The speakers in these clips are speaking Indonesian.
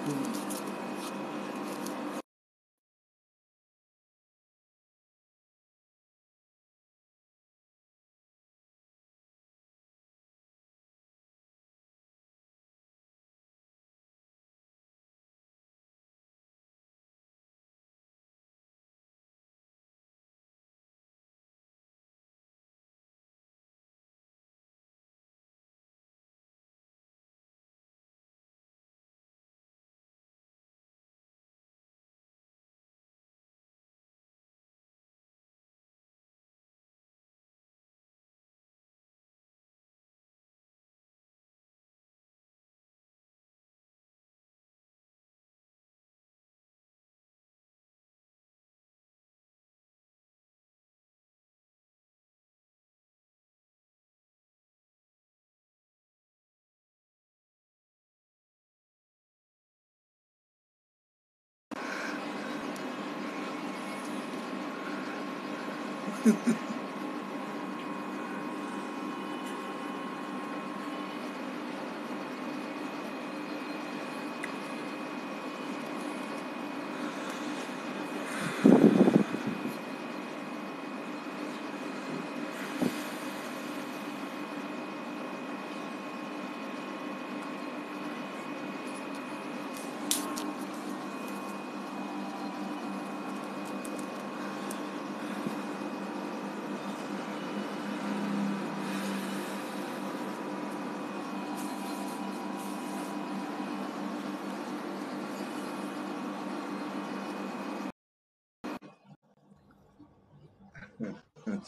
Hmm.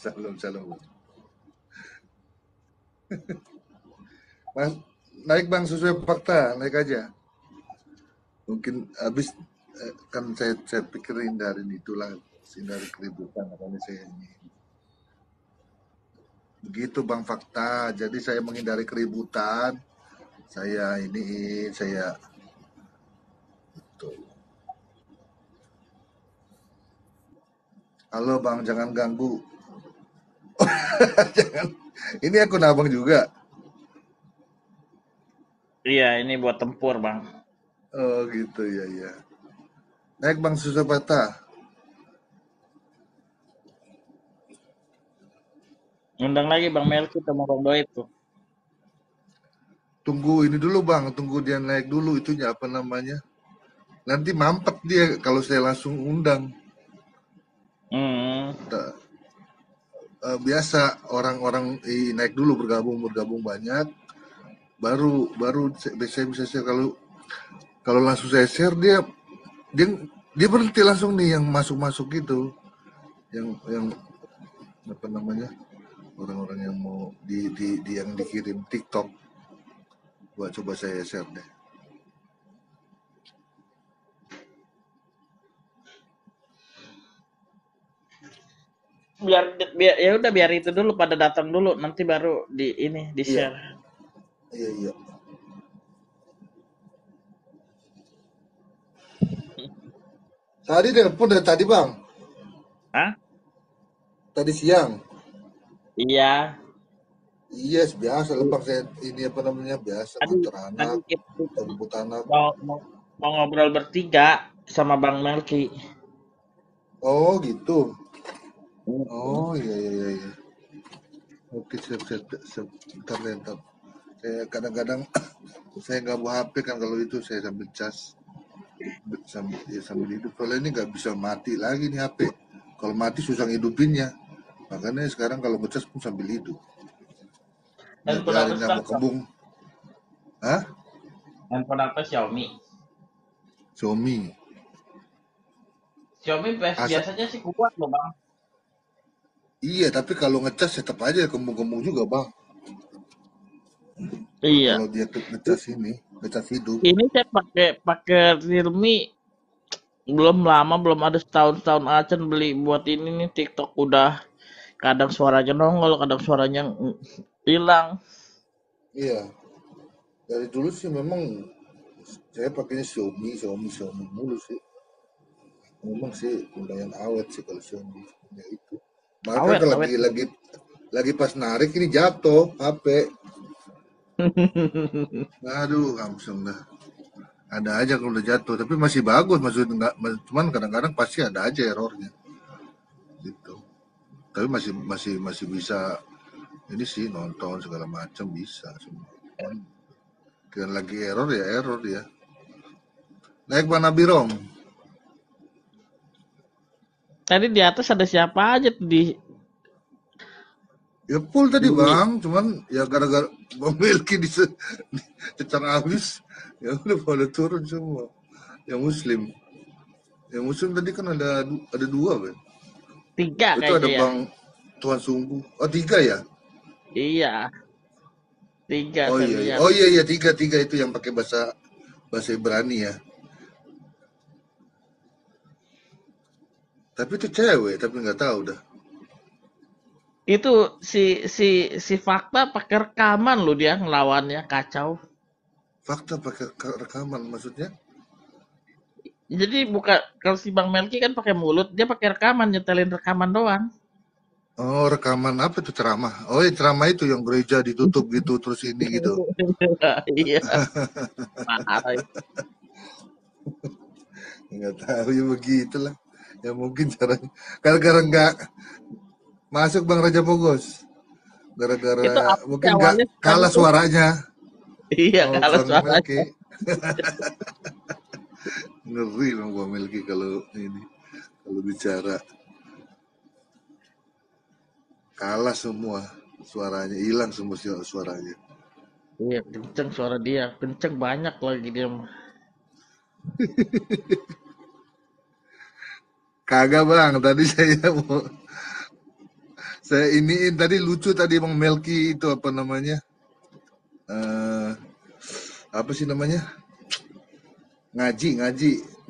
Salam, salam. Mas, naik bang sesuai fakta, naik aja. Mungkin habis kan saya pikir hindarin itulah, hindari keributan makanya saya ini. Begitu bang fakta. Jadi saya menghindari keributan. Saya ini saya tuh. Halo bang, jangan ganggu. Jangan. Ini akun abang juga. Iya, ini buat tempur, Bang. Oh gitu ya ya. Naik bang sesuai fakta. Undang lagi Bang Melki sama Bang Doit tuh. Tunggu ini dulu bang, tunggu dia naik dulu itunya apa namanya. Nanti mampet dia kalau saya langsung undang. Hmm. Biasa orang-orang naik dulu bergabung banyak, baru baru saya bisa share. Kalau kalau langsung saya share dia dia berhenti langsung nih yang masuk gitu, yang apa namanya, orang-orang yang mau di yang dikirim TikTok. Coba saya share deh. Biar ya udah biar itu dulu pada datang dulu, nanti baru di Iya, share. iya, iya. Tadi telepon dari tadi bang, Hah? tadi siang. Iya. Iya, biasa lah bang, saya ini apa namanya, biasa Tadi ngantar tadi anak, kita jemput anak. mau ngobrol bertiga sama Bang Melki. Oh gitu. Hmm. Oh iya, iya, iya, iya. Oke, siap, siap, siap. Bentar deh, bentar. Saya kadang-kadang saya nggak bawa HP kan, kalau itu saya sambil cas, sambil hidup. Soalnya ini nggak bisa mati lagi nih HP. Kalau mati susah ngidupinnya. Makanya sekarang kalau ngecas pun sambil hidup. Nggak Handphone apa biarin sih sama Bang? kembung. Hah? Handphone apa Xiaomi? Xiaomi. Xiaomi Asa, biasanya sih kuat loh Bang. iya, tapi kalau ngecas tetap aja kembung-kembung juga bang. Iya. Kalau dia ngecas ini, ngecas hidup. Ini saya pakai pakai Realme belum lama, belum ada setahun aja beli buat ini nih TikTok udah kadang suaranya nongol, kadang suaranya hilang. Iya, dari dulu sih memang saya pakainya Xiaomi mulu sih. Memang sih lumayan awet sih kalau Xiaomi ya itu. Maka Awet, kalau awet. lagi pas narik ini jatuh HP. Aduh, langsung dah. Ada aja kalau udah jatuh, tapi masih bagus, maksudnya enggak, cuman kadang-kadang pasti ada aja errornya gitu. Tapi masih bisa ini sih, nonton segala macam bisa semua. Kan lagi error ya error ya. Naik mana Birong? Tadi di atas ada siapa aja tuh di Ya full tadi di bang, cuman ya gara-gara Bang Melki dicecar habis, ya udah pada turun semua. Yang muslim tadi kan ada dua bang. tiga Itu ada kayaknya ya. Bang Tuan Sungguh. Oh tiga ya? Iya, tiga Oh saya iya, iya. lihat. Oh iya iya tiga itu yang pakai bahasa bahasa Ibrani ya. Tapi itu cewek, tapi nggak tahu dah. Itu si Fakta pakai rekaman loh dia ngelawannya kacau. Fakta pakai rekaman maksudnya? Jadi bukan kalau si Bang Melki kan pakai mulut, dia pakai rekaman, nyetelin rekaman doang. Oh rekaman apa itu ceramah? Oh ya ceramah itu yang gereja ditutup gitu terus ini gitu. Iya, parah. Nggak tahu ya begitulah. Ya mungkin caranya. Gara-gara nggak masuk Bang Raja Bogos. Itu Gara-gara apa sih mungkin nggak awalnya tadi kalah tuh? suaranya. Iya, Oh kalau Bang suaranya. Melki. Ngeri dong Bang Melki kalau ini. Kalau bicara. Kalah semua suaranya. Hilang semua suaranya. Iya, kenceng suara dia, kenceng banyak lagi dia. Kagak Bang. Tadi saya iniin tadi lucu tadi Bang Melki itu apa namanya? Eh apa sih namanya? Ngaji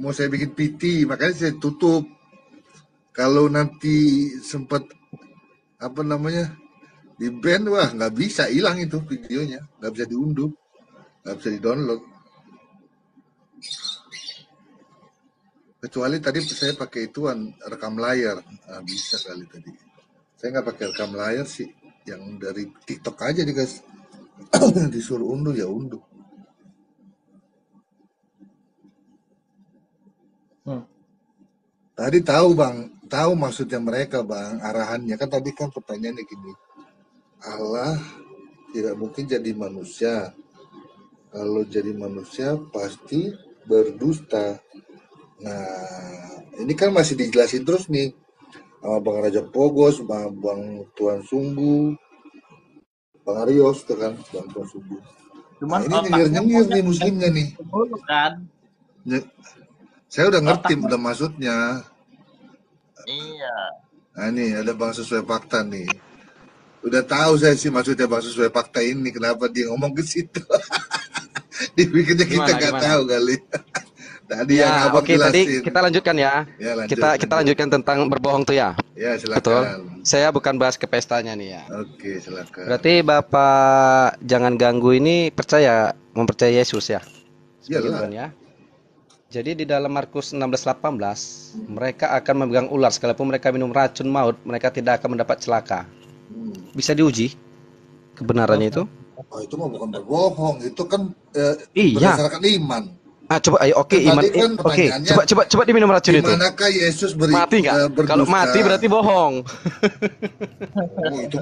mau saya bikin PT makanya saya tutup kalau nanti sempat apa namanya di band wah nggak bisa hilang itu videonya nggak bisa diunduh nggak bisa di download kecuali tadi saya pakai ituan rekam layar bisa kali tadi saya nggak pakai rekam layar sih yang dari TikTok aja dikasih disuruh unduh ya unduh. Tadi tahu bang, tahu maksudnya mereka bang, arahannya kan tadi kan pertanyaannya gini, Allah tidak mungkin jadi manusia, kalau jadi manusia pasti berdusta. Nah, ini kan masih dijelasin terus nih, sama Bang Raja Pogos, sama Bang Tuan Sungguh, Bang Arios tuh kan, Bang Tuan Sungguh. Nah Cuman ini otaknya nyengir-nyengir maunya nih muslimnya nih. dulu kan. Saya udah ngerti Otaknya udah maksudnya. iya. Nah ini ada Bang Sesuai Fakta nih. Udah tahu saya sih maksudnya Bang Sesuai Fakta ini kenapa dia ngomong ke situ. Dipikirnya kita nggak tahu kali. Tadi yang Ya, abang oke, tadi jelasin. kita lanjutkan ya. Ya lanjut, Kita lanjutkan tentang berbohong tuh ya. Ya Betul. silakan. Saya bukan bahas ke pestanya nih ya. Oke silakan. Berarti Bapak jangan ganggu ini mempercayai Yesus ya. Sebagai Iyalah. Tuhan ya. Jadi di dalam Markus 16:18, mereka akan memegang ular sekalipun mereka minum racun maut, mereka tidak akan mendapat celaka. Bisa diuji kebenarannya itu? Oh itu mah bukan berbohong, itu kan Iya. berdasarkan iman. Coba ayo oke Kan iman. tadi kan Oke, pertanyaannya, coba diminum racun Di itu. manakah Yesus Mati nggak? Kalau berdusta? mati berarti bohong.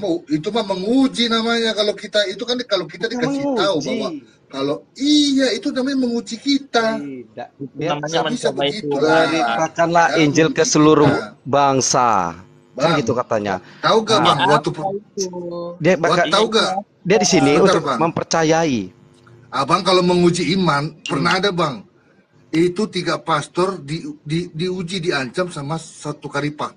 Oh, itu mah menguji namanya kalau kita itu kan kalau kita dikasih tahu bahwa kalau iya itu namanya menguji kita. Tidak. Itu Ya, namanya Nggak bisa mencobai begitu Tuhan. lah. beritakanlah Jangan Injil ke menguji seluruh kita. bangsa. Kan Bang, gitu katanya. tahu gak Nah, bang waktu Apa itu? Dia tahu gak dia di sini Sebentar, untuk Bang. mempercayai. abang kalau menguji iman pernah ada bang itu 3 pastor diuji diancam sama satu karipap.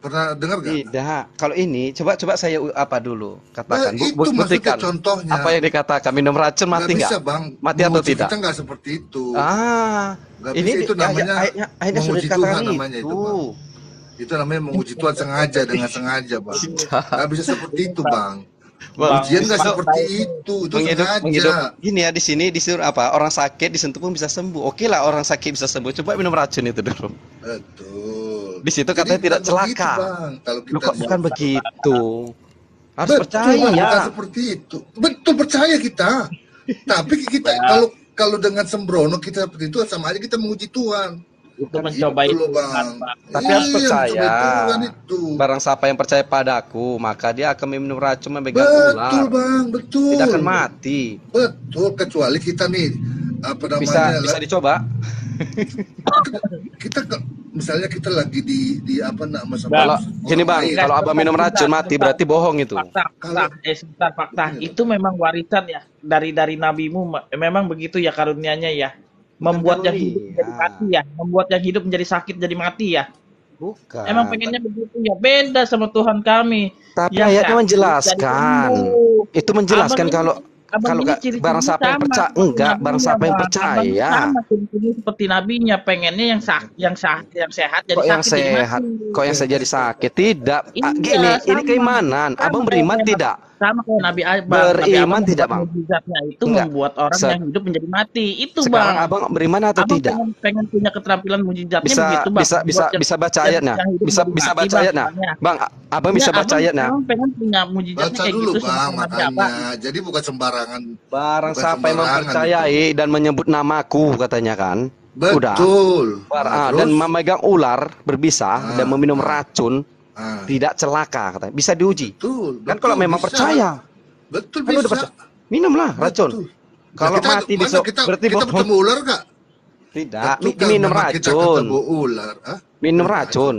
Pernah dengar gak? Tidak. Kalau ini coba saya apa dulu katakan. Nah, itu maksudnya Buktikan. contohnya. Apa yang dikatakan minum racun mati Nggak nggak? bisa bang. Mati atau Menguji tidak? kita nggak seperti itu. Nggak Ini bisa, itu namanya ayatnya sudah menguji dikatakan Tuhan namanya itu bang. Itu namanya menguji Tuhan sengaja dengan sengaja bang. Nggak bisa seperti itu bang. Bang, Ujian nggak Fakta seperti itu menghidup sengaja. gini ya, di sini disuruh apa, orang sakit disentuh pun bisa sembuh. Oke lah, orang sakit bisa sembuh, coba minum racun itu dulu. Betul. Di situ Jadi katanya tidak bukan begitu, celaka. bang. Kalau Loh, kita kok bukan begitu? Harus betul, percaya. bukan seperti itu. Betul percaya kita. Tapi kita kalau kalau dengan sembrono kita seperti itu sama aja kita menguji Tuhan. Itu mencobai Itu loh, Tuhan, Bang. Pak. Tapi harus Iya, percaya. mencobai Tuhan itu. Barang siapa yang percaya padaku, maka dia akan meminum racun memegang Betul, ular. Bang, betul. Tidak akan mati. Betul, kecuali kita nih apa namanya? Bisa dicoba. Misalnya kita lagi di apa nama sama Kalau orang gini Bang, lain. kalau abang minum racun mati berarti bohong itu. Fakta. Itu memang warisan ya dari nabimu. Memang begitu ya karunianya ya. Membuat yang hidup menjadi mati ya. Membuat yang hidup menjadi sakit jadi mati ya. Bukan. Emang pengennya begitu ya. Beda sama Tuhan kami. Tapi Yang ayatnya sakit menjelaskan. jadi sembuh. Itu menjelaskan Abang kalau Abang ini ciri-cirinya barang siapa yang sama percaya, seperti enggak, barang nabinya, siapa yang Bang. Abang ini percaya. sama ciri-cirinya seperti nabinya, pengennya yang sehat jadi Kok yang sakit jadi sehat, mati. kok yang saya jadi sakit? Tidak. Iya, Gini, ini sama. keimanan. Sama Abang kayak beriman Nabi- tidak? Sama kayak Nabi Abang. Beriman Nabi Abang tidak, membuat Bang? mukjizatnya itu Enggak. membuat orang Se- yang hidup menjadi mati. Itu Sekarang Bang. abang beriman atau Abang tidak? pengen punya keterampilan mukjizatnya Bisa begitu Bang. bisa bisa Membuat bisa baca yang ayatnya. hidup Bisa menjadi bisa mati, baca Bang, ayatnya. soalnya. Bang, abang bisa Iya, baca ayatnya. Abang pengen punya mukjizatnya Baca kayak dulu, gitu Bang, sama Nabi Abang. makanya. Jadi bukan sembarangan. Barang Bukan siapa yang sembarangan mempercayai dan menyebut namaku katanya kan. Udah. Betul. Dan memegang ular berbisa dan meminum racun ah, tidak celaka katanya. Bisa diuji. betul. Kan kalau memang bisa. percaya. Betul Kan udah bisa. percaya. Minumlah racun. Betul. Kalau Nah, mati mana besok kita berarti kita bohong. bertemu ular kak? Tidak, Betul, minum memang kita racun. ketemu ular. Hah? Minum racun.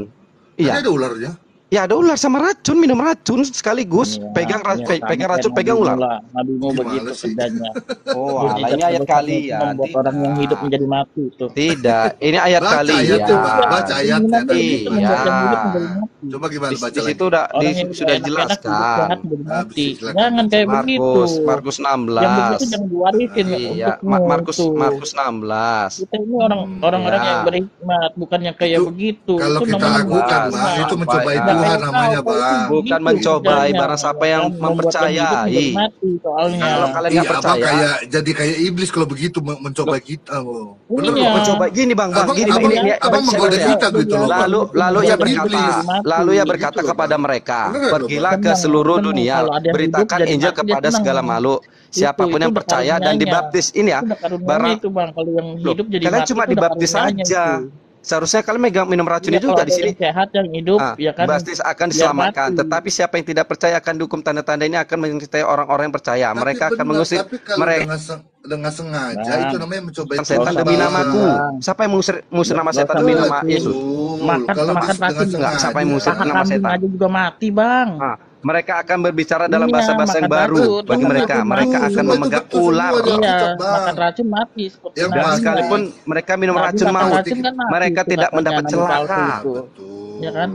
Iya. Ada ularnya. Ya ada ular sama racun, minum racun sekaligus. Iya, Pegang iya, pegang sama racun, kayak pegang ular. Nabimu Gimana begitu sih? kerjanya. Oh, Mukjizat ini ayat terbesarnya kali itu ya. membuat orang yang hidup menjadi mati itu. Tidak, ini ayat Baca kali ayatnya, ya. Bang. Baca ayatnya tadi. Itu membuat yang hidup menjadi mati. Coba gimana Di, baca di lagi? situ sudah Orang yang sudah enak-enak hidup jelaskan. sehat menjadi mati. silakan. Jangan kayak begitu. Markus Yang begitu 16. jangan diwarisin Iya, untukmu Markus tuh. Markus 16. Kita ini orang-orang Iya. yang berhikmat, bukan yang kayak Itu, begitu. Kalau Itu kita namanya lakukan, berhikmat. Bang, itu mencobai Sampai, Tuhan Jangan namanya, kau, Bang. itu Bukan begitu mencobai, kerjanya. barang siapa yang Kan membuat yang hidup mempercayai. menjadi mati soalnya. Kalau kalian Iya, nggak abang percaya, kayak jadi kayak iblis kalau begitu mencoba kita. Oh. Bener Iya. loh. mencoba gini bang, Abang- gini, abang- ini, abang menggoda saya- kita gitu loh, Bang. Lalu ia Bukan berkata, iblis. lalu ia Gitu berkata loh, kepada Bang. mereka, Bener loh, pergilah Bang. ke seluruh Senang. dunia, Kalau ada yang beritakan hidup jadi Injil mati, kepada dia segala senang. makhluk. Siapapun Itu yang udah percaya dan karunianya. dibaptis ini ya, Itu udah karunianya barang itu Bang. Kalau yang loh, hidup jadi kalian mati cuma itu udah dibaptis karunianya saja. itu. Seharusnya kalian megang minum racun Iya, itu kalau juga ada di sini. yang sehat yang hidup ya kan. Baptis akan biar diselamatkan, mati. tetapi siapa yang tidak percaya akan dihukum. Tanda-tanda ini akan mencintai orang-orang yang percaya. Tapi Mereka akan benar, mengusir tapi kalau mereka. dengan sengaja Bang. itu namanya mencobai Kan setan Bang. demi Bang. namaku. Bang. Siapa yang mengusir nama Nggak setan usah demi begitu. nama Yesus? Makan Kalau makan dengan racun Nggak, siapa yang mengusir paha nama kambing setan? aja juga mati Bang. Nah, mereka akan berbicara dalam Iya, bahasa-bahasa yang makan baru racun. bagi Betul, mereka. betul, Mereka betul. akan Semua itu memegang betul, semua ular. ada. Iya, Alkitab, Bang. makan racun mati seperti Yang Dan pasti. sekalipun mereka minum Nabi racun makan maut, racun kan mati, mereka itu tidak katanya mendapat Nabi palsu celaka. itu. Betul. Ya kan?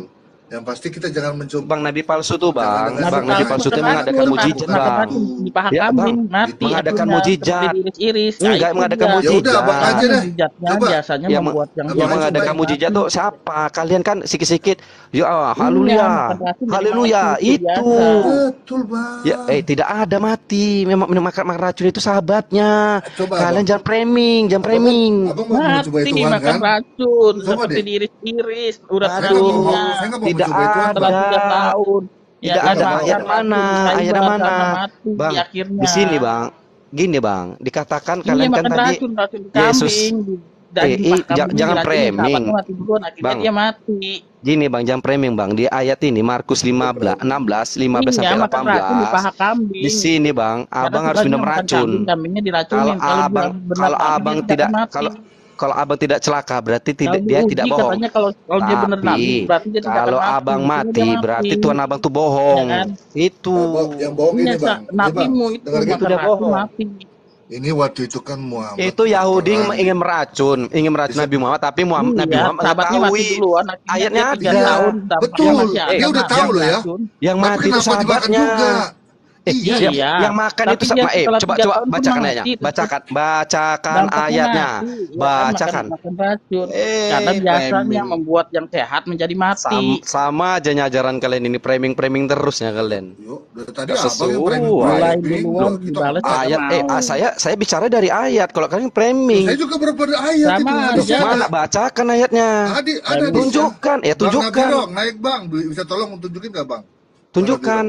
Yang pasti kita jangan mencoba. Bang, nabi palsu tuh bang, Nabi bang nabi palsu itu makan mengadakan racun, mujizat makan bang. racun di paha Ya, kambing Bang. mati Mengadakan akhirnya, mujizat. seperti diiris-iris. Nah, Enggak itu mengadakan dia. mujizat. Ya udah, abang aja deh. Mujizatnya Coba. biasanya Yang membuat yang yang Abang mengadakan cobain. mujizat tuh siapa? Kalian kan sikit-sikit. Ya, Iya, haleluya, makan racun jadi haleluya. mati, itu Itu. biasa. Betul, Bang. Ya, tidak ada mati. Memang makan racun itu sahabatnya. Coba, Kalian Abang. jangan framing, jangan framing. Abang mau mencobai Mati Tuhan makan kan? racun Coba seperti deh. diiris-iris Saya nggak mau, urat-uratnya. saya nggak mau Tidak mencobai Tuhan, ada. Setelah 3 tahun ya Tidak kan, ada. makan Ayat racun, mana? cyber Ayat karena mana? mati Bang, akhirnya. di sini bang, gini bang, dikatakan Iya, kalian kan makan tadi racun Yesus. kambing daging paha kambing Jangan diracuni, framing. sahabatnya mati duluan akhirnya Bang. dia mati. Gini bang, jangan framing bang. Di ayat ini Markus 15, 16, 15 Iya, sampai makan racun di paha 18. kambing. Di sini bang, Karena abang harus sebenarnya minum makan racun. kambing, kambingnya diracunin. Kalau Kalau dia abang, benar kalau nabi, abang dia tidak, akan mati. kalau abang tidak celaka, berarti Kalau dia tidak diuji bohong. katanya kalau dia benar nabi, Tapi berarti dia tidak akan kalau mati. abang Buktinya mati, dia berarti mati. Tuhan abang tuh bohong. Ya kan? Itu. Yang bohong ini, Iya, Bang. Ini, Bang. nabimu itu Dengar gitu. makan dia racun bohong. mati. Ini waktu itu kan Muhammad. Itu Yahudi Perang. ingin meracun Nabi Muhammad, tapi Nabi Iya, Muhammad sahabatnya mati mengetahui duluan. Akhirnya ayatnya dia 3 ada. tahun dampaknya Betul. masih Dia ada, udah makan tahu loh ya. racun. yang Tapi mati itu kenapa dimakan sahabatnya. juga? Iya. Iya. Yang makan Tapi itu dia sama. setelah Coba 3 tahun pun bacakan mati. ayatnya. Bacakan Dampaknya ayatnya. mati. Ya kan, Bacakan. makan racun. Karena biasanya framing. membuat yang sehat menjadi mati. Sama aja ajaran kalian ini, framing terusnya kalian. Yuk, dari tadi Nggak abang yang sesuai. framing. Mulai Framing, duluan loh, kita dibalas apa? aja. Ayat saya bicara dari ayat. Kalau kalian framing, Saya juga berapa ayat Sama itu. aja. Hadisnya mana bacakan ayatnya? ada hadisnya. Tunjukkan, ya Bang tunjukkan. Nabirong, naik Bang, bisa tolong tunjukin nggak Bang? Tunjukkan.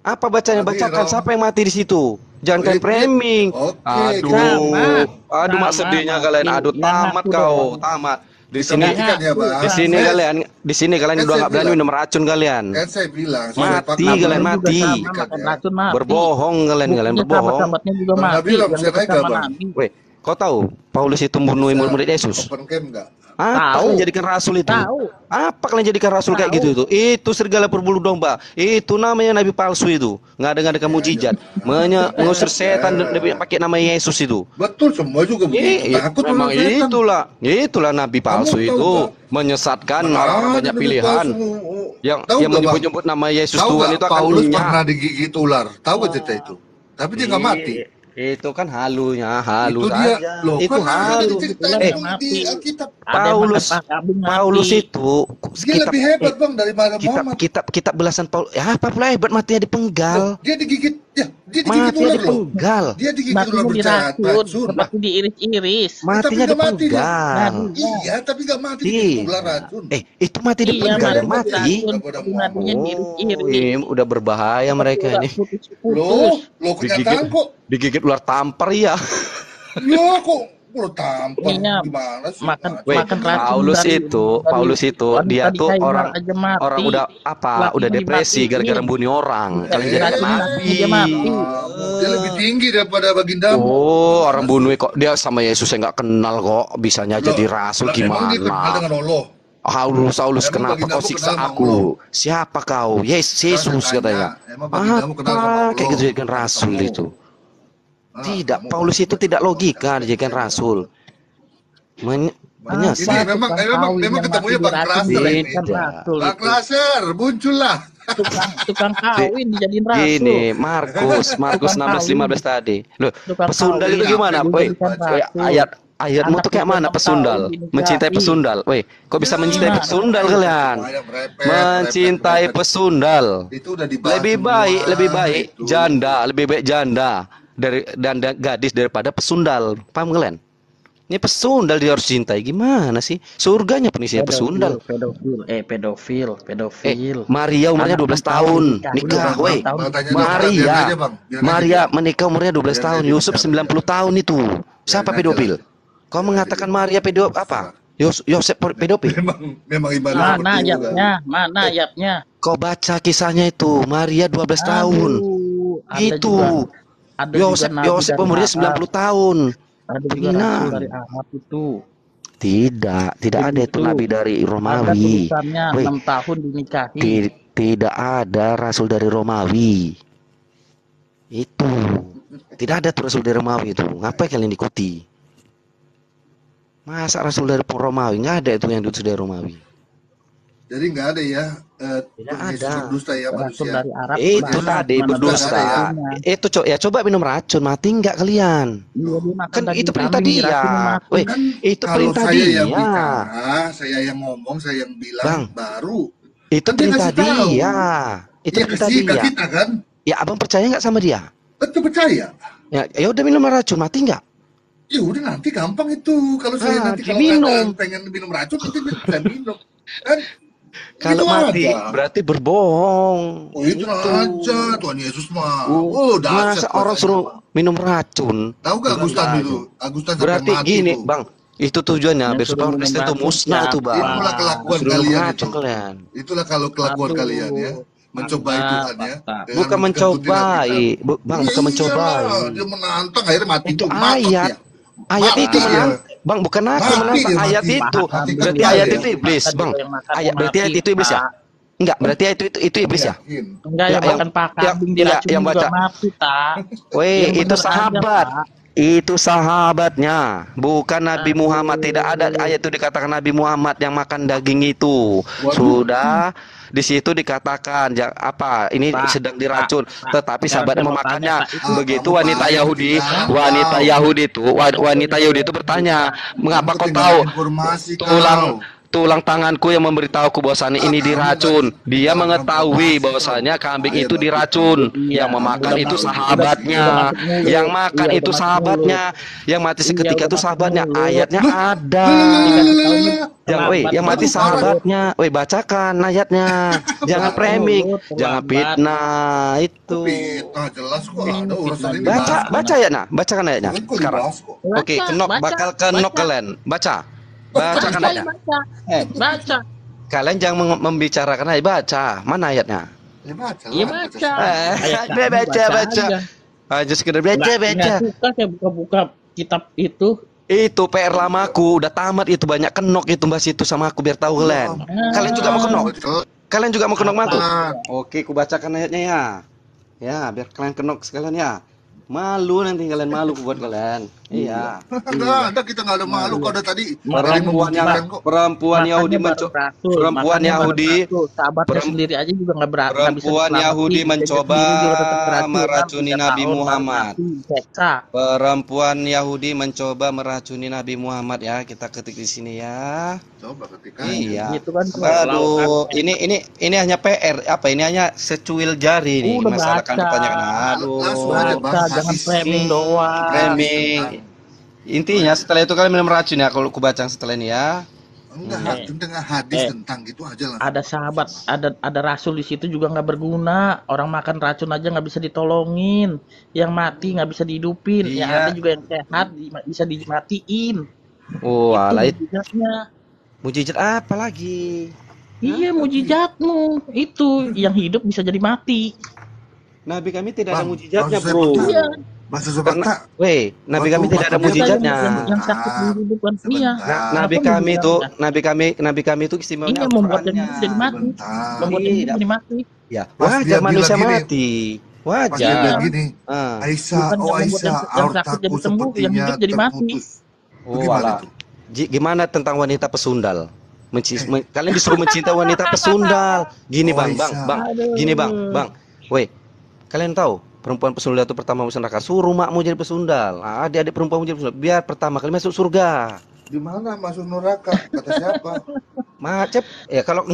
Apa bacanya? Nabi Bacakan. Rom. Siapa yang mati di situ? Jangan kain framing. Oke, Aduh, aduh mak sama sedihnya Mati. kalian. Aduh, Yang tamat aku kau, doang. tamat. Di kita sini, buktikan ya bang. di sini kalian, di sini kalian Kan udah saya nggak berani bilang. minum racun kalian. Kan saya bilang, Mati sesuai fakta. kalian, Nabi juga mati. sama Buktikan makan ya. racun mati. Berbohong kalian Buktinya berbohong. sahabat-sahabatnya juga Bang mati Nabil yang bisa dekat naik nggak sama bang? Nabi. Weh, kau tahu Paulus itu membunuh Bisa murid Yesus? open camp nggak? Apa Tahu. kalian jadikan rasul itu? Tahu. Apa kalian jadikan rasul kayak Tahu. gitu itu? Itu serigala berbulu domba. Itu namanya nabi palsu itu. Nggak ada mujizat. Mengusir setan pakai nama Yesus itu. Betul, semua juga begitu. Takut Memang sama setan. itulah nabi palsu Kamu tahu itu nggak? menyesatkan Mana orang ada banyak nabi pilihan. palsu? Yang Tahu nggak, Bang? menyebut-nyebut nama Yesus Tahu Tuhan nggak itu akan Paulus lenyap. pernah digigit ular? Tahu gak cerita itu? Tapi dia nggak mati. Itu kan halunya, halu Itu dia. saja. Loh, Itu kan ada halu. diceritain Eh, di mati. Alkitab. Ada yang Paulus, makan kambing mati. Paulus itu Dia lebih hebat bang daripada Muhammad. kitab belasan Paulus. Ya apa pula hebat matinya dipenggal. Loh, dia digigit, ya, dia digigit Matinya ular loh. dipenggal. Dia digigit ular Matinya bercacun. diracun, seperti diiris-iris. Matinya nggak mati, dipenggal. Iya, tapi nggak mati digigit ular Tidak. racun. Itu mati Iya, dipenggal dan mati. diracun, Kepada tapi matinya Oh, diiris-iris. ini udah berbahaya mereka ini. Loh, kenyataan kok. Digigit ular tampar ya. Loh, kok udah tampar Iya, gimana sih? makan Weh, makan racun Paulus dari- itu wanita dia di tuh kayu orang aja mati. orang udah Lakinya depresi dimatiin. gara-gara bunuh orang. Kalian jadi Racun nabi. dia mati. Dia lebih tinggi daripada bagindamu. Oh, orang bunuh kok dia sama Yesus yang nggak kenal kok bisanya Loh, jadi rasul lah, emang dia kenal gimana? dengan Allah. Saulus, Emang kenapa bagindamu kau siksa kenal sama aku? Allah? Siapa kau? Yesus Saya katanya. tanya, emang bagindamu kenal sama Allah? Kayak gitu jadikan rasul Kamu. itu. Tidak, kamu Paulus itu tidak logika dijadikan rasul. Ini Menyesat. memang ketemunya Bang Klaser ini. Bang Klaser, muncullah. Tukang kawin dijadiin rasul. Gini, Markus 16:15 tadi. Loh, Tukang pesundal kawin. itu gimana? Dijadikan Woi, rasul. ayatmu tuh kayak mana pesundal? Mencintai pesundal. Woi, kok bisa mencintai pesundal kalian? Mencintai pesundal. Itu udah dibahas. Lebih baik itu. lebih baik janda dari dan gadis daripada pesundal. Paham kalian? Ini pesundal dia harus cintai. Gimana sih? Surganya penisinya pesundal. Pedofil. Maria umurnya 12 tahun. Nikah, woi. Maria menikah umurnya 12 tahun. Yusuf 90 tahun itu. Siapa pedofil? Kau mengatakan Maria pedofil apa? Yosef pedofil. Memang ibadah. Mana ayatnya? Kau baca kisahnya itu. Maria 12 tahun. Itu. Yosef umurnya 90 tahun. Ada juga rasul dari Arab itu. Tidak ada itu nabi dari Ada Romawi. tulisannya Weh, 6 tahun dinikahi. Tidak ada rasul dari Romawi. Itu. Tidak ada tuh rasul dari Romawi itu. Ngapain kalian ikuti? Masa rasul dari Romawi? Nggak ada itu yang diutus dari Romawi. Jadi nggak ada ya. Tidak Yesus ada. berdusta ya Rasul manusia. dari Arab. Itu mana? tadi Mana berdusta. ada Itu coba minum racun mati nggak kalian? Iya, dia makan Kan daging itu perintah kambing, dia. racunnya mati. Weh, Kan itu kalau perintah saya yang dia. bicara, saya yang ngomong, saya yang bilang, Bang, baru. Itu Kan dia perintah ngasih tahu. dia. Itu Dia perintah kasih ke dia. kita kan? Ya abang percaya nggak sama dia? Betul percaya. Ya udah minum racun mati nggak? Ya udah nanti gampang itu. Kalau saya nanti kalau diminum. pengen minum racun nanti bisa minum. Kan? Kalau Gitu mati aja. berarti berbohong. Oh itu aja Tuhan Yesus mah. Oh Masa dahsyat orang Tuhan suruh Yesus mah. minum racun? Tahu gak Agustan dulu? Agustan sampai Berarti mati gini, tuh. Bang. Itu tujuannya Yang biar supaya suruh orang Kristen itu minum musnah racun tuh, Bang. Itulah kelakuan Suruh kalian racun itu. kalian. Itulah kalau kelakuan Aduh. kalian ya. Mencobai Anda, Tuhan ya. basta. dengan Bukan mencobai, Bang, bukan mencobai. Dia menantang akhirnya mati Itu tuh. Matot ayat. dia. Ayat Mati itu dia. menantang. Bang, bukan aku Mati menantang dia, ayat mati. itu. Mati Berarti kedua ayat ya. itu iblis, Bang. Ayat berarti ayat itu iblis ya? Pak. Enggak, berarti itu iblis ya? Yakin. Enggak, yang Yang- makan pak yang- kambing yang diracun yang juga baca. mati, tak. Weh, Yang itu bener aja, sahabat. Pak. Itu sahabatnya, bukan Nabi Muhammad. Tidak ada ayat itu dikatakan Nabi Muhammad yang makan daging itu. Waduh. Sudah di situ dikatakan ini Pak, sedang diracun, Pak, tetapi Pak, sahabatnya saya mau memakannya. tanya, Pak, itu Begitu kamu wanita Pak, Yahudi, itu wanita tahu. Yahudi itu bertanya, mengapa Kamu kau tinggal tahu informasi tulang kau. tulang tanganku yang memberitahuku bahwasannya ini diracun. Dia Dalam mengetahui bahasa, bahwasannya kambing ayat itu berarti. diracun. Iya, Yang memakan udah itu masuk, sahabatnya. udah masuk mulut. Yang makan Iya, itu udah masuk sahabatnya. mulut. Yang mati Iya, seketika udah itu masuk sahabatnya. mulut. Ayatnya ada. Dikasih tahunya Yang mati terlambat. sahabatnya. Bacakan ayatnya. Jangan Masuk framing. mulut, Jangan terlambat. fitnah. Itu. Fitnah jelas kok ada urusan ini Baca, dibahas. baca ayatnya. Bacakan ayatnya Kan kok sekarang. dibahas kok. Oke, kenok bakal kenok kalian. Baca. Bacakan ayatnya. Baca. Kalian jangan membicarakan ayat, baca. Mana ayatnya? Ya baca Iya, lah. baca. Eh, Ayat baca. aja. Aja sekedar baca. Nggak suka saya buka-buka kitab itu. Itu PR lamaku, udah tamat itu, banyak kenok itu bahas itu sama aku biar tahu kalian. Kalian juga mau kenok? Kalian juga mau kenok mantu? Oke, ku bacakan ayatnya ya. Ya, biar kalian kenok sekalian ya. Malu nanti kalian, malu buat kalian. Iya. Enggak ada, kita nggak ada malu kok ada tadi. Perempuan Yahudi perempuan Yahudi sahabatnya sendiri aja juga nggak berani. perempuan Yahudi mencoba meracuni Nabi Muhammad. Perempuan Yahudi mencoba meracuni Nabi Muhammad ya. Kita ketik di sini ya. Coba ketika. Iya. Gitu kan, Aduh, ini hanya PR apa? Ini hanya secuil jari nih. Udah Masalah kan baca. depannya kan. Aduh. Langsung aja, Bang. Jangan framing doang. Framing. Intinya setelah itu kalian minum racun ya kalau ku baca setelah ini ya. Enggak, tentang hadis tentang gitu aja lah. Ada sahabat, ada rasul di situ juga nggak berguna. Orang makan racun aja nggak bisa ditolongin. Yang mati nggak bisa dihidupin. Iya. Yang ada juga yang sehat bisa dimatiin. Oh, alah itu Mujizatnya. mujizat apa lagi? Iya, mujizatmu itu yang hidup bisa jadi mati. Nabi kami tidak ada Bang, mujizatnya, bang, saya bro. percaya. Iya. Bahasa Sebatak. Weh, Nabi kami Waktu tidak ada dia mujizatnya. Yang sakit dihidupkan. Iya. Nabi Apa kami itu, mujizatnya? Nabi kami itu istimewanya Iya, membuat yang Al-Qur'annya. hidup jadi mati. Bentar. Membuat yang hidup jadi mati. Ya, Pas wajar dia manusia bilang gini, mati. Pas dia Wajar. bilang gini, Ah. Aisyah, Bukan oh yang membuat Aisyah, yang sakit aortaku jadi sembuh, yang sepertinya hidup jadi mati. terputus. Oh, Gimana alah. itu? Gimana tentang wanita pesundal? Kalian disuruh mencintai wanita pesundal. Gini Oh, bang, Aisyah. bang. Gini bang. Weh, kalian tahu perempuan pesundal itu pertama masuk neraka. Suruh makmu jadi pesundal. Adik-adik perempuan jadi pesundal. Biar pertama kali masuk surga. Di mana masuk neraka? Kata siapa? Macet. Ya kalau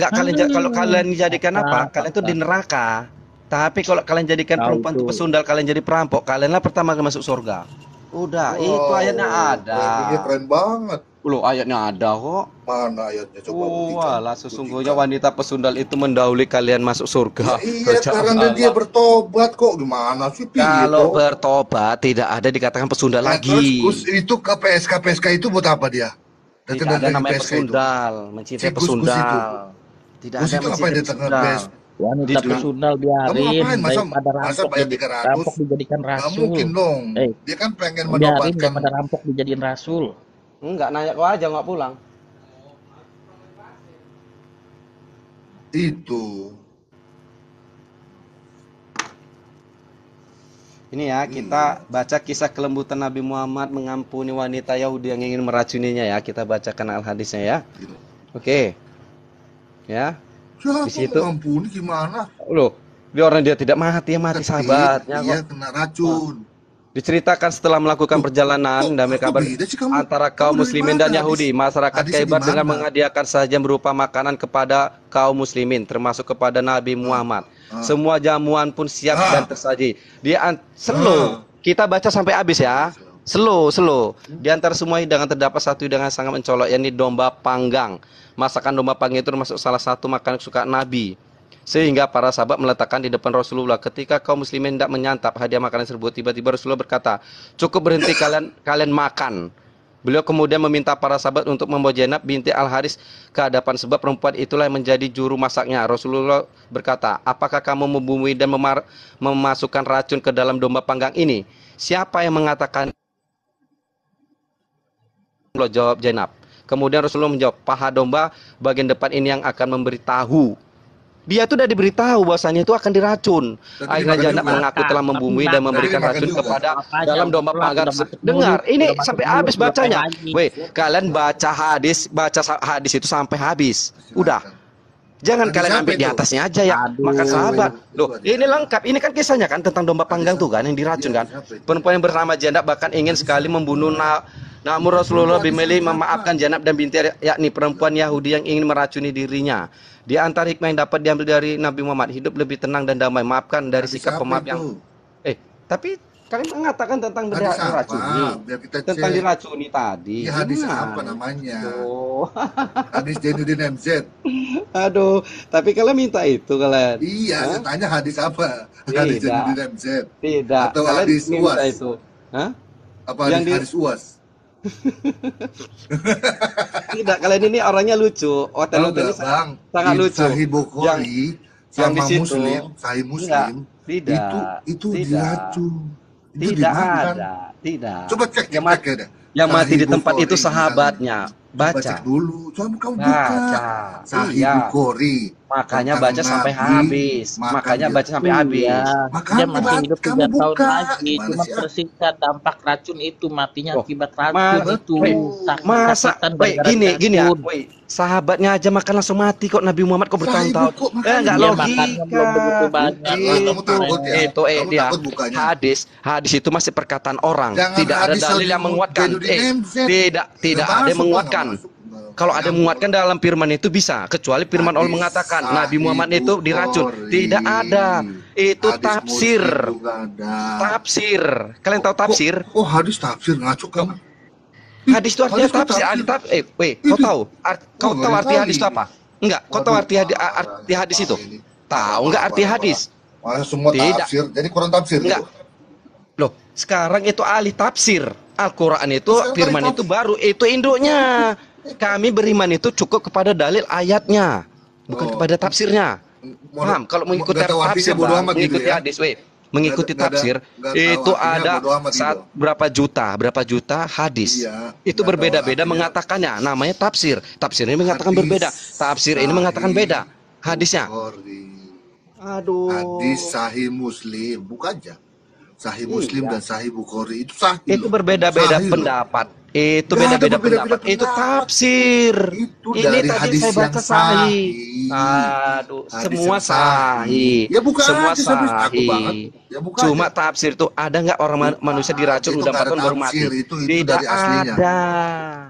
kalian dijadikan apa? Kalian tuh di neraka. Tapi kalau kalian jadikan Tahu perempuan itu tuh. pesundal, kalian jadi perampok, kalianlah pertama kali masuk surga. Udah, itu ayatnya ada. Ini keren banget. Loh, ayatnya ada kok. Mana ayatnya coba buktikan. Walah, sesungguhnya wanita pesundal itu mendahului kalian masuk surga. Iya, Baca karena dia Allah. bertobat kok. Gimana sih? Piye Kalau kok? bertobat tidak ada dikatakan pesundal Nah, terus lagi. Gus, itu KPSK itu buat apa dia? Tidak Datang ada dari namanya PSK itu. pesundal, mencintai Si Gus-Gus itu. pesundal. Tidak Gus ada itu apa yang mencintai datang ke pesundal. PSK? Wanita Di- pesundal Kamu biarin ngapain? Masa daripada rampok bayar 300? rampok dijadikan Nggak rasul. mungkin dong. Eh, Dia kan pengen biarin menobatkan daripada rampok dijadiin rasul. Enggak, nanya kau aja nggak pulang. itu. Ini ya, kita baca kisah kelembutan Nabi Muhammad mengampuni wanita Yahudi yang ingin meracuninya ya. Kita bacakan al-hadisnya ya. Gitu. Oke. Ya. Siapa Di situ. mengampuni gimana? Loh, dia orang dia tidak mati, yang mati sahabatnya Iya kok. kena racun. Diceritakan setelah melakukan perjalanan damai kok kabar beda sih kamu? antara kaum Kamu dari muslimin mana dan Yahudi, masyarakat hadisnya Khaybar di dengan mana? menghadiahkan saja berupa makanan kepada kaum muslimin, termasuk kepada Nabi Muhammad. Semua jamuan pun siap dan tersaji. Slow. Kita baca sampai habis ya. Slow. Di antara semua hidangan terdapat satu hidangan sangat mencolok, yakni domba panggang. Masakan domba panggang itu termasuk salah satu makanan kesukaan Nabi. Sehingga para sahabat meletakkan di depan Rasulullah. Ketika kaum muslimin tidak menyantap hadiah makanan tersebut, tiba-tiba Rasulullah berkata, cukup berhenti kalian makan. Beliau kemudian meminta para sahabat untuk membawa Zainab binti Al-Haris ke hadapan, sebab perempuan itulah yang menjadi juru masaknya. Rasulullah berkata, apakah kamu membumbui dan memasukkan racun ke dalam domba panggang ini? Siapa yang mengatakan? Jawab Zainab. Kemudian Rasulullah menjawab, paha domba bagian depan ini yang akan memberitahu. Dia tuh udah diberitahu bahwasanya itu akan diracun. Tapi Akhirnya dimakan Zainab juga. mengaku telah membumbui dan memberikan dimakan racun juga. kepada Apa aja dalam yang domba pulang, panggang. udah masuk Dengar, mulut, ini udah masuk sampai mulut, habis udah bacanya. lagi. Weh, kalian baca hadis itu sampai habis. Udah. Jangan Hadis kalian apa ambil di itu? atasnya aja ya. Aduh. Makan sahabat. Loh, ini lengkap. Ini kan kisahnya kan tentang domba panggang tuh kan yang diracun kan. Perempuan yang bernama Zainab bahkan ingin sekali membunuh Namun Rasulullah lebih memilih memaafkan Zainab dan binti, yakni perempuan Yahudi yang ingin meracuni dirinya. Di antara hikmah yang dapat diambil dari Nabi Muhammad, hidup lebih tenang dan damai. Maafkan dari Hadis sikap apa pemaaf yang... itu? Tapi kalian mengatakan tentang Hadis apa? diracuni. Biar kita Tentang cek. diracuni tadi. Ini hadis Gimana? apa namanya? Oh. Hadis Zainuddin MZ. Aduh, tapi kalian minta itu kalian. Iya, Hah? saya tanya hadis apa? Hadis Tidak. Zainuddin MZ. Tidak. Atau Kalian hadis minta UAS. itu. Hah? Apa Yang hadis, di- hadis UAS? Tidak, kalian ini orangnya lucu. Tahu Hotel-hotel nggak, ini Bang? sangat Di lucu. Sahih Bukhari yang di sama situ. Muslim, Sahih Muslim, Tidak. itu Tidak. diracun. Itu Tidak dimakan. ada. Tidak. Coba cek, Yang cek mati, ya dah. yang mati Sahih di tempat Bukhari, itu sahabatnya. Coba Baca. cek dulu. Coba kamu buka. Baca. Sahih Iya. Bukhari. Makanya Tentang baca sampai Nabi, habis. makan Makanya dia. baca sampai habis. Iya, Makanya dia masih hidup kamu 3 tahun buka. lagi. Gimana Cuma sih, ah? tersiksa dampak racun itu, matinya Oh, akibat Ma- racun itu. weh, masa Sakit-sakitan weh, gara-gara gini ya, racun. weh, sahabatnya aja makan langsung mati kok. Nabi Muhammad kok bertahun-tahun. Sahih Bukhari, makanya. Enggak Dia logika. makannya belum begitu banyak. Kamu takut ya? Itu Kamu dia. takut bukanya? Hadis itu masih perkataan orang. Jangan Tidak ada hadis dalil yang menguatkan. Zainuddin MZ. Tidak Nggak ada yang masuk, menguatkan. nggak masuk. Kalau ada yang menguatkan dalam firman itu bisa, kecuali firman Allah Hadis mengatakan Sahih Nabi Muhammad itu diracun. Bukhari. Tidak ada. Itu Hadis tafsir. Muslim juga ada. Tafsir. Kalian tahu tafsir? Oh, hadis tafsir ngaco kamu. Hadis itu artinya Hadis itu tafsir. Kau Itu. tahu? Kau Oh, tahu ngeri arti kali. hadis itu apa? Enggak. Kau tahu arti hadis itu? Ini. Tahu enggak arti hadis? Malah semua Tidak. tafsir. Jadi kurang tafsir Enggak. itu. Loh, sekarang itu ahli tafsir. Al-Quran itu, Sekarang firman ahli itu baru, itu induknya. Kami beriman itu cukup kepada dalil ayatnya, bukan Oh. kepada tafsirnya. Paham? Kalau mengikuti Nggak tahu artinya tafsir, bodo Bang, amat gitu mengikuti ya? hadis, mengikuti Nggak ada- tafsir, nggak tahu itu artinya, ada bodo amat gitu. berapa juta hadis. Iya, Itu nggak berbeda-beda tahu artinya. mengatakannya, namanya tafsir. Tafsir ini mengatakan Hadis berbeda, tafsir ini mengatakan Sahih beda. Hadisnya. Bukhari. Aduh. Hadis Sahih Muslim, bukan aja. Sahih Muslim Iya. dan Sahih Bukhari itu sahih. Itu loh. berbeda-beda Sahih loh. pendapat. Itu Nggak ada beda-beda berbeda-beda pendapat. Itu pendapat. tafsir. Itu Ini dari tadi hadis saya yang baca sahih. sahih. Aduh, Hadis semua yang sahih. sahih. Ya buka Semua aja, sampai aku sahih. banget. Ya buka Cuma aja. tafsir itu ada nggak orang manusia diracun Itu udah nggak 4 ada tahun baru mati? tafsir, itu Tidak dari aslinya. ada.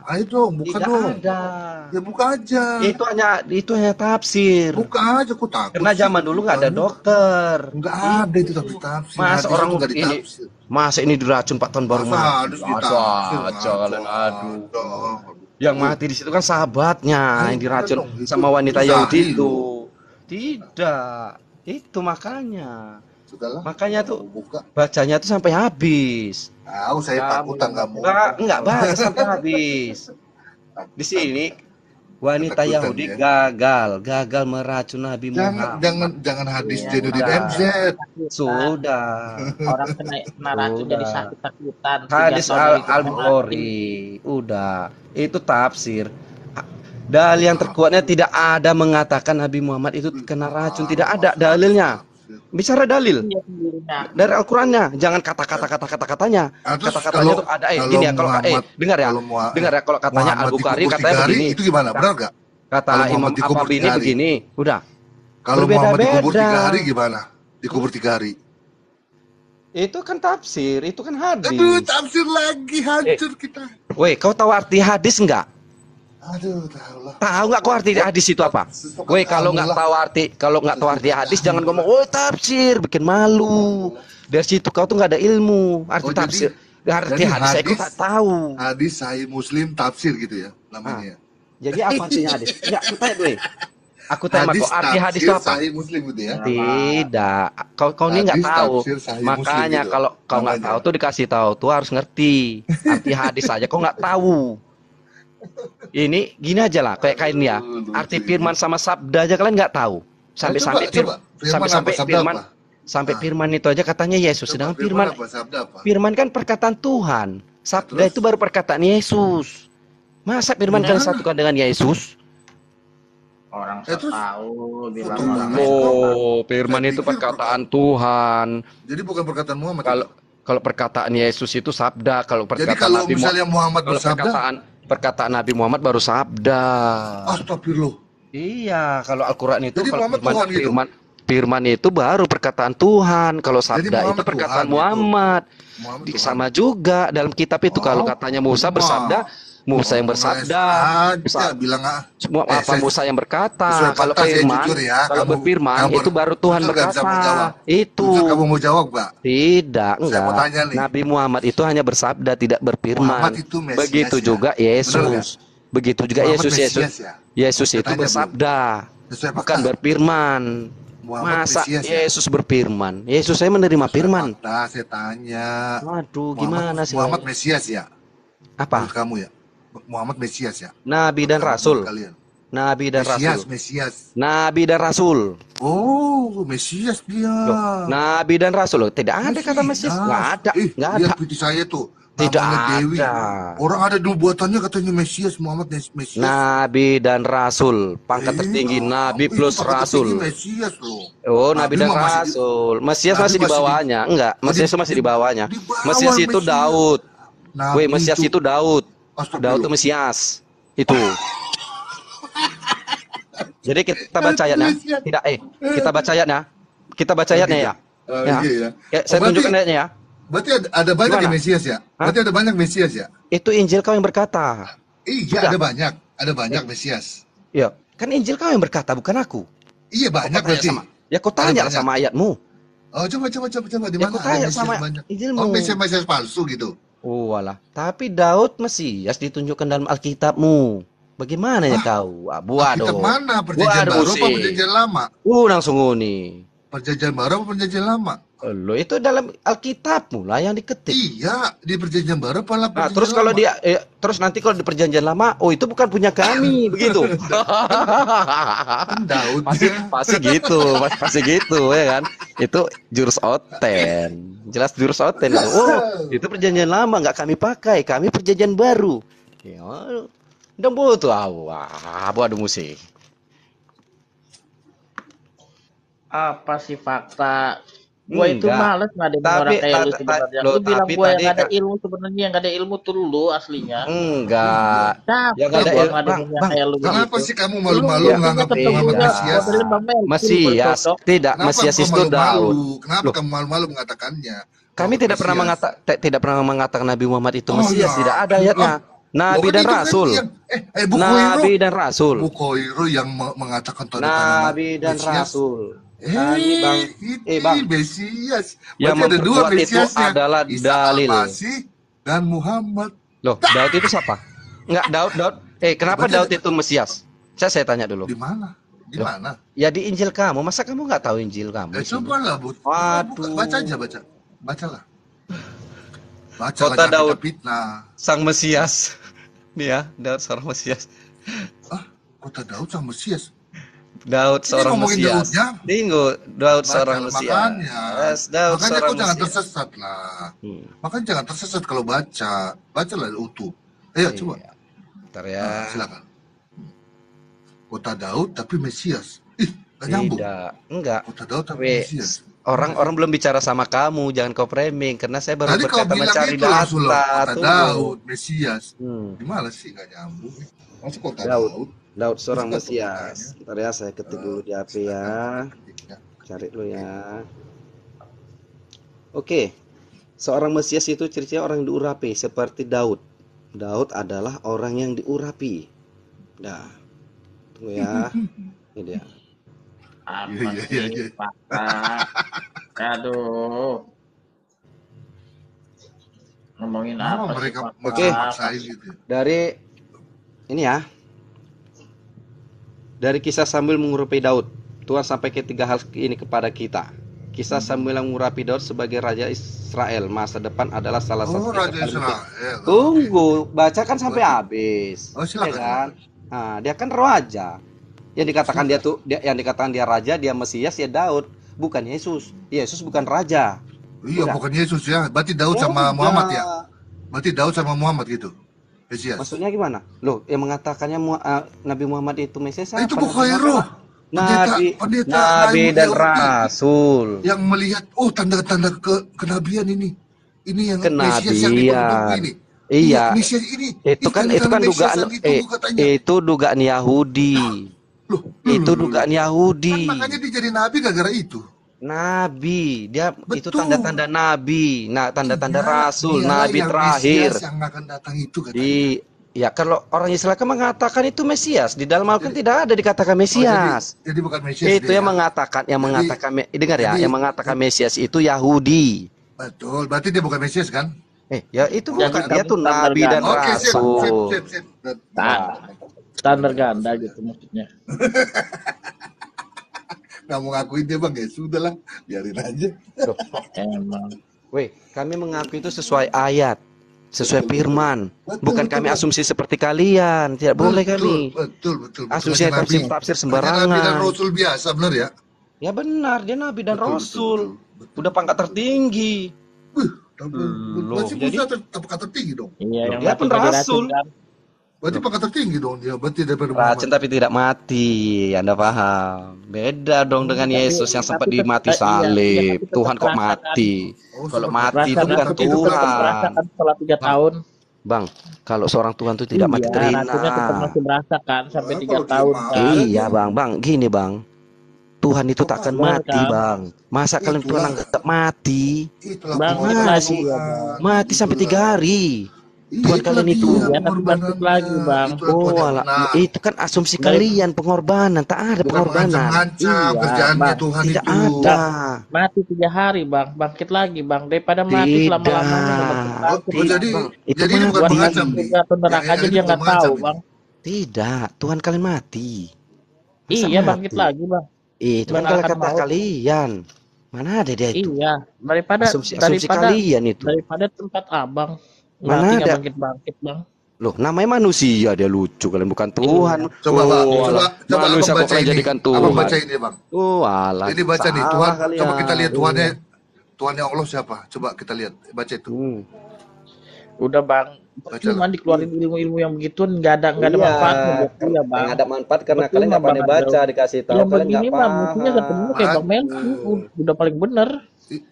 Ayo dong, buka Tidak dong. ada. Ya buka aja. Itu hanya tafsir. Buka aja, aku takut. Karena sih. zaman dulu nggak ada dokter. Enggak ada itu tafsir. Masa Hadis orang itu nggak ini ditafsir. masa ini diracun 4 tahun baru Masa mati? hadis ditafsir? Masa kalian aduh. Aduh. Yang mati di situ kan sahabatnya yang diracun dong, itu- sama wanita itu Yahudi sahih itu. Tidak. Itu makanya. Sudahlah. Makanya tuh Buka. bacanya tuh sampai habis. Tahu saya takutan kamu. Enggak baca sampai habis. Di sini wanita Takutan, Yahudi ya. gagal meracun Nabi Jangan Muhammad. jangan hadis Iya, Zainuddin udah. MZ. Sudah. Orang kena racun jadi Sudah. sakit-sakitan. 3 Hadis tahun lagi kena Al-Bukhari. Udah. Itu tafsir. Dalil yang terkuatnya tidak ada mengatakan Nabi Muhammad itu kena racun. Tidak ada dalilnya. Bicara dalil mati. Dia sendirinya. dari Al-Qur'annya, jangan kata-katanya. Ah, terus Kata-katanya tuh ada gini ya kalau dengar ya. Dengar ya kalau katanya Muhammad Al-Bukhari dikubur katanya 3 hari, begini. itu gimana? Benar nggak? Kata Kalau Imam Muhammad dikubur Apa-Bini 3 hari. begini. Udah. Kalau Muhammad dikubur Berbeda-beda. 3 hari gimana? Dikubur 3 hari. Itu kan tafsir, itu kan hadis. Aduh, tafsir lagi hancur kita. Woi, kau tahu arti hadis enggak? Aduh, tahu lah. Tahu nggak kau arti hadis itu apa? Woi, kalau nggak tahu arti hadis jangan ngomong, "Woi, tafsir," bikin malu. Dari situ kau tuh nggak ada ilmu arti Oh, tafsir. Arti jadi hadis saya kau hadis- tak tahu. Hadis Sahih Muslim tafsir gitu ya namanya. Jadi apa artinya hadis? Enggak, aku tanya dulu. Aku tanya kau arti hadis itu tafsir apa? Sahih Muslim gitu ya. Tidak, kau ini nggak Hadis tahu. tafsir Sahih Makanya Muslim gitu kalau kau nggak namanya. tahu tuh dikasih tahu tuh harus ngerti arti hadis aja. Kau nggak tahu. Ini gini aja lah, kayak ini ya. Arti firman sama sabda aja kalian nggak tahu. Sampai-sampai coba. Firman apa? Sabda apa? sampai Ah. firman itu aja katanya Yesus. Coba, Sedangkan firman apa? Sabda apa? firman kan perkataan Tuhan. Sabda Terus? itu baru perkataan Yesus. Masa firman Gimana? kalian satukan dengan Yesus? Orang terus? tahu bilang Betul orang banget. Oh, firman Saya itu pikir perkataan Tuhan. Jadi bukan perkataan Muhammad. Kalau perkataan Yesus itu sabda, kalau Jadi perkataan kalau Nabi Muhammad, misalnya Muhammad kalau bersabda, perkataan Nabi Muhammad baru sabda. astagfirullah. Iya, kalau Al-Qur'an itu Jadi kalau Muhammad Tuhan gitu? firman Firman itu baru perkataan Tuhan. Kalau Jadi sabda itu Muhammad perkataan Tuhan gitu. Muhammad. Muhammad Tuhan. Sama juga dalam kitab itu kalau Oh, katanya Musa bersabda, Musa yang ngeles bersabda. aja bilang Semua apa Musa yang berkata. sesuai Kalau fakta saya firman, jujur ya. kalau berfirman itu baru Tuhan jujur nggak bisa mau jawab. berkata. Itu. Jujur kamu mau jawab, Pak? Tidak, Saya mau enggak. tanya nih. Nabi Muhammad itu hanya bersabda, tidak berfirman. Muhammad itu Mesias Begitu ya? juga Bener Yesus. Begitu juga Muhammad Yesus. Mesias ya? Yesus Saya itu tanya, bersabda, Sesuai bukan fakta. berfirman. Muhammad Masa Mesias ya? Yesus berfirman? Yesus saya menerima Sesuai firman. fakta, saya tanya. Waduh, gimana sih? Muhammad Mesias ya? Apa? Menurut kamu ya? Muhammad Mesias ya? Nabi dan Menurut Rasul. kalian. Nabi dan Rasul. Mesias. Nabi dan Rasul. Oh, Mesias dia. Loh, Nabi dan Rasul. Loh, tidak ada kata Mesias. Nggak ada. Nggak ada. Lihat video saya tuh. Tidak namanya Dewi. ada. Orang ada nubuatannya katanya Mesias, Muhammad Mesias. Nabi dan Rasul. Pangkat tertinggi Nabi plus itu pangkat Rasul. tertinggi Mesias loh. Oh, Nabi dan mah masih di- Rasul. Mesias Nabi masih di masih di- bawahnya. Enggak, Mesias masih di bawahnya. di bawah Mesias itu Mesias. Daud. Nabi Weh, Mesias itu Daud. Astagfirullah. Daud itu Mesias. Itu. Jadi kita baca ayatnya. Tidak, kita baca ayatnya. Kita baca ayatnya ya. Ya. Iya ya. Ya, saya Berarti- tunjukkan ayatnya ya. Berarti ada banyak Gimana? ya Mesias ya? Berarti ada banyak Mesias ya? Itu Injil kau yang berkata. Iya, Sudah. ada banyak Mesias. Ya, kan Injil kau yang berkata, bukan aku. Iya banyak Kau tanya berarti. sama, ya kau tanya Banyak. sama ayatmu. Oh, coba di Ya, mana aku tanya Mesias sama banyak? Injilmu. Oh, Mesias palsu gitu. Oh, walah. Tapi Daud Mesias ditunjukkan dalam Alkitabmu. Bagaimana ya kau? Kitab Waduh. mana? Perjanjian Waduh, baru apa sih. perjanjian lama? Langsung uni. Perjanjian baru apa perjanjian lama? Lo itu dalam Alkitabmu lah yang diketik. Iya, di perjanjian baru apa Nah, perjanjian terus kalau lama? dia terus nanti kalau di perjanjian lama, oh itu bukan punya kami, begitu. Kan Daud. Pasti gitu, pasti gitu ya kan. Itu jurus oten. Jelas jurus oten itu. Oh, itu perjanjian lama nggak kami pakai, kami perjanjian baru. Ya, udah butuh aduh musik. Apa sih fakta? Gua itu Enggak. males ngademin Tapi- orang kayak lu ta- sebenarnya. lo, Lu bilang tapi gua yang tadi gak ada kan- ilmu sebenarnya, yang gak ada ilmu tuh lu aslinya. Enggak. Capek Ya, nggak ada gua ilmu. ngademin yang Bang, kayak lu Kenapa begitu. sih kamu malu-malu Iya. nganggap ketemu Muhammad Iya. Mesias? modelin Bang Mel, Mesias, bercocok. tidak, Kenapa Mesias kau itu Daud. malu-malu? Kenapa Loh. kamu malu-malu mengatakannya? Kami tidak pernah tidak pernah mengatakan Nabi Muhammad itu Mesias, iya. tidak ada ayatnya. Nabi dan Rasul. Nabi dan Rasul. Bukhoiro yang mengatakan Nabi dan Rasul. Kami Bang, Bang. Mesias. Yang Berarti ada dua memperkuat itu Mesiasnya. adalah Isa dalil. Al-Masih dan Muhammad. Loh, Daud itu siapa? Enggak, Daud. Kenapa Berarti Daud itu Mesias? Saya tanya dulu. Di mana? Di Loh. mana? Ya di Injil kamu, masa kamu nggak tahu Injil kamu? di sini? Coba lah, Bu. Waduh. Baca aja, bacalah. Baca Kota lah, Daud. fitnah. Sang Mesias. Nih ya, Daud seorang Mesias. Kota Daud sama Mesias. Daud Ini seorang ngomongin Mesias. Daudnya. Daud Baca, seorang Mesias. makanya. Yes, Daud Makanya seorang kau jangan Mesias. tersesat lah. Hmm. Makanya jangan tersesat kalau baca. Bacalah utuh. Ayo coba. Iya. Bentar ya. Nah, silakan. Kota Daud tapi Mesias. Gak nyambung. Tidak, enggak. Kota Daud tapi Weh, Mesias. orang belum bicara sama kamu, jangan kau framing karena saya baru Tadi kau berkata bilang mencari itu langsung loh. data. Kota Tunggu. Daud, Mesias. Hmm. Gimana sih gak nyambung? Masuk kota Daud. Daud. Daud seorang Terus kau Mesias. Bentar ya, saya ketik dulu di HP ya. Ketiknya. Cari dulu ya. Oke. Seorang Mesias itu ciri-cirinya orang yang diurapi seperti Daud. Daud adalah orang yang diurapi. Nah, tunggu ya. Ini dia. Apa Iya, sih iya. fakta? Aduh. Ngomongin Kenapa apa mereka sih Oke. maksain gitu? Dari ini ya. Dari kisah Samuel mengurapi Daud. Tuhan sampaikan 3 hal ini kepada kita. Kisah Samuel yang mengurapi Daud sebagai raja Israel. Masa depan adalah salah satu Oh, Raja yang paling penting. Israel. Tunggu, bacakan sampai habis. Oh, silakan. Ya kan? Nah, dia kan raja. Yang dikatakan yang dikatakan dia raja, dia Mesias, ya Daud, bukan Yesus. Yesus bukan raja. Iya, Udah. bukan Yesus ya. Berarti Daud sama Udah. Muhammad ya. Berarti Daud sama Muhammad gitu. Mesias. Maksudnya gimana? Loh, yang mengatakannya Nabi Muhammad itu Mesias Nah, itu siapa? Bukhairo. Nabi, Pendeta Nabi Raimund dan Yahudi. Rasul. Yang melihat tanda-tanda kenabian ini. Ini yang Mesias yang Kenabian. dipenuhi ini. Iya. Mesias ini. Itu kan tanda-tanda dugaan Mesias yang ditunggu katanya. itu dugaan Yahudi. Itu dugaan Kan Yahudi. makanya dia jadi nabi gara-gara itu. Nabi, dia itu Betul. tanda-tanda nabi, nah tanda-tanda Iya, rasul, dialah nabi yang terakhir. Mesias yang akan datang itu katanya. Ya kalau orang Israel kan mengatakan itu Mesias, di dalam Al-Quran Jadi- tidak ada dikatakan Oh, Mesias. jadi bukan Mesias Itu dia yang ya. mengatakan, dengar ya, jadi- yang mengatakan Mesias itu Yahudi. Betul, berarti dia bukan Mesias kan? Ya itu Oh, bukan, jadi dia kamu tuh nabi dan standar Oke, sip, rasul. sip. Standar ganda gitu maksudnya. Nggak mau ngakuin dia bang, ya sudahlah, biarin aja. Loh, Emang. kami mengaku itu sesuai ayat, sesuai firman. Betul, Bukan betul, kami Bang. asumsi seperti kalian. Tidak boleh kami. Betul. Asumsi Hanya tafsir Nabi sembarangan. dan Rasul biasa, benar ya? Ya benar, dia nabi dan Betul, rasul. betul. Udah pangkat tertinggi. Masih jadi- bisa pangkat tertinggi dong. Iya, yang Dia mati pun jadi rasul. racun kan. Berarti pangkat tertinggi dong dia. Berarti daripada Racun Muhammad. tapi tidak mati, Anda paham? Beda dong dengan Tapi- Yesus yang sempat tapi dimati tetap- iya, salib. tapi tetap Tuhan kok merasakan. mati? Oh, Kalau seperti- mati itu Rasa bukan racun itu tetap Tuhan. merasakan setelah 3 tahun. Bang, kalau seorang Tuhan itu tidak mati Iya, racunnya tetap terina. masih merasakan sampai Nah, 3 kalau dia tahun mau- kan. Iya bang, gini bang. Tuhan itu tak akan Benar, mati kan? bang. Masa kalian Itulah. Tuhan anggap mati? Itulah Bang, pengorbanan lagi, Tuhan. ya, Bang. Mati sampai 3 hari. Iya, Tuhan itulah kalian itu. dia Ya, tapi pengorbanannya. bangkit lagi, Bang. Itulah Tuhan yang alah, benar. itu kan asumsi Baik. kalian pengorbanan. Tak ada Bukan pengorbanan. mengancam-ancam Iya, kerjaannya Bang. Tuhan Tidak itu. ada. Mati 3 hari, Bang. Bangkit lagi, Bang. Daripada mati selama-lamanya nggak bangkit-bangkit. Oh, Tidak, jadi Bang. Itu jadi ini bukan mati. mengancam nih. Surga atau neraka Ya, aja ini dia bukan nggak mengancam tahu, ini. Bang. Tidak, Tuhan kalian mati. Masa Iya, mati? bangkit lagi, Bang. Itu kan Menahan kata maut. kalian. Mana ada dia itu? Iya, daripada Asumsi daripada kalian itu. daripada tempat abang Mana mati nggak ada? bangkit-bangkit, Bang. Loh, namanya manusia, dia lucu, kalian bukan Tuhan. Coba Bang, Oh, coba alah. manusia abang kok kalian jadikan Tuhan. Abang baca ini Bang. Oh, alah. Ini baca nih salah Tuhan. kalian. Coba kita lihat Tuhannya Allah siapa? Coba kita lihat. Baca itu. Udah, Bang. Baca Cuma lah. dikeluarin ilmu-ilmu yang begitu nggak ada Iya, manfaatnya buat dia, Bang. Nggak ada manfaat karena Betul, kalian nggak Bang pandai Adel. baca, dikasih tahu Yang kalian begini nggak mah mestinya ketemu paham. kayak Bang Melki, udah paling bener.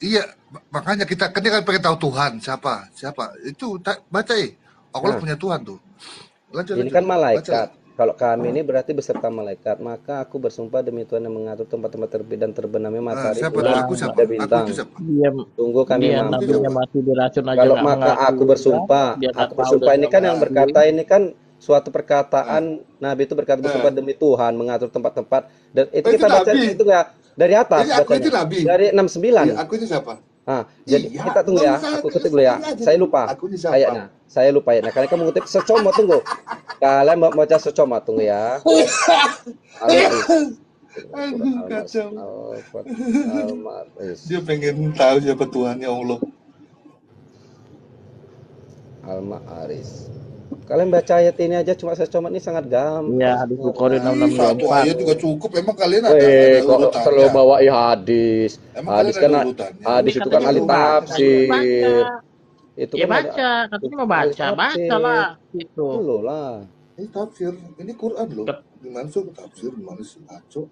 Iya, makanya kita kan pengen tahu Tuhan siapa. Itu baca Allah punya Tuhan tuh. Lanjut, Ini lanjut. kan malaikat. Baca. Kalau kami ini berarti beserta malaikat, maka aku bersumpah demi Tuhan yang mengatur tempat-tempat terbit dan terbenamnya matahari, Siapa bulan, tuh? Aku siapa? ada Aku bintang. itu siapa? Dia Tunggu kami dia mampu. nabinya mati diracun aja Kalau nggak maka mengaku, aku bersumpah, dia nggak aku tahu bersumpah dan ini nggak kan yang mengaku. berkata ini kan suatu perkataan Nabi itu berkata bersumpah demi Tuhan mengatur tempat-tempat, dan itu Oh, kita itu baca Nabi. itu ya dari atas Jadi aku bacanya. itu Nabi. Dari 69. Iya, aku itu siapa? Jadi Iya, kita tunggu ya, nggak usah, aku ketik dulu ya. aja. Saya lupa Aku ini siapa? ayatnya. Saya lupa ayatnya. Kalian kamu ngutip secoma, tunggu. Kalian mau baca secoma, tunggu ya. Al-Maris. Aduh, kacau. Al-Maris. Dia pengen tahu siapa Tuhannya Allah. Al-Maris. Kalian baca ayat ini aja cuma secoma, ini sangat gampang. Iya, hadis Bukhari Satu 664. ayat juga cukup. Emang kalian ada Kok urutannya? selalu bawa hadis? Emang Hadis kalian kan ada urutannya? hadis itu kan ahli Katanya baca. tafsir. Itu Ya kan ada- baca, katanya mau baca, baca lah gitu. Dulu lah. Ini tafsir, ini Quran loh. Gimana sih tafsir? Gimana sih ngaco?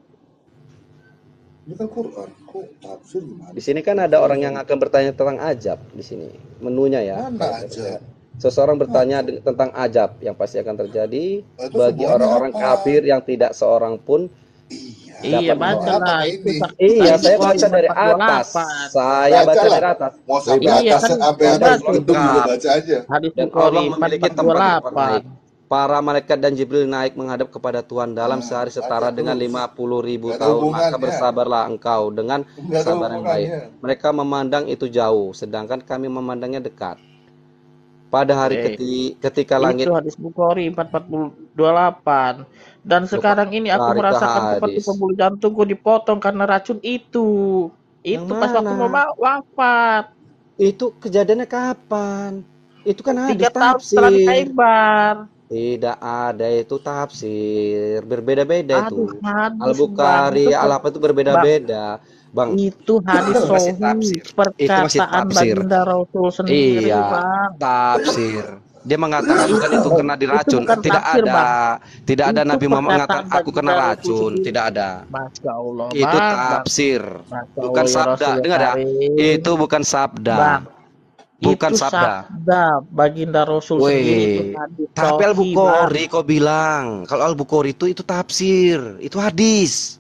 Ini kan Quran, kok tafsir gimana? Di sini kan ada orang yang akan bertanya tentang ajab di sini. Menunya ya. Mana aja? Seseorang bertanya tentang ajab yang pasti akan terjadi Itu bagi semuanya orang-orang apa? kafir yang tidak seorang pun. Iya, Dapat baca apa lah. ini? Iya, saya Bukhari baca dari 428. atas. Saya baca Bacalah. dari atas. Mau sampai Iya, atas, kan sampai ada atas tuh. gedung juga baca aja. Hadis Dan Bukhari Allah memiliki tempat 428. naik. Para malaikat dan Jibril naik menghadap kepada Tuhan dalam sehari setara dengan 50.000 Nggak ada tahun. Maka hubungannya. bersabarlah engkau dengan Nggak ada sabar yang baik. hubungannya. Mereka memandang itu jauh, sedangkan kami memandangnya dekat. Pada hari ketika langit Itu hadis Bukhari 428. Dan sekarang ini aku tarik ke merasakan seperti hadis. pembuluh jantungku dipotong karena racun itu. Yang Itu pas waktu mana? mau wafat. Itu kejadiannya kapan? Itu kan hadis 3 tahun setelah di tafsir. Khaybar. Tidak ada itu tafsir. Berbeda-beda Aduh, itu. hadis, Al-Bukhari, Bang. Al-apa itu berbeda-beda. Bang, Itu hadis Itu masih sahih, tafsir. Itu masih perkataan tafsir. baginda Rasul sendiri, Iya, Bang. tafsir. Dia mengatakan bukan itu kena diracun. bukan Tidak tafsir, ada. Bang. Tidak ada Itu Nabi Muhammad mengatakan perkataan aku kena baginda Rasul racun. sendiri. Tidak ada. Masya Allah, Itu Bang. tafsir. Masya Bukan Allah, ya sabda. Rasulullah Dengar ya. Karim. Itu bukan sabda. Bang, Bukan Itu sabda. sabda baginda Rasul sendiri, itu Weh, hadis tapi sahih, Bang. Al-Bukhari kau bilang. Kalau Al-Bukhari itu tafsir, itu hadis.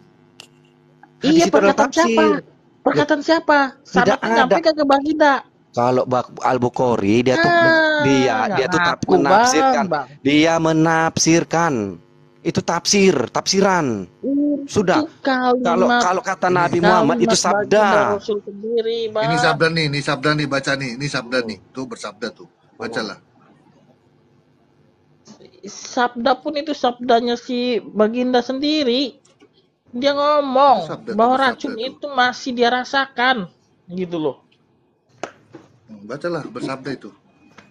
Hadis Iya, itu adalah perkataan siapa? tafsir. Loh, Perkataan siapa? tidak Sanadnya ada. nyampe ke baginda. Kalau Al-Bukhari dia Nggak tuh ngaku, menafsirkan. Bang. Dia menafsirkan. Itu tafsiran. Sudah. Itu kalimat Kalau kata Ini Nabi Muhammad itu baginda sabda. Rasul sendiri, ini Bang. sabda nih, baca nih, ini sabda nih. Tuh bersabda tuh. Bacalah. Sabda pun itu sabdanya si baginda sendiri. Dia Itu ngomong sabda tuh, bahwa bersabda racun tuh. itu masih dia rasakan, gitu loh. Bacalah bersabda itu.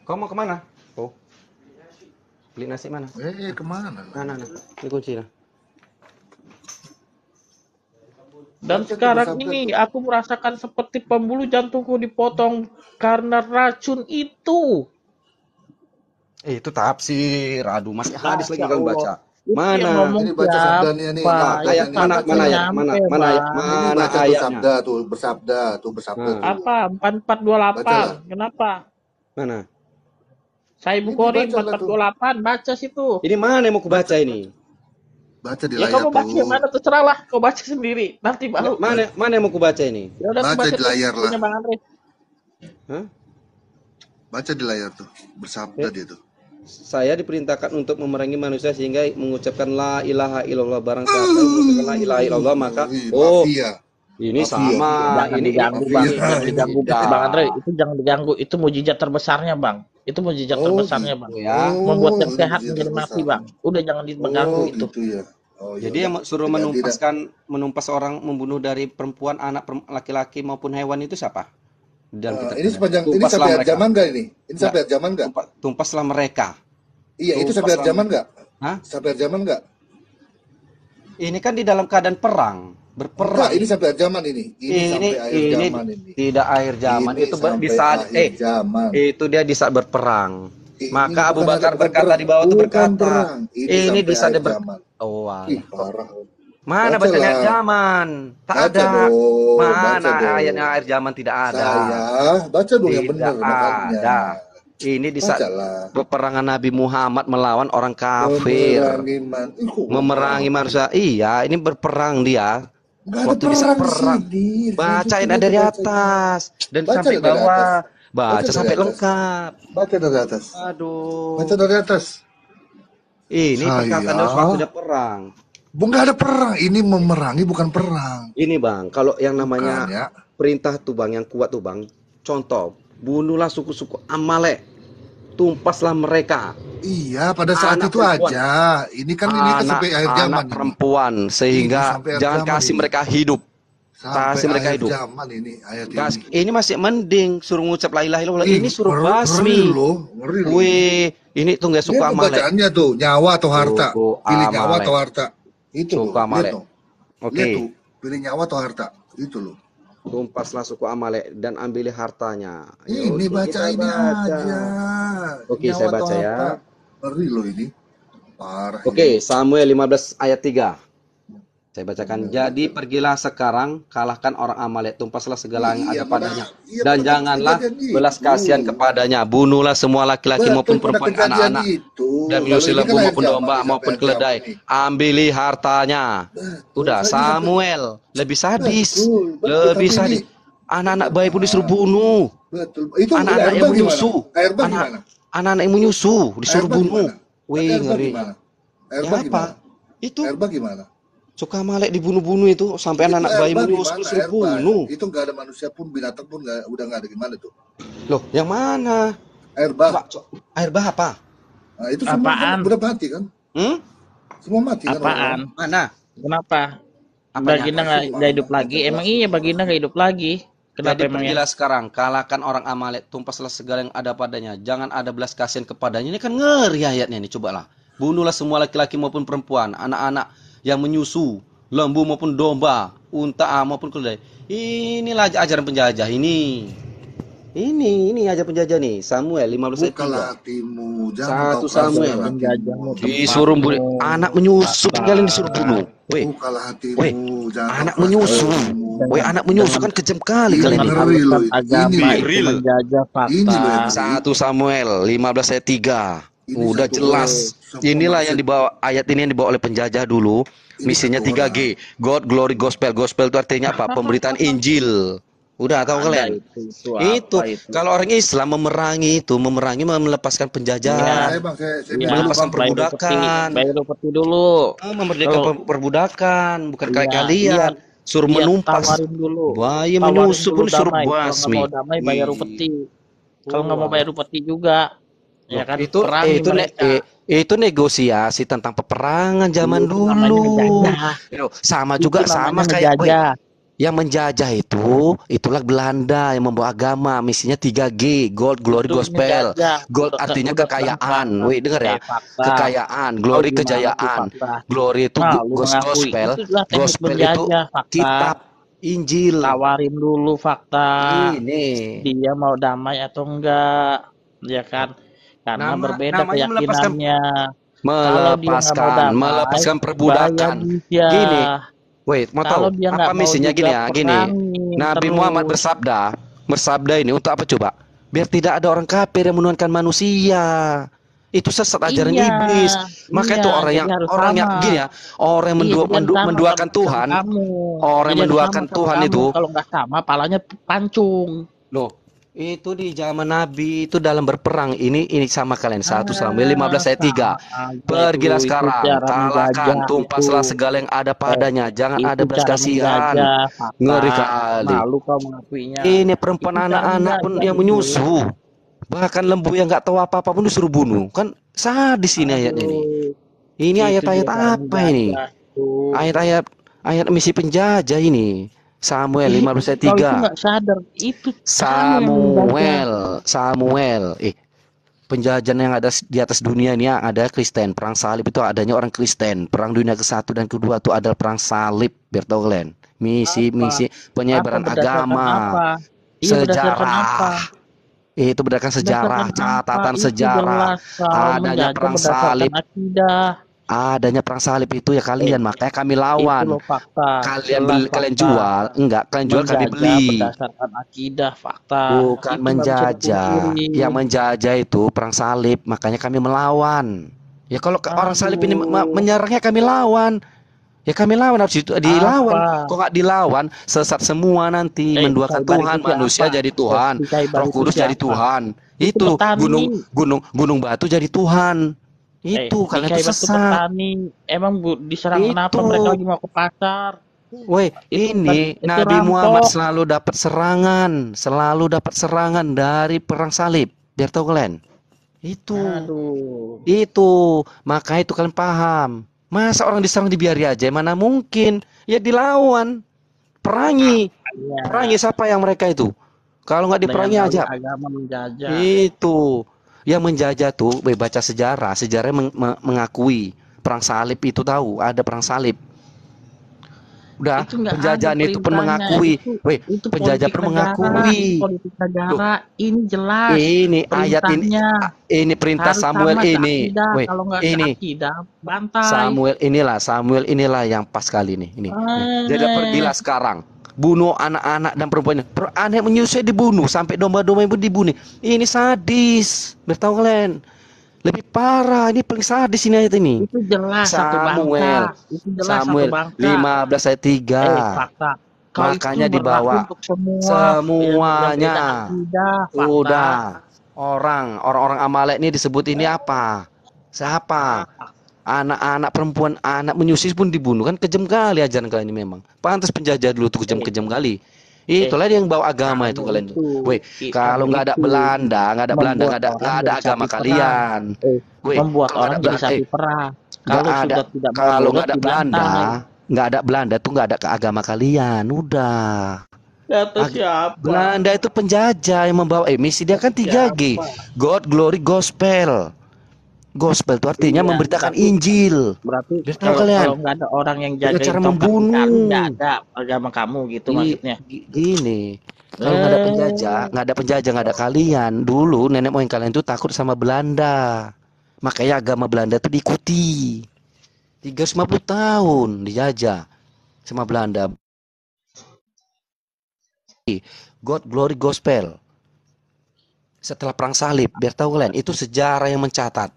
Kau mau kemana? Oh, beli nasi mana? Kemana? Nah. Ini kunci lah. Dan Baca tuh sekarang bersabda ini tuh. aku merasakan seperti pembuluh jantungku dipotong karena racun itu. Itu tafsir. Aduh, masih hadis lagi Masya kau Allah. baca. Itu yang Mana? ngomong Ini baca sabdanya nih. siapa? Nah, Itu Ayat mana sanadnya mana ayat? nyampe, Ini Mana baca tuh ayatnya? sabda tuh, bersabda. Nah, Apa? Bacalah. 4428. Kenapa? mana? Saya Ini Bukhari bacalah tuh. 4428. Baca situ. Ini mana yang mau kubaca ini? Baca di Ya layar kamu baca tuh. yang mana terserah lah. Kau baca sendiri. Nanti baru. Mana yang mau kubaca ini? Ya udah aku Baca baca di layar tuh, punya lah. Bang Andre. Hah? Baca di layar tuh. Bersabda dia tuh. Saya diperintahkan untuk memerangi manusia sehingga mengucapkan la ilaha illallah, barang siapa yang mengucapkan la ilaha illallah maka Mafia. ini Mafia. sama Jangan ini diganggu, mafia. Bang. Jangan diganggu, Tidak. Bang Andre. Itu jangan diganggu. Itu mujizat terbesarnya, Bang. Itu mujizat terbesarnya, Bang. ya. Membuat yang ini sehat mujizat menjadi mati, terbesar. Bang. Udah jangan diganggu itu. Gitu ya. Oh, ya Jadi udah. yang suruh Tidak. menumpas orang membunuh dari perempuan, anak, laki-laki maupun hewan itu siapa? Dalam kitab Ini sepanjang ini Tumpaslah sampai akhir mereka. zaman nggak ini? Ini sampai akhir zaman nggak? Tumpaslah mereka. Iya, itu sampai akhir zaman nggak? Hah? Sampai akhir zaman nggak? Ini kan di dalam keadaan perang, Enggak, berperang. ini sampai akhir zaman ini. Ini sampai akhir zaman ini. tidak akhir zaman. Ini Itu sampai di saat akhir zaman. itu dia di saat berperang. Ini Maka Abu bukan Bakar bukan berkata perang. di bawah itu Bukan berkata, perang. ini di saat sampai akhir dia zaman. Oh, alah. Ih, parah. Mana Bacalah. bacanya akhir zaman? Tak Baca ada. dong, Mana baca dong. ayatnya akhir zaman tidak ada. Baca dong yang benar Tidak makanya. ada. Ini di saat Bacalah. peperangan Nabi Muhammad melawan orang kafir, memerangi manusia. Iya, ini berperang dia. Nggak ada Waktu di saat perang perang, di sini. bacain ada dari atas dan Baca sampai dari bawah. atas. Baca Baca sampai dari atas. lengkap. Baca dari atas. Aduh. Baca dari atas. Ini Saya- perkataan dari waktu dia perang. Nggak ada perang. Ini memerangi bukan perang. Ini Bang, kalau yang namanya Bukan, ya. perintah tuh Bang, yang kuat tuh Bang. Contoh, bunuhlah suku-suku Amalek. Tumpaslah mereka. Iya, pada saat Anak itu perempuan. aja. Ini kan sampai akhir zaman. anak ini. perempuan sehingga Ini sampai akhir jangan zaman kasih ini. mereka hidup. Sampai kasih mereka akhir hidup. zaman ini ayat Gas- ini. ini masih mending suruh ngucap la ilaha illallah. Ini suruh Ngeri basmi. loh, ngeri loh. Wih, ini tuh nggak suka Lihat Amalek. bacaannya tuh, nyawa atau harta. Suku Pilih nyawa Amalek. atau harta. Itu loh. Suku Amalek. Lihat tuh. Oke. Lihat tuh, pilih nyawa atau harta. Itu loh. Tumpaslah suku Amalek dan ambil hartanya. Ini Oke, baca kita ini baca. aja. Oke, Nyawa saya atau baca ya. harta. Ngeri loh ini. Parah. Oke, Samuel 15 ayat 3. Saya bacakan. Jadi pergilah sekarang, kalahkan orang Amalek, tumpaslah segala yang Iya, ada padanya. iya, Dan pada janganlah kejadian belas itu. kasihan kepadanya. Bunuhlah semua laki-laki maupun Betul, pada perempuan, kejadian anak-anak. itu. Dan Kalau menyusul ini lembu kan akhir maupun zaman, domba sampai maupun akhir keledai. zaman ini. Ambili hartanya. Udah, Betul, Samuel. Lebih sadis. Betul, Lebih tapi sadis. ini- Anak-anak bayi pun disuruh bunuh. Betul. Itu Anak-anak Airba yang gimana? menyusu. Airba gimana? Anak-anak yang menyusu disuruh Airba bunuh. gimana? Wih, Airba ngeri. gimana? Ya Airba apa? gimana? Itu Airba gimana? suka Amalek dibunuh-bunuh itu sampai Itu anak-anak bayi Airba menyusu gimana? disuruh Airba. bunuh. Itu nggak ada manusia pun, binatang pun udah nggak ada gimana tuh. Loh, yang mana? Airba. Air bah apa? Nah, itu semua Apaan? kan udah mati kan? Semua mati kan? Apaan? Mana? Kenapa? Apanya? Baginda nggak hidup lagi. Emang iya Baginda nggak hidup lagi. Kenapa Jadi emangnya? pergilah sekarang, kalahkan orang Amalek, tumpaslah segala yang ada padanya. Jangan ada belas kasihan kepadanya. Ini kan ngeri ayatnya nih, cobalah. Bunuhlah semua laki-laki maupun perempuan, anak-anak yang menyusu, lembu maupun domba, unta maupun keledai. Inilah ajaran penjajah ini. Ini aja penjajah nih. Samuel 15 ayat 3. Bukalah hatimu, jangan Satu kau keras Samuel. hatimu. Penjajahmu Disuruh tempatmu, anak menyusup kalian disuruh bunuh. Weh, Bukalah weh, hatimu, jangan anak kau keras menyusup. hatimu. Weh, anak menyusup kan kejam kali Ini kalian ngeri ini. loh dengan itu. agama Ini itu real. menjajah Ini fakta. loh yang ngeri. 1 Samuel 15 ayat 3. Ini Udah satu jelas. orang, Inilah yang dibawa ayat ini yang dibawa oleh penjajah dulu. Ini Misinya satu 3G. God, glory, gospel. Gospel itu artinya apa? Pemberitaan Injil. Udah tahu Ada kalian? itu Itu apa itu? kalau orang Islam memerangi melepaskan Iya. penjajahan, saya Iya, melepaskan bang. perbudakan, bayar upeti dulu. memerdekakan Kalau perbudakan, bukan kayak iya, kalian suruh iya menumpas. tawarin dulu. Bahaya Tawarin menyusup dulu pun disuruh damai. Kalau nggak basmi. mau damai bayar Wih. upeti. Kalau nggak mau Wah. bayar upeti juga, ya Loh, kan itu perangi mereka. itu negosiasi tentang peperangan zaman Itu namanya dulu. ngejajah. Loh, sama Itu juga sama namanya kayak ngejajah. yang menjajah itulah Belanda yang membawa agama, misinya 3G, gold, glory, Itu gospel. ngejajah. Gold artinya Udah kekayaan. terang-terangan. Woi, denger ya. Fakta. Kekayaan, Tahu glory di mana tuh kejayaan. fakta? Glory itu Nah, lu mengakui gospel. itulah teknik Gospel itu penjajah fakta. kitab Injil. Tawarin dulu fakta. Ini Dia mau damai atau enggak, ya kan? Karena berbeda namanya keyakinannya. Kalau dia nggak mau damai, melepaskan perbudakan. bayar dia. Gini, wait, mau Kalau tahu dia nggak apa mau misinya? juga Gini ya, gini. perangi Nabi terus. Muhammad bersabda ini untuk apa coba? Biar tidak ada orang kafir yang menuhankan manusia. Itu sesat ajaran Iya, iblis. Maka iya, itu orang jadi yang harus gini ya, orang yang Iya, jadi harus sama menduakan sama Tuhan, kamu. orang yang Jadi harus menduakan sama sama Tuhan kamu. itu. Kalau nggak sama, palanya pancung. Loh, itu di zaman Nabi itu dalam berperang ini sama kalian 1 Samuel 15 ayat 3. Pergilah Itu sekarang, cara kalahkan, menjajah tumpaslah itu. segala yang ada padanya, jangan Itu ada belas cara kasihan. menjajah, fakta. Ngeri kali. Malu kau mengakuinya. Ini perempuan Itu cara anak-anak pun menjajah yang itu. menyusup. Bahkan lembu yang nggak tahu apa-apa pun disuruh bunuh. Kan sadis ini ayatnya ini. Ini Itu ayat-ayat juga cara apa ini? menjajah tuh. Ayat misi penjajah ini. Samuel 15 ayat Kau itu 3. nggak sadar, itu kamu yang menjajah. Samuel. Penjajahan yang ada di atas dunia ini ada Kristen. Perang salib itu adanya orang Kristen. Perang dunia ke-1 dan ke-2 itu adalah perang salib. Biar tahu kalian. Misi penyebaran agama. Apa? Iya, berdasarkan apa? Itu berdasarkan sejarah, catatan sejarah. Adanya perang salib. Adanya perang salib itu ya kalian, makanya kami lawan. Itu loh fakta. Kalian jual, enggak, kalian jual kami beli. Berdasarkan akidah, fakta. Bukan Itu menjajah. Yang menjajah itu perang salib, makanya kami melawan. Ya kalau orang salib ini menyerangnya kami lawan. Ya kami lawan, harus dilawan. Kok nggak dilawan, sesat semua nanti. Menduakan Tuhan, manusia jadi Tuhan, Roh Kudus jadi Tuhan. Itu gunung batu jadi Tuhan. Itu kalian itu sesat. Emang diserang kenapa mereka lagi mau ke pasar? Woi, ini Nabi Muhammad selalu dapat serangan dari perang salib. Biar tahu kalian. Itu, maka itu kalian paham. Masa orang diserang dibiari aja? Mana mungkin? Ya dilawan, perangi siapa yang mereka itu? Kalau nggak diperangi aja. Agama menjajah. Itu. Yang menjajah tuh, baca sejarah mengakui perang salib itu, tahu ada perang salib. Udah, penjajahan itu pun mengakui. Penjajah pun mengakui. Politik negara ini jelas. Ini ayat ini perintah Samuel ini. Kalau nggak ada akidah, bantai. Samuel inilah yang pas kali ini. Jadi pergilah sekarang. Bunuh anak-anak dan perempuan. Anak menyusui dibunuh, sampai domba-domba pun dibunuh. Ini sadis. Bertahu kalian. Lebih parah, ini paling sadis ini ayat ini. Itu jelas satu bangsa. Itu jelas Samuel 15 ayat 3. Fakta. Makanya dibawa semuanya. Udah. Orang-orang Amalek ini disebut ini apa? Siapa? Anak-anak perempuan, anak menyusui pun dibunuh. Kan kejam kali ajaran kalian ini memang. Pantas penjajah dulu tuh kejam-kejam kali. Itulah yang bawa agama itu kalian. Kalau nggak ada Belanda, nggak ada agama kalian. Membuat orang jadi sapi perah. Kalau nggak ada Belanda, tuh nggak ada agama kalian. Udah. Belanda itu penjajah yang membawa misi dia kan 3G. God, glory, gospel. Gospel itu artinya memberitakan Injil. Berarti kalau nggak ada orang yang jaga cara membunuh, nggak ada agama kamu gitu maksudnya. Gini, Kalau nggak ada penjajah, nggak ada kalian. Dulu nenek moyang kalian itu takut sama Belanda. Makanya agama Belanda itu diikuti. 350 tahun dijajah sama Belanda. God Glory Gospel. Setelah perang salib, biar tahu kalian, itu sejarah yang mencatat.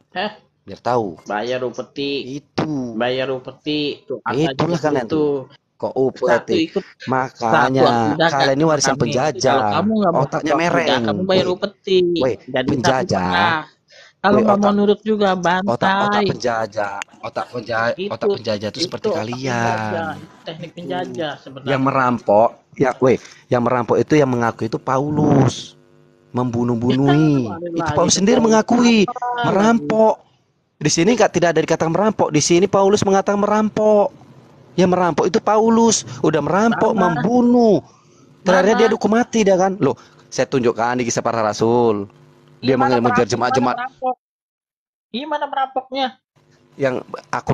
Biar tahu. Bayar upeti. Itu. Bayar upeti. Itulah kalian tuh. Kok upeti? Ikut Makanya kalian ini warisan penjajah. Kalau kamu nggak mau otaknya mereng. kamu bayar upeti. Jadi penjajah. Kalau nggak mau nurut juga bantai. Otak penjajah. Otak penjajah itu seperti kalian. Teknik penjajah sebenarnya. Yang merampok, yang merampok itu yang mengaku itu Paulus. Membunuh-bunuhi. Itu Paulus sendiri mengakui merampok. Di sini tidak ada dikatakan merampok. Di sini Paulus mengatakan merampok. Yang merampok itu Paulus. Udah merampok, membunuh. Terakhir dia dihukum mati dia kan. Loh, saya tunjukkan di Kisah Para Rasul. Dia mengejar jemaat-jemaat. Gimana merampoknya? Yang aku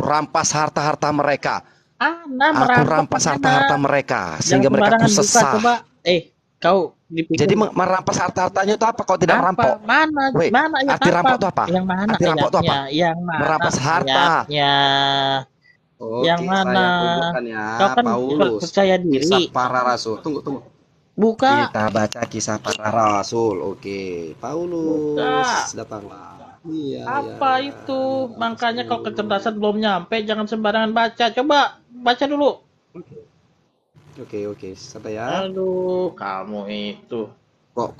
rampas harta-harta mereka. Aku rampas harta-harta mereka sehingga mereka sesat. Kau dipikir. Jadi merampas harta-hartanya itu apa? Kau tidak merampok? Mana? Arti rampok itu apa? Yang mana? Arti rampok itu apa? Yang mana? Merampas harta. Yang mana? Ya, kau kan Paulus. percaya diri. Kisah Para Rasul. Tunggu. Buka. Kita baca Kisah Para Rasul. Oke, Paulus datanglah. Iya. Apa itu? Makanya kalau kecerdasan belum nyampe, jangan sembarangan baca. Coba baca dulu. Oke, santai ya. Aduh, kamu itu. Kok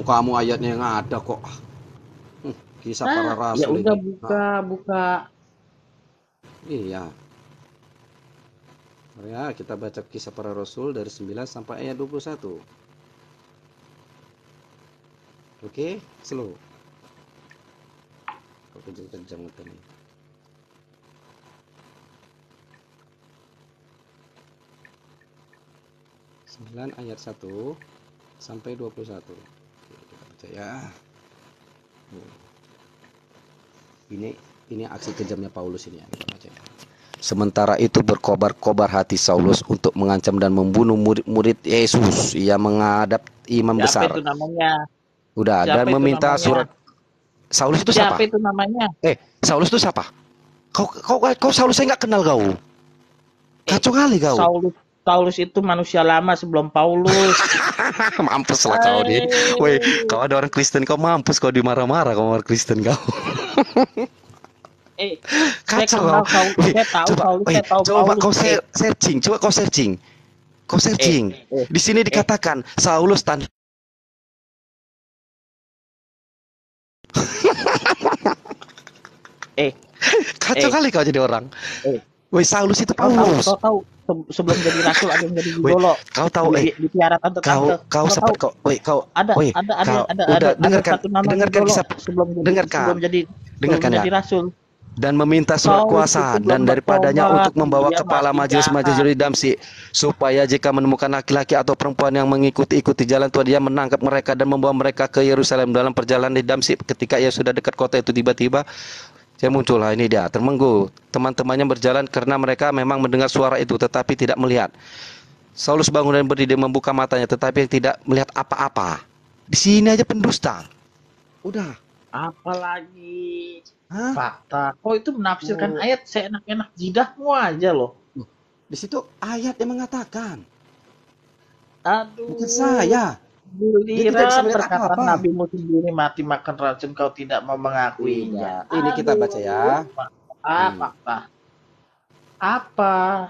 kamu ayatnya yang ada kok. Kisah Para Rasul. Ya udah buka. Iya. Ya, kita baca Kisah Para Rasul dari 9 sampai ayat 21. Oke, slow. Kok kejam-kejam nih. 9 ayat 1 sampai 21. Oke, kita baca ya. Ini aksi kejamnya Paulus ini ya, kita baca ya. Sementara itu berkobar-kobar hati Saulus untuk mengancam dan membunuh murid-murid Yesus. Ia menghadap imam besar. Siapa itu namanya? Udah, dan meminta surat. Saulus itu siapa? Siapa itu namanya? Saulus itu siapa? Kau Saulus saya nggak kenal kau. Kacau kali kau. Saulus itu manusia lama sebelum Paulus. Mampus lah kau nih. Woi, kau ada orang Kristen, kau mampus kau dimarah-marah kau orang Kristen kau. Kacau kau. Coba kau searching. Kau searching. Di sini dikatakan Saulus kacau kali kau jadi orang. Woi, Saulus itu Paulus. Kau tahu sebelum jadi rasul ada yang jadi gigolo. Kau tahu di tante-tante. Kau sempat ada dengarkan kisah sebelum jadi rasul. Dan meminta surat kuasa dan daripadanya untuk membawa kepala majelis-majelis Yahudi Damsyik, supaya jika menemukan laki-laki atau perempuan yang mengikuti jalan Tuhan, dia menangkap mereka dan membawa mereka ke Yerusalem. Dalam perjalanan di Damsyik, ketika ia sudah dekat kota itu, tiba-tiba saya muncullah, ini dia termenggu. Teman-temannya berjalan karena mereka memang mendengar suara itu tetapi tidak melihat. Saulus bangun dan berdiri, membuka matanya tetapi tidak melihat apa-apa. Di sini aja pendusta. Udah. Apalagi fakta. Kok itu menafsirkan ayat seenak-enak jidahmu aja loh. Di situ ayat yang mengatakan. Aduh. Bukan saya. Giliran perkataan nabimu sendiri mati makan racun, kau tidak mau mengakuinya. Ini kita baca ya. Fakta. Apa?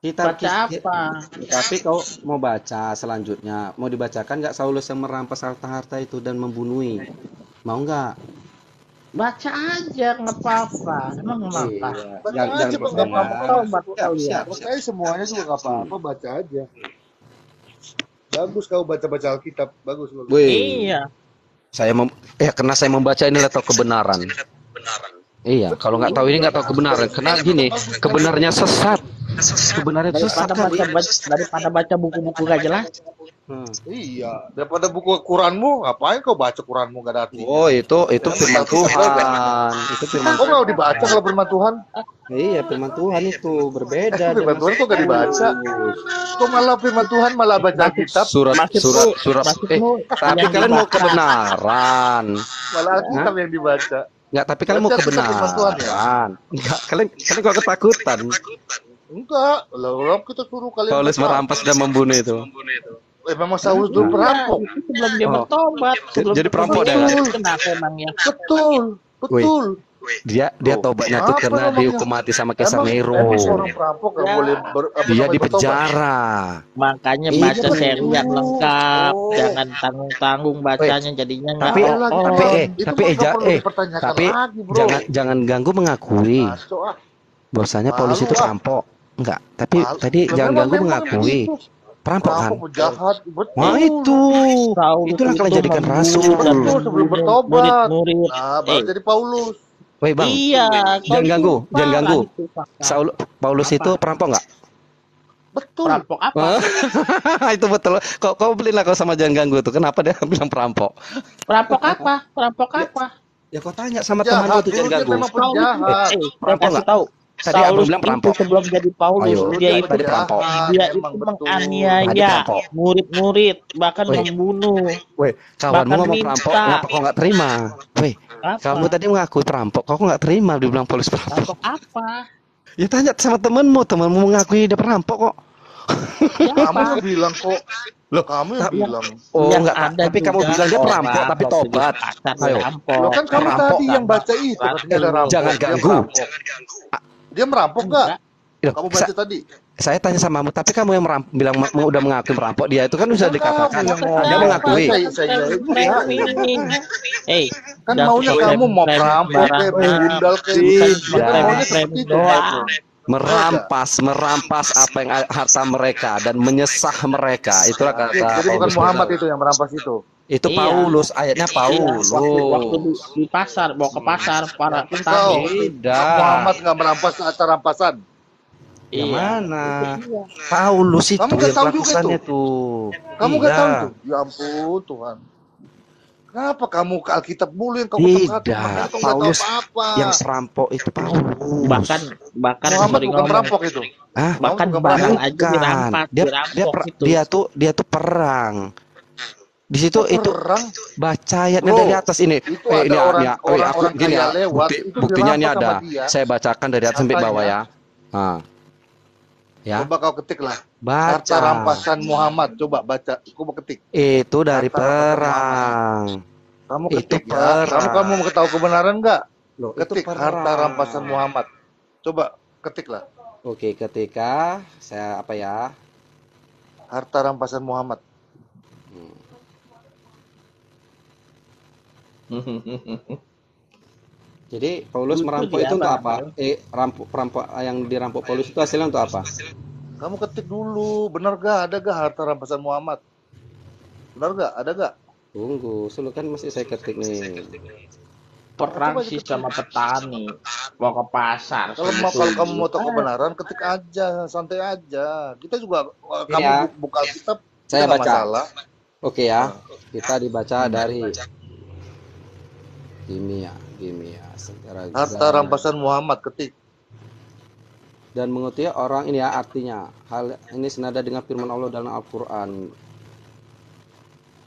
Kita baca apa? Tapi kau mau baca selanjutnya, mau dibacakan nggak Saulus yang merampas harta-harta itu dan membunuhi? Mau nggak? Baca aja, nggak apa-apa. Emang apa? Baca aja, nggak apa-apa. Siap. Semuanya juga nggak apa-apa, baca aja. Bagus kau baca-baca Alkitab, bagus. Iya. Karena saya membaca ini tahu kebenaran. Iya, kalau nggak tahu ini nggak tahu kebenaran. Karena gini, kebenarannya sesat. Kebenaran susah daripada baca buku-buku gak jelas. Iya, daripada buku Quranmu, ngapain kau baca Quranmu gak ada artinya? Oh, itu firman Tuhan. Itu firman Kok nggak dibaca kalau firman Tuhan? Iya, firman Tuhan itu berbeda. Firman Tuhan kok nggak dibaca? Kok malah firman Tuhan malah baca kitab? Surat. Tapi kalian mau kebenaran. Malah kitab yang dibaca. Enggak, tapi kalian mau Baca kitab firman Tuhan, ya? kebenaran. Enggak, kalian kok ketakutan. Enggak, lah kita suruh kalian. Paulus baca. merampas dan membunuh itu. Memang Saulus dulu perampok. Sebelum dia bertobat. Jadi perampok dia. Kenapa emangnya? Betul. Dia tobatnya tuh Apa karena namanya? dihukum mati sama Kaisar Nero. Emang seorang perampok nggak boleh Dia di bertobat? penjara. Makanya Iya, baca betul. seri yang lengkap, Oh. jangan tanggung-tanggung bacanya jadinya nggak Tapi oh, Itu tapi mah nggak perlu dipertanyakan tapi lagi, bro. jangan ganggu mengakui Ngaco, ah. bahwasanya Paulus Malu, itu ah. perampok. Enggak, tapi Malu. tadi Lah, jangan memang ganggu mengakui. begitu. Perampok kan? Perampok penjahat, betul. Wah, itu. Saulus Itulah kalian itu jadikan membunuh rasul. dan Betul, sebelum membunuh bertobat. murid-murid. Nah, baru jadi Paulus. Woi, Bang. Iya, Jangan ganggu, jangan ganggu. Saul Paulus Apa? itu perampok enggak? Betul. perampok apa? Itu betul. Kau belilah kau sama jangan ganggu tuh. Kenapa dia bilang perampok? Perampok apa? Perampok apa? Ya kau tanya sama Jahat, temanmu tuh dulu jangan dia ganggu. memang penjahat. Saya Perampok kasih nggak? tahu. Tadi abang Saulus bilang itu perampok. sebelum jadi Paulus, Ayo, dia itu tadi perampok. dia Emang itu betul. Tadi menganiaya perampok. murid-murid, bahkan Woi. membunuh. Woi, kawanmu Bahkan ngomong minta. perampok, kenapa kau nggak terima? Woi, Apa? kamu tadi mengakui perampok, kau nggak terima dibilang Paulus perampok. Perampok apa? Ya tanya sama temanmu mengakui dia perampok kok. Kamu Siapa? yang bilang kok. Loh, Kamu yang bilang. Oh Yang enggak, ada tapi kamu juga bilang dia perampok orang tapi waktu di tobat. pasar Ayo. dirampok. Loh kan kamu Perampok tadi yang baca itu katanya ada rampok. Jangan Dia ganggu. merampok. Dia merampok nggak? Loh, Kamu baca tadi. saya tanya sama kamu, tapi kamu yang bilang udah mengakui perampok, dia itu kan sudah dikatakan Kamu yang dia ngomong. mengakui. Kan maunya kamu mau perampok kayak begundal kayak maunya seperti itu. doang. merampas apa yang harta mereka dan menyesah mereka. Itulah kata Jadi bukan Paulus. Muhammad itu yang merampas itu. Itu Iya. Paulus, ayatnya Paulus. Waktu di pasar, bawa ke pasar para Kau petani. Tidak. Muhammad nggak merampas harta rampasan. Yang Iya. mana? Paulus itu Kamu nggak yang tahu juga pelakukannya tuh. Kamu nggak Iya. tahu tuh? Ya ampun Tuhan. Kenapa kamu ke Alkitab mulu yang kau ketuk-ketuk? Tidak, Makanya kau nggak tahu Paulus apa-apa. yang perampok itu Paulus. bahkan Muhammad sorry bukan ngomong, perampok itu. Ah, bahkan bukan barang perampok. aja dirampas, dirampok itu. dia tuh perang. Di situ itu Perang. baca ayatnya Bro, dari atas ini. itu Ini ada orang- aku orang gini kaya ya. lewat, itu Buktinya ini dirampas ada. sama dia. Saya bacakan dari atas sampai bawah ya. Ah. Ya, Coba kau ketik lah. Harta baca. rampasan Muhammad. Coba baca. Coba ketik. Itu dari Harta rampasan perang. Kamu Itu ketik ya. perang. Kamu mau tahu kebenaran nggak? Loh, itu Ketik perang. harta rampasan Muhammad. Coba ketik lah. Oke, ketika saya apa ya? Harta rampasan Muhammad. Jadi Paulus Itu merampok dia itu untuk apa? apa? Perampok yang dirampok Paulus itu hasilnya untuk apa? Kamu ketik dulu. Benar gak? Ada gak harta rampasan Muhammad? Benar gak? Ada gak? Tunggu, selalu kan masih saya ketik nih. Perang sih sama petani, bawa ke pasar. Kalau kamu mau tahu kebenaran, ketik aja, santai aja. Kita juga kamu ya. buka kitab, Saya nggak baca. masalah. Oke ya, kita dibaca dari kimia, secara Harta rampasan Muhammad, ketik. dan mengikuti orang ini ya artinya hal ini senada dengan firman Allah dalam Al-Qur'an.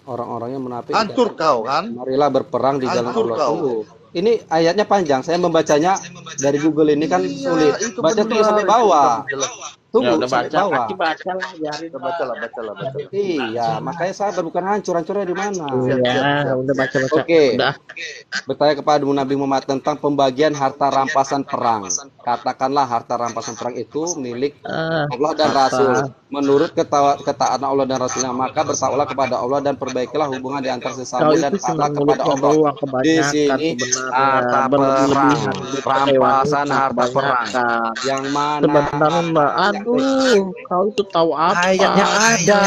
Orang-orang yang munafik Hancur kau kan? marilah berperang di jalan Hancur Allah. kau. Tunggu. Ini ayatnya panjang, saya membacanya dari Google ini kan Iya, sulit. itu Baca benar, tulis sampai itu bawah. udah jelas. Tunggu Ya udah sampai baca, bawah. Aki baca lah, biarin. Baca lah. Iya, makanya sabar bukan hancur-hancurnya di mana. Iya, udah baca. Oke. Udah. Bertanya kepada Nabi Muhammad tentang pembagian harta rampasan perang. Katakanlah harta rampasan perang itu milik Allah dan Rasul. Menurut ketaatan Allah dan Rasulnya, maka bertakwalah kepada Allah dan perbaikilah hubungan di antara sesama dan taatlah kepada Allah. Di sini harta perang, rampasan harta perang. Yang mana? Sebenarnya Aduh, kau itu tahu apa? Ayatnya ada.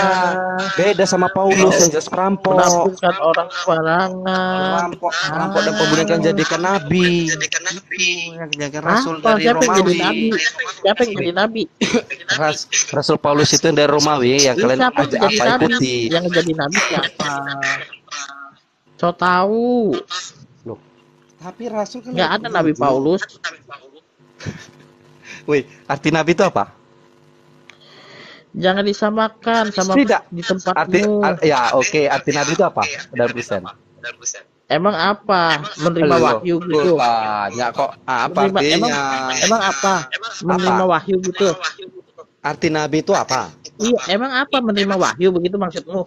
Beda sama Paulus yang jelas perampok. Menafsirkan orang sembarangan. Perampok dan pembunuh yang jadikan nabi. Yang jadikan rasul Apa? dari Siapa yang jadi Romawi. nabi? Siapa yang jadi nabi? Rasul Paulus itu yang dari Romawi yang kalian Siapa yang ajak jadi apa nabi? ikuti. Yang jadi nabi siapa? So tahu. Loh, tapi rasul kan Nggak ada Nabi Paulus. Wih, arti nabi itu apa? Jangan disamakan sama Tidak. di tempatmu. Ya, oke, arti nabi itu apa? Dalam Kristen. Emang apa? Menerima wahyu gitu. Banyak kok. Apa Menerima, artinya? emang apa? Menerima wahyu gitu. Arti nabi itu apa? Iya, emang apa menerima wahyu begitu maksudmu?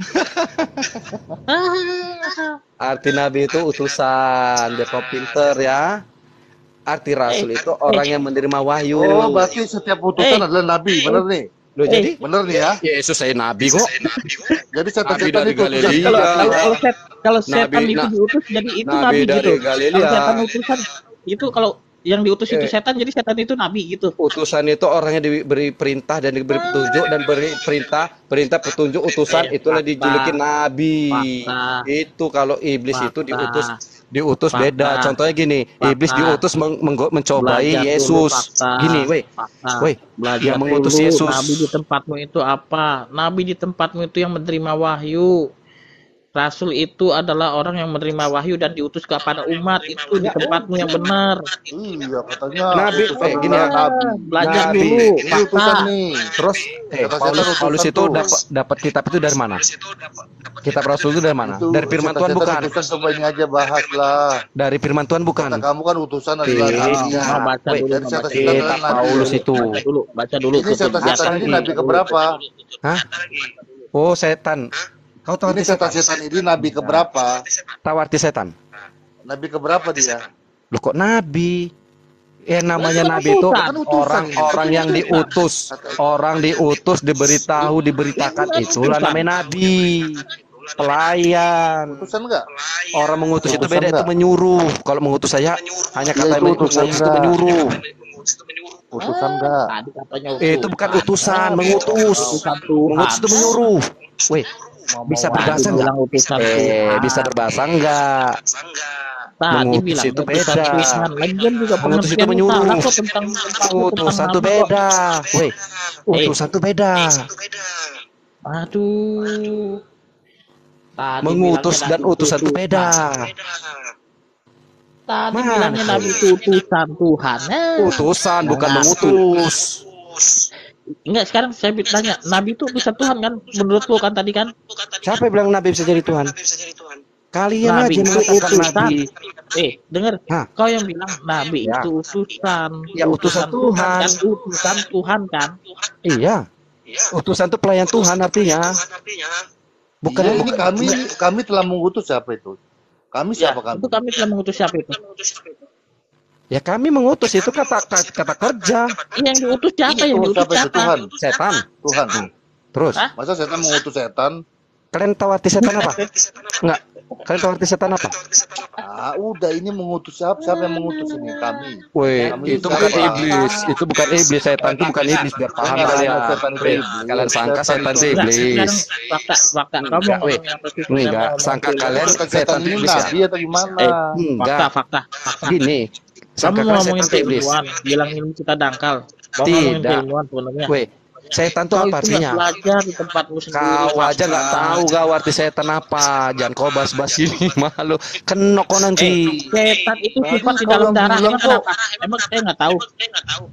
Arti nabi itu utusan. Dia kok pinter ya. Arti rasul itu orang yang menerima wahyu. Oh, berarti setiap utusan adalah nabi, bener nih? Loh, jadi Bener nih ya? Yesus saya nabi kok. Jadi Nabi setan-setan dari itu Galilea. Kalau setan Nabi- itu diutus jadi itu Nabi nabi dari gitu. Galilea. Kalau setan utusan itu kalau yang diutus itu setan jadi setan itu nabi gitu. Utusan itu orang yang diberi perintah dan diberi petunjuk dan beri perintah petunjuk utusan itulah Fakta. dijuluki nabi. Fakta. Itu kalau iblis itu Fakta. diutus Fakta. beda. Contohnya gini, iblis Fakta. diutus mencobai Belajar dulu Yesus. fakta. Gini, weh. Fakta. Weh, Belajar yang mengutus dulu, Yesus. Nabi di tempatmu itu apa? Nabi di tempatmu itu yang menerima wahyu. Rasul itu adalah orang yang menerima wahyu dan diutus kepada umat itu di tempatmu yang benar. Iya, katanya Nabi, utusan gini ya. adalah nabi. Belajar Nabi. dulu Ini utusan fakta. nih. Terus Kata Paulus setan Paulus utusan itu tuh. dapat kitab itu dari mana? Kitab Rasul itu dari mana? Itu Dari firman Tuhan setan-setan bukan? utusan coba ini aja bahas lah. Dari firman Tuhan bukan? Kata kamu kan utusan adalah Beda. nabi. Mau baca Weh, dulu, dari mau baca setan-setan dulu. Kitab adalah nabi. Paulus itu. Baca dulu. Ini setan-setan Apa ini lagi? nabi keberapa? Hah? Oh, setan. Kau tahu Ini arti setan? setan-setan ini nabi keberapa? Tahu arti setan? Nabi keberapa dia? Loh kok nabi? Namanya Kan nabi itu utusan. orang yang diutus, orang diutus, diberitakan itulah namanya nabi. Pelayan. Utusan enggak? Orang mengutus itu Utusan beda, itu enggak? menyuruh. Kalau mengutus saya hanya Iya, kata itu utusan mengutus itu enggak? menyuruh. Utusan enggak? Tadi katanya Itu bukan utusan, mengutus. Utusan Tuhan. Mengutus itu menyuruh. Weh, bisa Tadi berbahasa enggak? bilang utusan Tuhan. Bisa berbahasa enggak? Tadi Mengutus bilang itu utusan beda. Tuhan. Lagian juga Mengutus itu pengertian menyuruh. salah kok tentang Utusan tuh nama kok. beda. Weh, utusan tuh beda. Aduh. Tadi Mengutus bilangnya dan Nabi utusan tuh beda. Tadi Mana? bilangnya Nabi itu utusan Tuhan. Utusan bukan Nah, mengutus. Enggak, sekarang saya tanya, Nabi itu utusan Tuhan kan? Menurutku kan tadi kan? Siapa yang bilang nabi bisa jadi Tuhan? Kalian Nabi aja itu mengatakan utusan. nabi. Dengar. Hah? Kau yang bilang Nabi Ya. itu utusan. Ya, utusan Tuhan. kan? Utusan Tuhan kan? Iya. Utusan itu pelayan Tuhan artinya. Bukan Iya, ini kami telah mengutus siapa itu? Kami Ya, siapa kami? itu kami telah mengutus siapa itu? ya kami mengutus itu kata kerja. Yang diutus siapa? Yang Mengutus diutus siapa itu? siapa? Tuhan. Setan. Tuhan. Terus, Hah? Masa setan mengutus setan? kalian tahu arti setan apa? Enggak. Kalian tahu arti setan apa? Ah, udah ini mengutus siapa? Siapa yang mengutus ini? Kami. Weh, Kami itu bukan siapa? iblis. Itu bukan iblis. Setan itu bukan iblis. Biar paham Enggak, kalian. setan itu Weh, iblis. kalian sangka setan itu Enggak, sekarang iblis. fakta. Kamu Enggak, weh. ngomong yang persis. Weh, enggak. Sangka kalian Setan setan itu ini iblis ya? nabi atau gimana? Enggak. Fakta. Gini. Kamu Sangka mau kalian ngomongin setan itu iblis. keilmuan, bilang ilmu kita dangkal. Mau ngomongin Tidak. keilmuan sebenarnya. Weh, setan itu Kau apa itu nggak artinya? belajar di tempatmu sendiri. Kau aja nggak fakta. tahu gak arti setan apa. Jangan kau bahas-bahas ini malu. Kenok kau nanti. Setan itu Tadi sifat di kau dalam yang darah. bilang Emang kok. kenapa? Emang saya nggak tahu.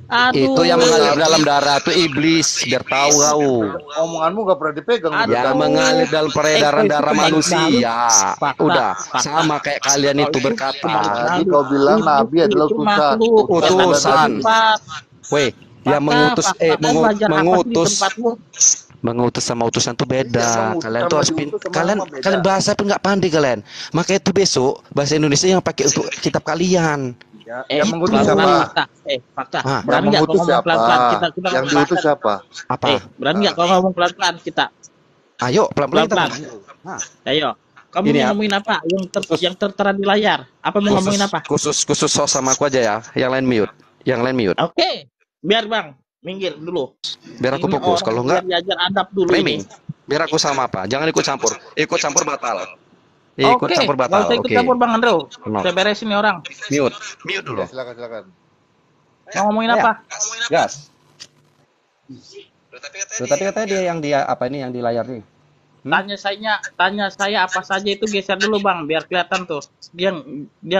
Aduh. Itu yang mengalir dalam darah itu iblis. Biar tahu kau. Omonganmu gak pernah dipegang. Aduh. Yang mengalir dalam peredaran Itu darah baik manusia. Fakta, Udah fakta. sama kayak kalian itu berkata. Tadi kau bilang nabi adalah Itu utusan. makhluk. Utusan. Setan itu sifat. Weh, yang Fakta, mengutus fakta. Kau belajar apa sih di mengutus tempatmu? mengutus sama utusan tuh Iya, beda. mengutus Kalian sama tuh harus diutus sama kalian beda. kalian bahasa pun nggak pandai kalian. Makanya itu besok bahasa Indonesia yang pakai untuk kitab kalian. Yang mengutus pelan-pelan siapa? Fakta. Fakta. Ah. Yang Berani nggak kau mengutus ngomong siapa? pelan-pelan? Kita Yang ngomong diutus pelan-pelan. siapa? Apa? Berani nggak kau ngomong pelan-pelan kita? Ayo pelan-pelan kita. Pelan-pelan. Ayo. Kamu Ini mau ya. ngomongin apa? Yang tertera di layar. Apa mau ngomongin apa? Khusus sos sama aku aja ya. Yang lain mute. Yang lain mute. Oke. Biar Bang. Minggir dulu. Biar aku Ini fokus. orang Kalau biar enggak, diajar adab dulu framing. ini. Biar aku sama apa? Jangan ikut campur. Ikut campur batal. Ikut Oke, campur nggak batal. usah ikut Oke. campur Bang Andro. No. Saya beresin nih orang. Mute. Mute dulu. Ya, silakan. Mau ngomongin Ayo. apa? Gas. Loh, tapi katanya dia apa ini yang di layar nih? Tanya saya apa saja itu geser dulu Bang, biar kelihatan tuh. Dia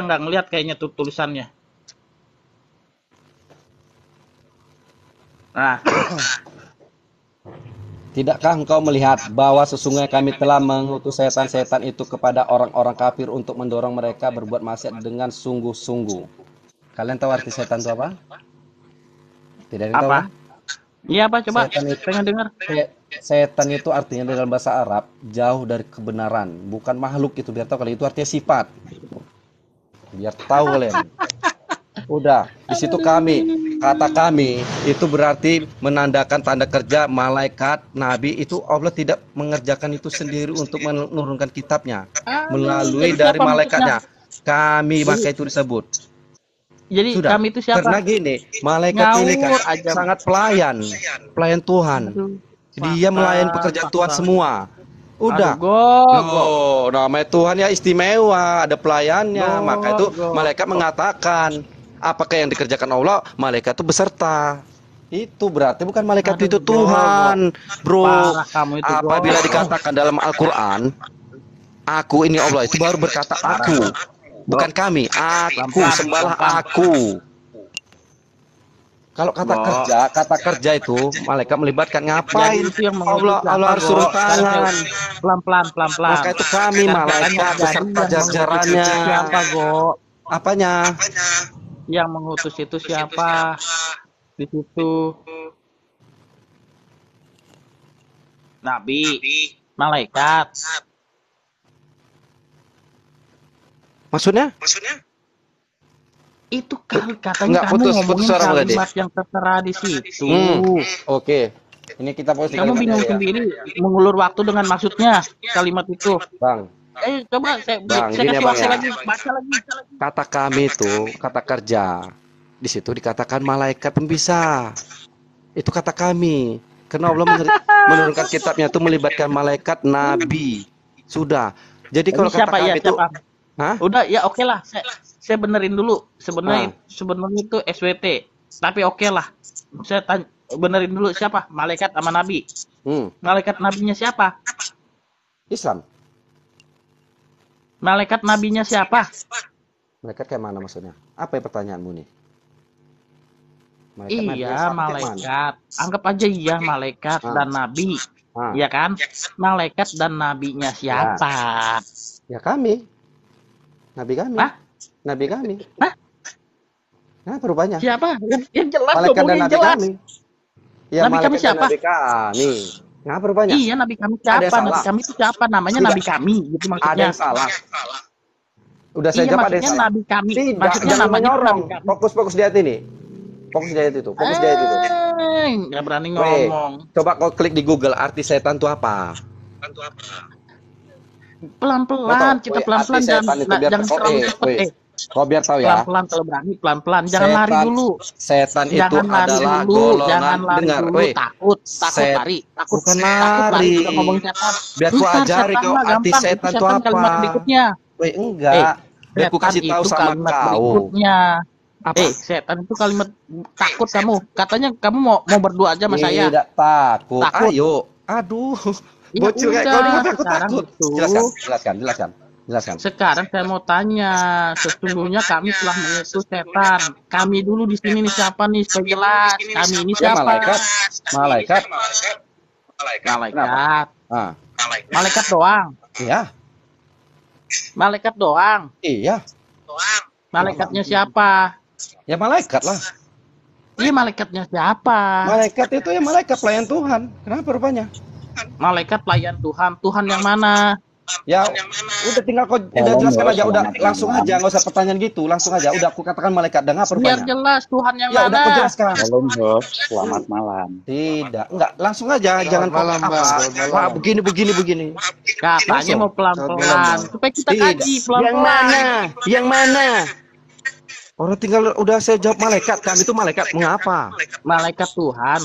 nggak ngelihat kayaknya tuh tulisannya. Nah, Tidakkah engkau melihat bahwa sesungguhnya kami telah mengutus setan-setan itu kepada orang-orang kafir untuk mendorong mereka berbuat maksiat dengan sungguh-sungguh. Kalian tahu arti setan itu apa? Tidak ada yang tahu? apa? Kan? Iya apa coba? Setan itu, Pengen dengar? setan itu artinya dalam bahasa Arab jauh dari kebenaran, bukan makhluk itu. Biar tahu kalian itu artinya sifat. Biar tahu kalian. Udah, di situ kata kami itu berarti menandakan tanda kerja malaikat, nabi. Itu Allah tidak mengerjakan itu sendiri untuk menurunkan kitabnya melalui Jadi dari siapa malaikatnya. Kami maka itu disebut. Jadi Sudah. kami itu siapa? Karena gini, malaikat ini kan Ngawur aja. sangat pelayan Tuhan. Aduh, Dia melayani pekerjaan Tuhan semua. Udah. Oh, namanya Tuhan ya istimewa, ada pelayannya. Maka itu malaikat mengatakan, apakah yang dikerjakan Allah, malaikat itu beserta. Itu berarti bukan malaikat itu Tuhan, bro. Parah kamu itu, Apabila dikatakan dalam Al-Quran, aku ini Allah, itu baru berkata aku, bukan kami. Aku, sembahlah aku. Kalau kata kerja itu malaikat melibatkan ngapain? Jadi itu yang Allah harus suruh tangan. Pelan-pelan. Maka itu kami malaikat beserta jajarannya. Siapa Go? Apanya? Yang mengutus itu siapa? Di situ Nabi, malaikat. Maksudnya? Itu katanya Enggak, kamu putus ngomongin suara mulai, kalimat yang tertera di situ. Oke. Ini kita posting Kamu bingung ya. sendiri mengulur waktu dengan maksudnya kalimat itu. Bang, Coba saya Bang, kasih gini, Bang, waktu ya. lagi, baca lagi. kata kami itu kata kerja. Di situ dikatakan malaikat pembisa. Itu kata kami. Karena Allah menurunkan kitabnya itu melibatkan malaikat, nabi. Sudah. Jadi kalau kata Siapa kami ya? itu, Siapa? hah? Udah ya oke lah. Saya benerin dulu. Sebenarnya itu SWT. Tapi oke lah. Saya benerin dulu siapa? Malaikat sama nabi. Malaikat nabinya siapa? Islam. Malaikat nabinya siapa? Malaikat kayak mana maksudnya? Apa pertanyaanmu nih? Iya, malaikat. Anggap aja iya malaikat dan nabi. Iya kan? Malaikat dan nabinya siapa? Ya kami. Nabi kami. Hah? Nabi kami. Hah? Nah, rupanya. Siapa? Yang jelas Malaikat dan ngomongin nabi jelas. kami. Ya, Nabi kami malaikat dan siapa? Nabi kami. Ngapa rupanya? Iya, nabi kami siapa? Nabi kami itu siapa? Namanya Tidak. nabi kami, gitu Ada maksudnya. yang salah. Udah saya Iya, jawab ada yang maksudnya salah. nabi kami. Tidak, Maksudnya jangan namanya menyorong. nabi kami. Fokus di ayat ini. Fokus di ayat itu. Fokus di ayat itu. Nggak berani Weh, ngomong. coba kau klik di Google arti setan itu apa? Pelan-pelan, kita pelan-pelan jangan terlalu cepet. Kau biar tahu ya. Pelan-pelan kalau berani, pelan-pelan. Jangan lari dulu. Setan itu Jangan lari adalah dulu, golongan. jangan lari Dengar, dulu. weh. Takut Set- lari. Takut Bukan takut lari. Kita ngomong setan. Biar ku Bukan, ajari setan kau mah arti gampang. setan itu Setan kalimat apa. berikutnya. Weh, enggak. Biar ku Setan kasih tahu itu sama kalimat kau. berikutnya. Apa? Setan itu kalimat takut kamu. Katanya kamu mau berdua aja sama saya. Tidak takut. Takut. Ayo. Aduh. Ya Bocil kayak udah, kau ini aku sekarang takut. itu. Jelaskan. Sekarang saya mau tanya, sesungguhnya kami telah mengutus setan. Kami dulu di sini nih siapa nih? Supaya jelas. Kami ini Ya, siapa? malaikat. Malaikat. Ah, Malaikat doang. iya. Malaikat doang. Iya. Malaikatnya siapa? Ya malaikat lah. Iya, malaikatnya siapa? Malaikat itu ya malaikat pelayan Tuhan. Kenapa rupanya? Malaikat pelayan Tuhan. Tuhan yang mana? Ya udah tinggal kau udah jelaskan aja, udah langsung aja, nggak usah pertanyaan gitu, langsung aja. Udah aku katakan malaikat dan apa Biar rupanya? jelas Tuhan yang Ya udah aku mana. jelaskan. Shalom bos, selamat malam. Tidak, enggak, langsung aja, jangan malam, apa. Bang. Selamat Wah, malam. begini. Katanya Langsung. mau pelan-pelan. Supaya kita Tidak. kaji pelan-pelan. Yang mana? Orang tinggal udah saya jawab malaikat. Kami itu malaikat. Mengapa? Malaikat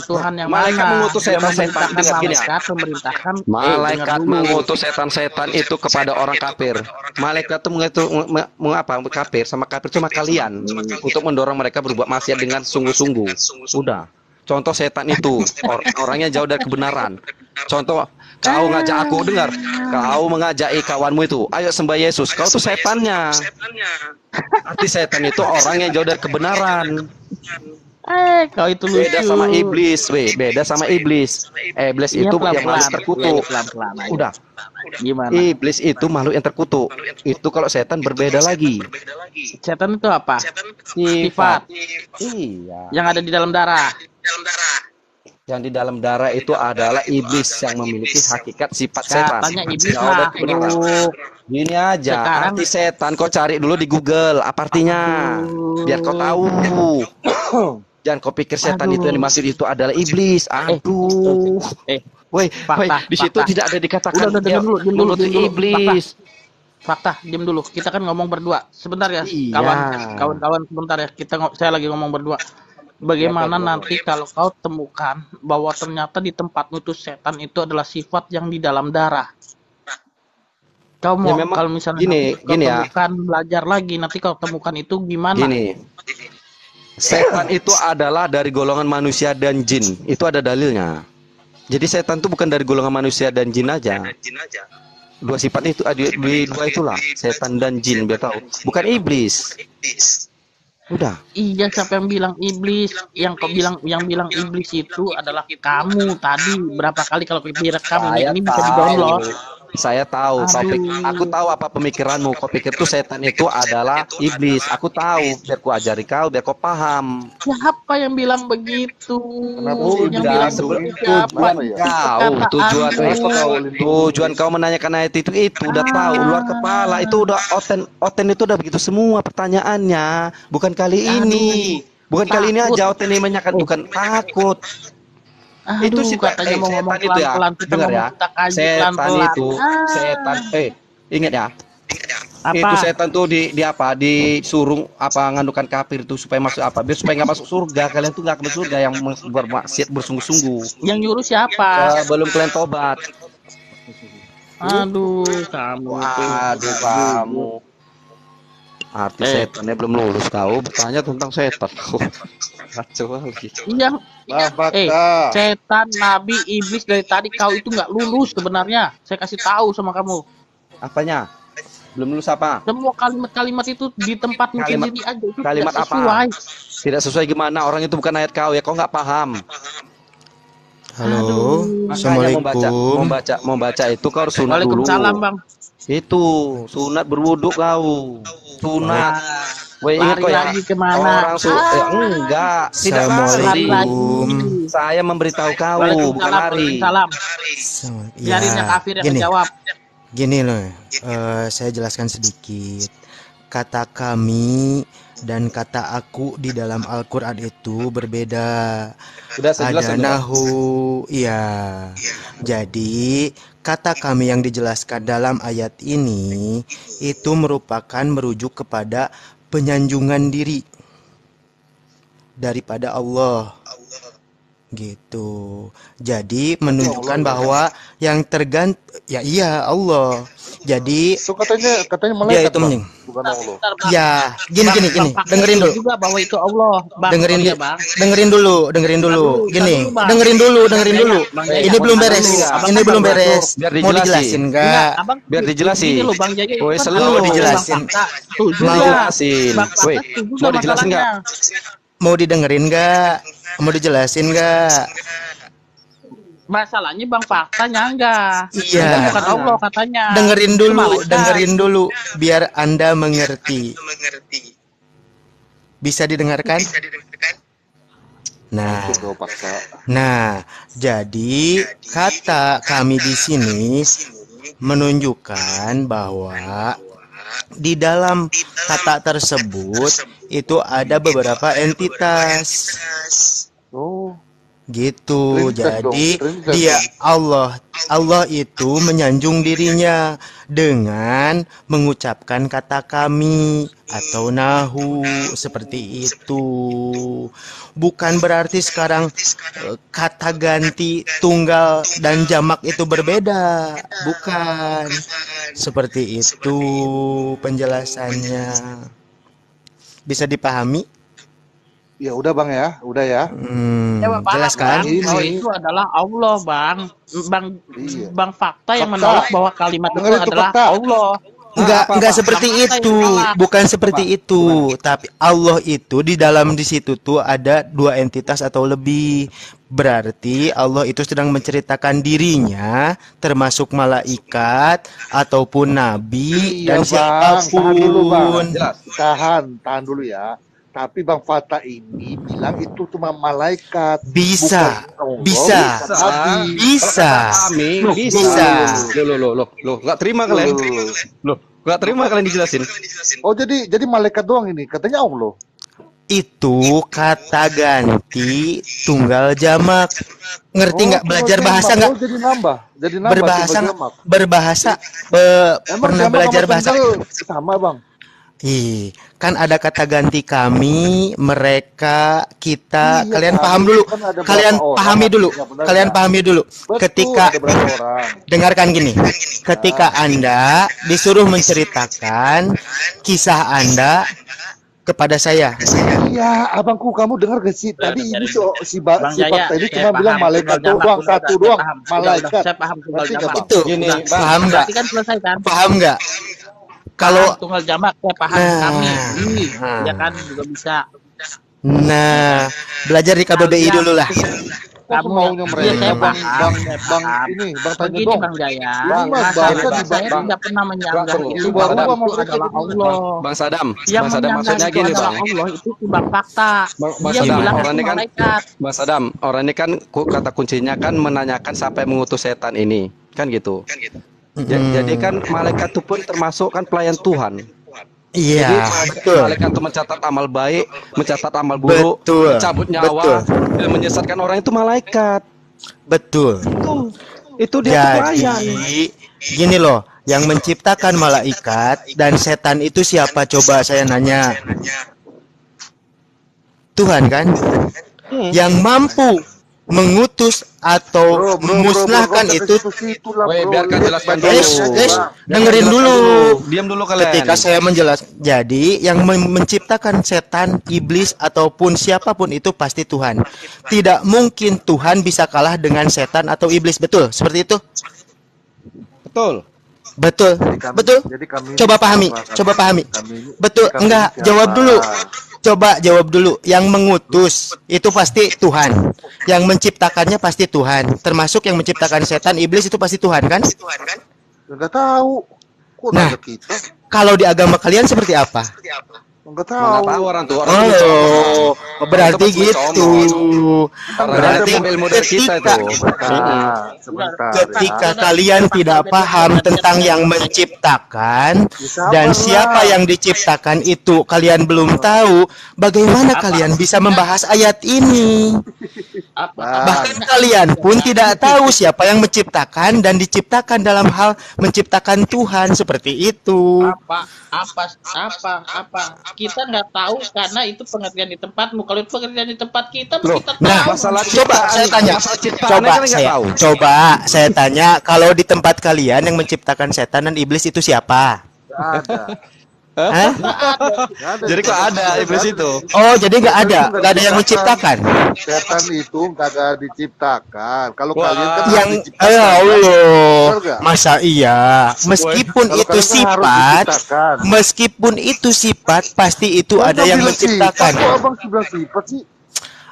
Tuhan yang Malaikat mana? mengutus Yang setan-setan. memerintahkan Dengar gini ya. malaikat memerintahkan Malaikat dengar dulu. mengutus setan-setan itu kepada orang kafir. Malaikat itu mengapa kafir sama kafir cuma kalian untuk mendorong mereka berbuat maksiat dengan sungguh-sungguh. Udah. Contoh setan itu orangnya jauh dari kebenaran. Contoh kau ngajak aku dengar, kau mengajak kawanmu itu, ayo sembah Yesus. Kau tuh setannya. Arti setan itu orang yang jauh dari kebenaran. Kau itu lucu. Beda sama iblis, beda sama iblis. Iblis itu yang makhluk terkutuk. Udah. Gimana? Iblis itu makhluk yang terkutuk. Itu kalau setan berbeda lagi. Setan itu apa? Sifat. Iya. Yang ada di dalam darah. Yang di dalam darah itu adalah iblis yang memiliki hakikat sifat setan. Katanya iblis Jauh dari kebenaran. makhluk. Gini aja, Sekarang- arti setan kau cari dulu di Google apa artinya, biar kau tahu. Jangan kau pikir setan itu yang dimaksud itu adalah iblis. Aduh. Woi, di situ fakta. tidak ada dikatakan Udah, dia diam dulu, menuruti diam dulu. iblis. Fakta, diam dulu. Kita kan ngomong berdua. Sebentar ya, Iya. kawan-kawan sebentar ya. Saya lagi ngomong berdua. Bagaimana nanti kalau kau temukan bahwa ternyata di tempatmu itu setan itu adalah sifat yang di dalam darah. Kau mau memang kalau misalnya gini kau ya. temukan belajar lagi nanti kau temukan itu gimana? Gini. Setan itu adalah dari golongan manusia dan jin. Itu ada dalilnya. Jadi setan itu bukan dari golongan manusia dan jin aja. Dua sifat itu dua itulah, setan dan jin, biar tahu. Bukan iblis. Udah. Iya, siapa yang bilang iblis? Yang bilang iblis itu adalah kamu tadi. Berapa kali kalau direkam ini bisa di-download. Saya tahu, aku tahu apa pemikiranmu. Kau pikir tuh setan itu adalah iblis. Aku tahu, biar ku ajari kau, biar kau paham. Siapa yang bilang begitu? Yang Udah, bilang sebelum begitu siapa? tujuan kau menanyakan ayat itu udah tahu luar kepala. Itu udah oten itu udah begitu semua pertanyaannya. Bukan kali ini. Bukan kali ini aja oten ini menanyakan, bukan takut. Itu sih katanya mau ngomong setan itu ya. pelan-pelan, kita Dengar ya. ngomong kita kaji Setan pelan-pelan. itu, setan. Ingat ya. Apa? Itu setan tuh di apa? Disuruh apa nganukan kafir tuh supaya masuk apa? Biar supaya nggak masuk surga. Kalian tuh nggak ke surga yang bermaksiat bersungguh-sungguh. Yang nyuruh siapa? Belum kalian tobat. Aduh, kamu. Kamu. Arti setannya belum lulus kau bertanya tentang setan. Kacau lagi. Yang setan, nabi, iblis dari tadi kau itu nggak lulus sebenarnya. Saya kasih tahu sama kamu. Apanya? Belum lulus apa? Semua kalimat-kalimat itu di tempat Kalimat- sendiri aja itu kalimat tidak apa? sesuai. Tidak sesuai gimana? Orang itu bukan ayat kau ya, kau nggak paham. Halo, Makanya assalamualaikum. membaca itu kau harus sunat dulu. Waalaikumsalam, Bang. Itu sunat berwudu kau. Sunat. Woi, ingat kok ya. Lari kemana? Orang enggak, tidak lari. Assalamualaikum. Saya memberitahu kau, bukan lari. Waalaikumsalam. Ya, Biarin yang kafir yang gini, menjawab. gini loh. Saya jelaskan sedikit. Kata kami dan kata aku di dalam Al-Quran itu berbeda. Sudah saya Ada jelaskan. nahu, iya. Jadi kata kami yang dijelaskan dalam ayat ini itu merupakan merujuk kepada penyanjungan diri daripada Allah. Gitu. Jadi menunjukkan bahwa yang tergantung ya iya Allah. Jadi Itu katanya dia malaikat, itu Bang. menying. Bukan Allah. Bentar, Bang. Ya, gini Bang, gini. Bang, Dengerin dulu. juga bahwa itu Allah, Bang. Dengerin Oh, iya, di- Bang. dengerin dulu Gini, Bang. dengerin dulu Bang Jaya, Ini belum beres. Abang Ini kan belum baru beres. Biar Mau dijelasin. dijelasin Enggak, enggak? Abang Biar dijelasin. Gini loh, Bang Jaya. Woi, kan selalu Bang dijelasin. Fakta. Setuju Mau nggak? dijelasin. Bang Fakta Woi, setuju mau sama dijelasin nggak? masalahnya. Mau didengerin enggak? Mau dijelasin enggak? Masalahnya Bang Fakta nyangga. Iya. Itu bukan Allah katanya. Dengerin Itu dulu, malaikat. dengerin dulu biar Anda mengerti. Bisa didengarkan? Nah, Itu paksa. Nah, jadi kata kami di sini menunjukkan bahwa di dalam kata tersebut itu ada beberapa entitas. Oh, Gitu. Trinitas dong, Jadi Trinitas dia dong. Allah itu menyanjung dirinya dengan mengucapkan kata kami atau nahu seperti itu. Bukan berarti sekarang kata ganti tunggal dan jamak itu berbeda. Bukan. Seperti itu penjelasannya. Bisa dipahami? Ya udah Bang ya, udah ya. Ya, paham, Jelas kan? Bang. Bahwa Ini itu adalah Allah, Bang. iya. Bang Fakta yang Fakta. menolak bahwa kalimat itu Dengar itu adalah fakta. Allah. Enggak seperti Fakta yang itu, menolak. bukan seperti itu. Tapi Allah itu di situ tuh ada dua entitas atau lebih. Berarti Allah itu sedang menceritakan dirinya, termasuk malaikat ataupun nabi Iya dan Bang, tahan dulu Bang. siapapun. Jelas. Tahan dulu ya. Tapi Bang Fata ini bilang itu cuma malaikat, Bisa, bukan Allah, bisa, bukan nabi. bisa. Kami bisa. Bisa. Loh, nggak terima kalian? Loh, nggak terima kalian dijelasin? Oh jadi malaikat doang ini, katanya Allah. Itu kata ganti tunggal jamak. Ngerti nggak? Belajar tunggal bahasa jamak. nggak? Oh, jadi nambah Berbahasa, tunggal jamak. berbahasa, Emang pernah jamak belajar sama bahasa? tunggal sama Bang. Ih, kan ada kata ganti kami, mereka, kita. Iya, Kalian kami paham dulu. kan ada Kalian berapa orang, pahami dulu. artinya, benar Kalian nggak? pahami dulu. Betul, Ketika ada berapa orang. dengarkan gini. Ketika Anda disuruh menceritakan kisah Anda kepada saya. Iya, abangku kamu dengar gak sih? Tadi ini si Bang Fakta Jaya, ini saya cuma bilang paham malaikat tunggal jamak. doang, Udah, satu saya doang, paham. malaikat. Saya paham tunggal Ngerti nggak, jamak. Bang? Itu Gini, Bang. paham nggak? Berarti kan selesai kan? Paham nggak? Kalau Kalau tunggal jamak saya paham kami. Ya kan juga bisa. nah, belajar di KBBI Kalian dulu lah. Kok Kamu maunya iya, mereka, saya Bang, paham, bang, saya bang, paham. ini, Bang tanya Begini dong. Bang Jaya, Bang, masalahnya Bang, saya Bang. tidak pernah menyanggah Bang, itu Bang, bahwa Sadam. itu adalah Allah. Bang Sadam, Yang Bang Sadam menyanggah maksudnya itu gini, adalah Bang. Allah itu Bang Fakta. Bang Dia Sadam, bilang orang itu ini kan malaikat. Bang Sadam, orang ini kan kata kuncinya kan menanyakan siapa yang mengutus setan ini, kan gitu. Jadi kan malaikat itu pun termasuk kan pelayan Tuhan. Jadi Iya, betul. malaikat itu mencatat amal baik, mencatat amal buruk, Betul. mencabut nyawa, Betul. dan menyesatkan orang itu malaikat. Betul. Itu dia tuh pelayan. Jadi gini loh, yang menciptakan malaikat dan setan itu siapa, coba saya nanya? Tuhan kan? Yang mampu mengutus atau memusnahkan itu. Woi, biarkan jelaskan dulu. Guys, Biarkan dengerin jelaskan dulu. Diam dulu kalian. Ketika saya jadi yang menciptakan setan, iblis ataupun siapapun itu pasti Tuhan. Tidak mungkin Tuhan bisa kalah dengan setan atau iblis, betul? Seperti itu? Betul. Betul. Betul. Coba pahami, coba pahami. Betul, enggak, jawab dulu. Coba jawab dulu. Yang mengutus itu pasti Tuhan. Yang menciptakannya pasti Tuhan. Termasuk yang menciptakan setan, iblis itu pasti Tuhan kan? Enggak tahu. Kok Nah, nanya kita? kalau di agama kalian seperti apa? Enggak Mana tahu. tahu orang tuh, orang tuh Oh, berarti Orang tuh gitu. Orang Berarti itu ilmu dari kita itu. Sebentar. ketika kalian tidak paham tentang yang menciptakan dan siapa yang diciptakan itu kalian belum tahu, bagaimana kalian bisa membahas ayat ini? Bahkan kalian pun tidak tahu siapa yang menciptakan dan diciptakan dalam hal menciptakan Tuhan, seperti itu. Apa kita nggak tahu karena itu pengertian di tempatmu. Kalau itu pengertian di tempat kita Loh, kita Nah, tahu. masalah coba ciptaan, saya tanya. masalah ciptaannya Coba kan nggak saya tahu. coba saya tanya, kalau di tempat kalian yang menciptakan setan dan iblis itu siapa? Enggak ada. Hah? Jadi kok ada iblis itu? Oh, jadi nggak ada yang menciptakan. Setan itu enggak ada diciptakan. Kalau Wah. kalian kan Yang harus diciptakan. Allah, Benar nggak? masa iya? Meskipun Kalau itu kalian kan harus sifat, diciptakan. meskipun itu sifat, pasti itu Kok ada yang bilang menciptakan. sifat? Kok abang bilang sifat sih?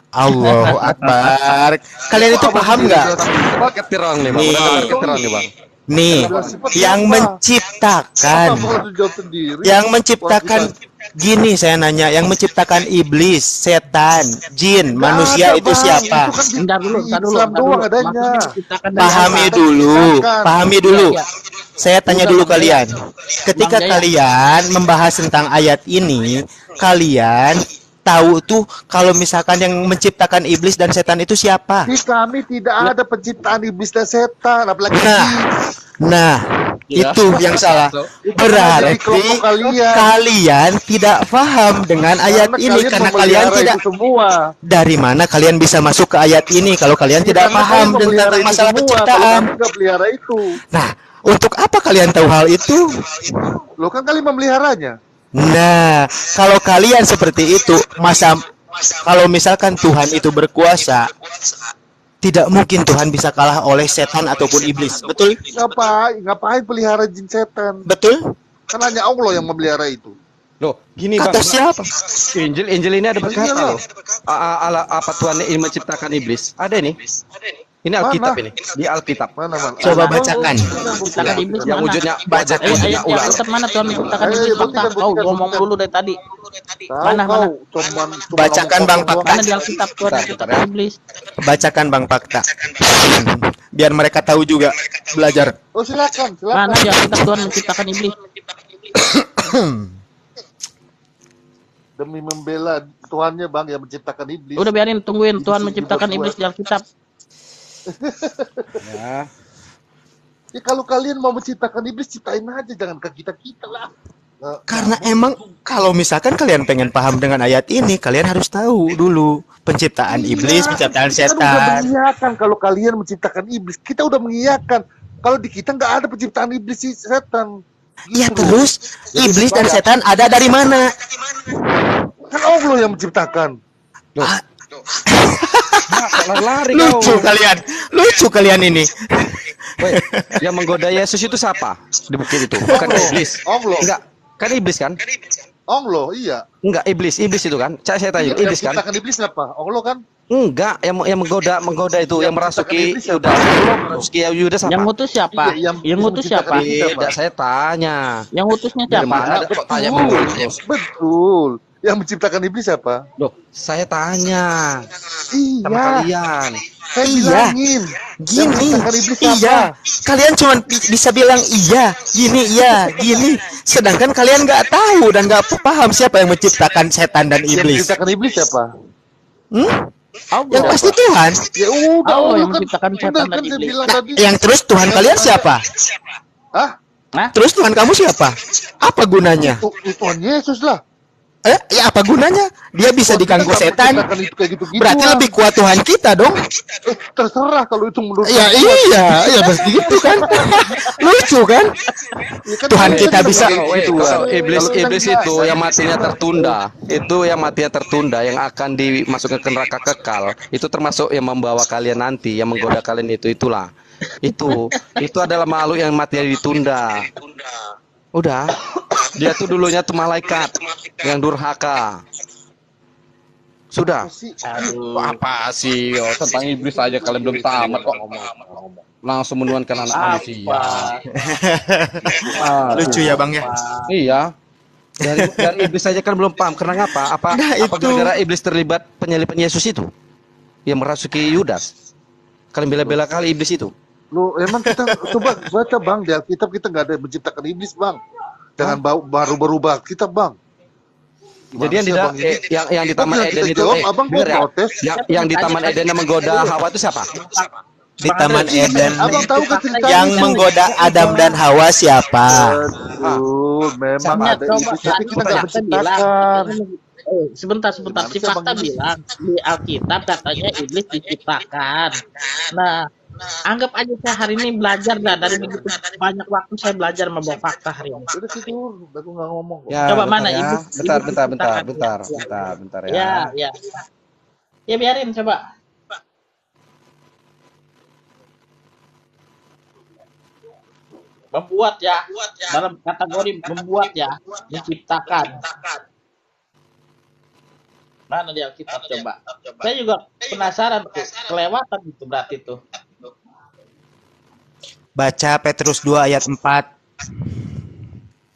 Allahu Akbar. Kalian itu paham nggak? Coba ketirang nih, Bang. Udah dengar ketirang nih, Bang. Nih, yang menciptakan, Abang harus jawab sendiri. yang menciptakan, gini saya nanya, yang menciptakan iblis, setan, jin, Nggak manusia ada, itu Bang. siapa? Itu kan di Bentar dulu. Islam doang adanya. Maksudnya diciptakan dari Pahami apa? dulu, Diciptakan. pahami dulu. Iya. Saya tanya Udah, dulu Bang kalian. Ketika Bang Jaya. kalian membahas tentang ayat ini, kalian tahu tuh kalau misalkan yang menciptakan iblis dan setan itu siapa. Di kami tidak ada penciptaan iblis dan setan, apalagi Nah, Ya. itu yang salah. Jadi kelompok Berarti kalian. kalian tidak paham dengan ayat ini karena kalian memelihara tidak. itu semua. Dari mana kalian bisa masuk ke ayat ini kalau kalian tidak Karena paham kalian memelihara tentang itu masalah semua, penciptaan? kalau kami nggak pelihara itu. Nah, untuk apa kalian tahu hal itu? Lo kan kalian memeliharanya. Nah, kalau kalian seperti itu, kalau misalkan Tuhan itu berkuasa, tidak mungkin Tuhan bisa kalah oleh setan ataupun iblis. Betul? Ngapain pelihara jin setan? Betul? Kan hanya Allah yang memelihara itu. Loh, gini Kata Bang. siapa? Injil ini ada berkata Iyalah. loh. Apa Tuhan ini menciptakan iblis? Ada nih. Ini Alkitab Mana? ini. Di Alkitab. Mana? Coba bacakan. Menciptakan iblis Yang mana? wujudnya Bacakan. wujudnya ular. Alkitab mana Tuhan menciptakan Ayo, iblis? buktikan, Bang, kau buktikan, ngomong buktikan. dulu dari tadi. Tahu Mana, kau, mana? cuman Bacakan, Bang, ngomong-ngomong fakta. Mana di Alkitab Tuhan menciptakan iblis? Bacakan Bang Fakta. Biar mereka tahu juga belajar. Oh silakan. Mana di Alkitab Tuhan menciptakan iblis? Demi membela Tuhannya Bang yang menciptakan iblis. Udah biarin, tungguin Tuhan Iblis menciptakan juga iblis di Alkitab. Ya. Ya kalau kalian mau menciptakan iblis, ciptain aja, jangan ke kita lah. Nah, Karena emang kalau misalkan kalian pengen paham dengan ayat ini, kalian harus tahu dulu penciptaan iblis, penciptaan kita udah setan. mengiyakan kalau kalian menciptakan iblis. Kita udah mengiyakan. Kalau di kita nggak ada penciptaan iblis sih setan. Ya Gitu loh. terus iblis dan setan ada dari mana? Kan Allah yang menciptakan. Ah, Lari lucu kau. kalian, lucu kalian ini. Woi, yang menggoda Yesus itu siapa? Di bukit itu. Bukan iblis. Allah. Enggak. Kan iblis kan? Allah, iya. Enggak, iblis itu kan. Saya tanya, Yang iblis kan? menciptakan iblis apa? Allah kan? Enggak, yang menggoda itu, yang merasuki menciptakan iblis Yudas. Merasuki Yudas Yang apa? ngutus siapa? Iya, Yang ngutus siapa? menciptakan iblis. Tidak, saya tanya. Yang ngutusnya Dari siapa? mana kok tanya mengutus? Betul. Yang menciptakan iblis siapa? Loh, saya tanya sama Iya. kalian. Saya Iya. bilangin. Yang Gini, menciptakan iblis iya. siapa? Kalian cuma bisa bilang iya, gini. Sedangkan kalian nggak tahu dan nggak paham siapa yang menciptakan setan dan Yang iblis. menciptakan iblis siapa? Hmm? Allah. Yang pasti Tuhan. Ya udah, Allah yang kan menciptakan bener setan dan kan saya iblis. bilang Nah, tadi. yang terus Tuhan kalian siapa? Hah? Terus Tuhan kamu siapa? Apa gunanya? Tuhan Yesus lah. Ya apa gunanya? Dia bisa Tuhan kita diganggu nggak setan. menciptakan itu kayak gitu-gitu Berarti lah. lebih kuat Tuhan kita dong. Terserah kalau itu menurut Ya saya. iya pasti gitu kan. Lucu kan? Ya kan Tuhan saya kita bilang bisa. kayak gitu, Kalau kan. iblis Kalau kita iblis biasa, itu yang matinya tertunda, itu yang matinya tertunda yang akan dimasukkan ke neraka kekal, itu termasuk yang membawa kalian nanti, yang menggoda kalian itulah. Itu adalah makhluk yang matinya ditunda. Udah, dia tuh dulunya tuh malaikat yang durhaka. Sudah. sih, Apa sih? Oh, tentang iblis aja kalian belum tamat kok. Langsung menuankan anak manusia. Lucu ya Bang ya. Iya. Dari iblis saja kan belum paham. Karena ngapa? Apa Nah, apa itu. gara-gara iblis terlibat penyaliban Yesus itu? Yang merasuki Yudas. Kalian bela-bela kali iblis itu. Loh, emang kita coba baca Bang di Alkitab, kita nggak ada yang menciptakan iblis Bang. Jangan baru berubah Alkitab Bang. Jadi yang di Gimana sih, Bang, ini? yang di Taman Kok Eden kita itu jawab, Abang kok denger ya? protes? Yang di Taman Eden yang menggoda Hawa itu siapa? Di Taman Eden Abang tahu kan ceritanya yang itu? menggoda Adam dan Hawa siapa? Betul, memang Makanya ada coba iblis, tapi kita nggak Fakta menciptakan. sebentar. Si Gimana sih, Fakta Bang, ini? bilang di Alkitab katanya iblis diciptakan. Nah, anggap aja saya hari ini belajar dah dari begitu banyak waktu saya belajar membawa fakta hari ini. Udah situ, aku nggak ngomong kok. Ya, Coba bentar mana ya. iblis? Bentar, Iblis bentar, diciptakan. bentar ya. Ya. Ya biarin coba. Membuat ya, dalam kategori membuat ya, menciptakan. Mana dia Alkitab coba? Saya juga penasaran tuh, kelewatan itu berarti tuh. Baca Petrus 2 ayat 4.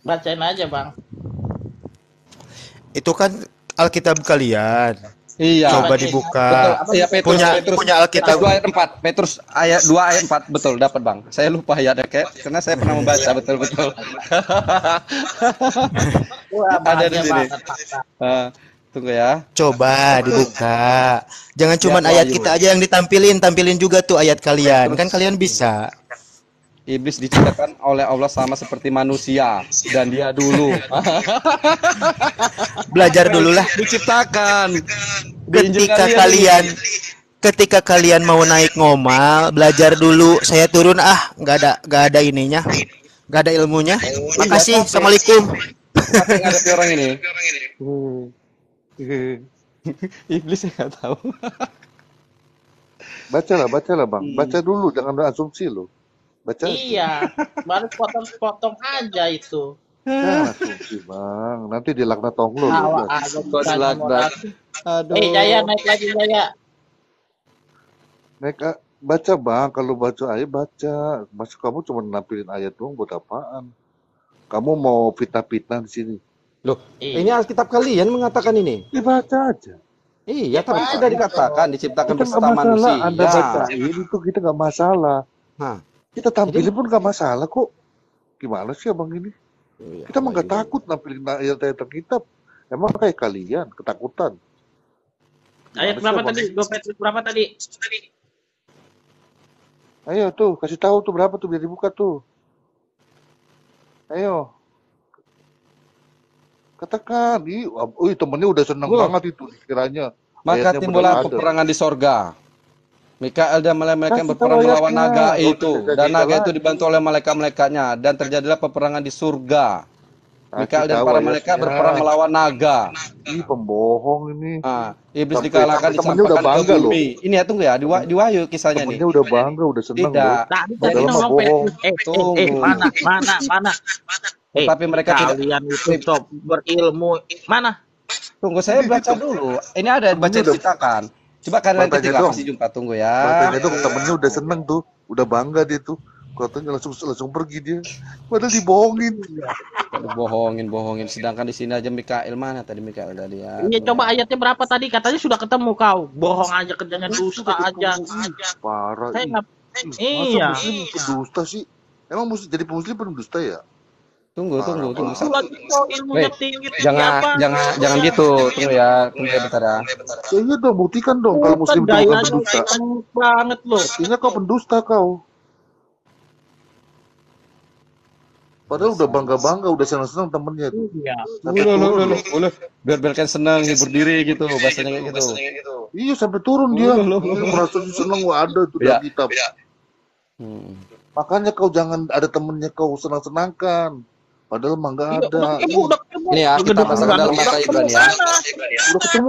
Bacain aja bang. Itu kan Alkitab kalian. Iya. Coba Betul. dibuka. Iya, Petrus, Punya Alkitab. 2 ayat 4. Petrus ayat 2 ayat 4 betul dapat, Bang. Saya lupa ya kayak karena saya pernah membaca betul-betul. Wah, Ada di bahagia sini. banget, fakta. Tunggu ya. Coba dibuka. Jangan cuman Lihat ayat Wahyu. kita aja yang tampilin juga tuh ayat kalian. Kan Terus kalian bisa. iblis diciptakan oleh Allah sama seperti manusia dan dia dulu Belajar dulu lah. diciptakan di Injil Ketika kalian mau naik ngomal, belajar dulu. Saya turun nggak ada ininya. Nggak ada ilmunya. Makasih. Assalamualaikum. Tapi ngadepi orang ini. Iblis nggak tahu. Bacalah bang, baca dulu, jangan berasumsi lo. Baca. Iya, baru potong-potong aja itu. Jangan asumsi bang, nanti dilaknat Allah lo. Awak Udah. aja Kok ditanya dilaknat? modal. Aduh. Jaya naik lagi Jaya. Baca bang, kalau baca ayat baca. Masa kamu cuma nampilin ayat doang buat apaan? Kamu mau fitnah-fitnah di sini? Loh, ini Alkitab kalian mengatakan ini. Dibaca aja. Iya, tapi sudah dikatakan diciptakan Kita nggak bersama masalah, manusia. Anda bacain itu kita nggak masalah. Hah. Kita tampilin pun nggak masalah kok. Gimana sih abang ini? Iya, Kita mah nggak Wahyu. takut nampilin ayat-ayat kitab. Emang kayak kalian ketakutan. Ayat Gimana sih, berapa abang? tadi? 2 Petrus berapa tadi? Ayo tuh, kasih tahu tuh berapa tuh biar dibuka tuh. Ayo. Katakan, temennya udah seneng Wah. banget itu dikiranya. Maka Ayatnya timbullah benar ada. peperangan di sorga. Mikael dan malaikat yang Kasih berperang tahu melawan ayatnya. naga Oh, itu. tidak Dan naga jalan. itu dibantu oleh malaikat-malaikatnya. Dan terjadilah peperangan di surga. Mikael dan tahu para ayatnya. malaikat berperang melawan naga. Ih, pembohong ini. Iblis Sampai dikalahkan temennya udah dicampakkan ke bangga loh. bumi. Ini ya tunggu ya, di Wahyu kisahnya nih. Temennya udah bangga, udah seneng Tidak. loh. Tadi Padahal mah nolong bohong. Petrus. Tunggu. Mana? Tetapi mereka tidak. Kalian itu sob berilmu. Mana? Tunggu, saya baca dulu. Ini ada baca Temennya udah- ceritakan. Coba kalian Matanya ketika dong. masih jumpa, tunggu Makanya ya. tuh temennya udah seneng tuh, udah bangga dia tuh. Katanya langsung pergi dia. Padahal dibohongin. Bohongin. Sedangkan di sini aja Mikael, mana tadi Mikael tadi ya? Iya, coba ayatnya berapa tadi? Katanya sudah ketemu kau. Bohong aja kerjanya dusta aja. Parah. Saya nggak. Masa Iya. muslim pendusta sih? Emang jadi muslim pendusta ya? Tunggu. Itu lagi kau ilmunya Wait, tinggi Jangan gitu. Tunggu ya bentar ya. Ya iya dong, buktikan dong kalau muslim itu bukan pendusta. banget loh. Artinya kau pendusta kau. Padahal udah bangga-bangga, udah senang-senang temennya tuh. Iya. Sampai turun. Boleh. Biar kan senang, hibur diri gitu, bahasanya kayak gitu. Iya sampai turun dia. Dia merasa senang, wah ada itu Iya. dalam kitab. Hmm. Makanya kau jangan ada temennya kau senang-senangkan. Padahal mah nggak ada. Udah ketemu. Ini ya, kita bahasakan dalam bahasa Ibrani ya.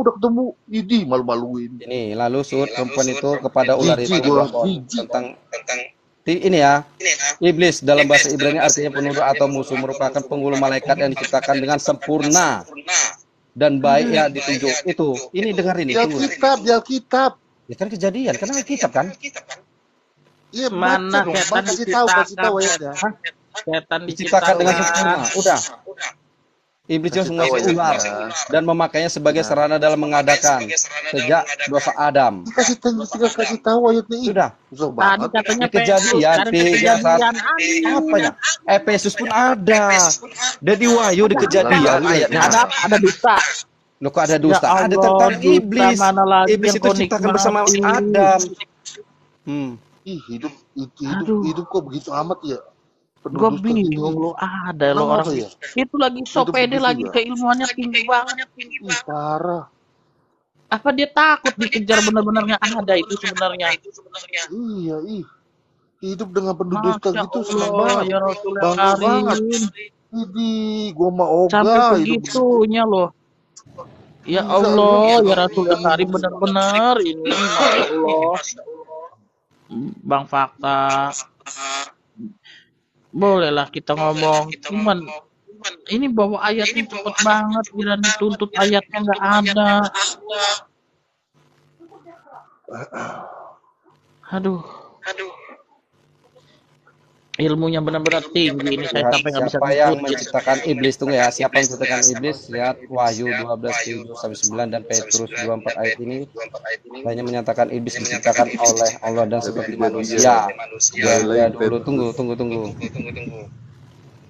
Udah ketemu. Idi malu-maluin. Ini lalu suruh perempuan itu kepada ular itu Jijik, gua. Jijik. tentang ini ya. Iblis dalam bahasa Ibrani artinya penuduh atau musuh, merupakan penghulu malaikat yang diciptakan dengan sempurna dan baik ya ditunjuk. Itu. Ini dengar ini, Di tunggu. Alkitab. Ya kan kejadian, kan Alkitab kan? Iya Mana baca dong, setan kasih tahu ayatnya. Setan Diciptakan dengan sempurna. Udah. Iblis Kasih juga tahu menguasai ular ayatnya. dan memakainya sebagai sarana dalam mengadakan sejak dosa Adam. Tinggal kasih tahu ayatnya ini. Sudah. Susah Tadi banget. katanya Di kejadian, Petrus, di kejadian apa ya? Efesus pun ada. Dan di Wahyu di kejadian ayatnya. ada dusta. Loh kok ada dusta? Ya Ada Allah, tentang dusta iblis. mana lagi Iblis yang itu kau diciptakan nikmati? bersama Adam. Ih, Aduh. hidup kok begitu amat ya. Penuh Gue dusta bingung gitu. lo ada lo Kenapa orang ya? itu lagi so Hidup pede begitu lagi ya? keilmuannya tinggi banget. Ih, parah. Apa dia takut dikejar benar-benarnya ada itu sebenarnya? Iya, hidup dengan penuh dusta Masya gitu senang Allah banget. ya Rasul yang Bangga banget. karim. Idih, gua mah ogah Sampai hidup begitunya loh. Ya Bisa, Allah iya. ya Rasul yang karim benar-benar ini Masya Allah. Bang Fakta. Bolehlah kita ngomong. Cuman ini bawa ayatnya cepet banget. Bila dituntut ayatnya nggak ada. Aduh. Ilmunya benar-benar tinggi ini saya sampai nggak bisa Siapa yang ngikutin. menciptakan iblis? Tunggu ya. Siapa yang menciptakan iblis? Lihat Wahyu 12:7-9 dan Petrus 2:4 ayat ini. Hanya menyatakan iblis diciptakan oleh Allah dan seperti manusia. Ya, dulu tunggu.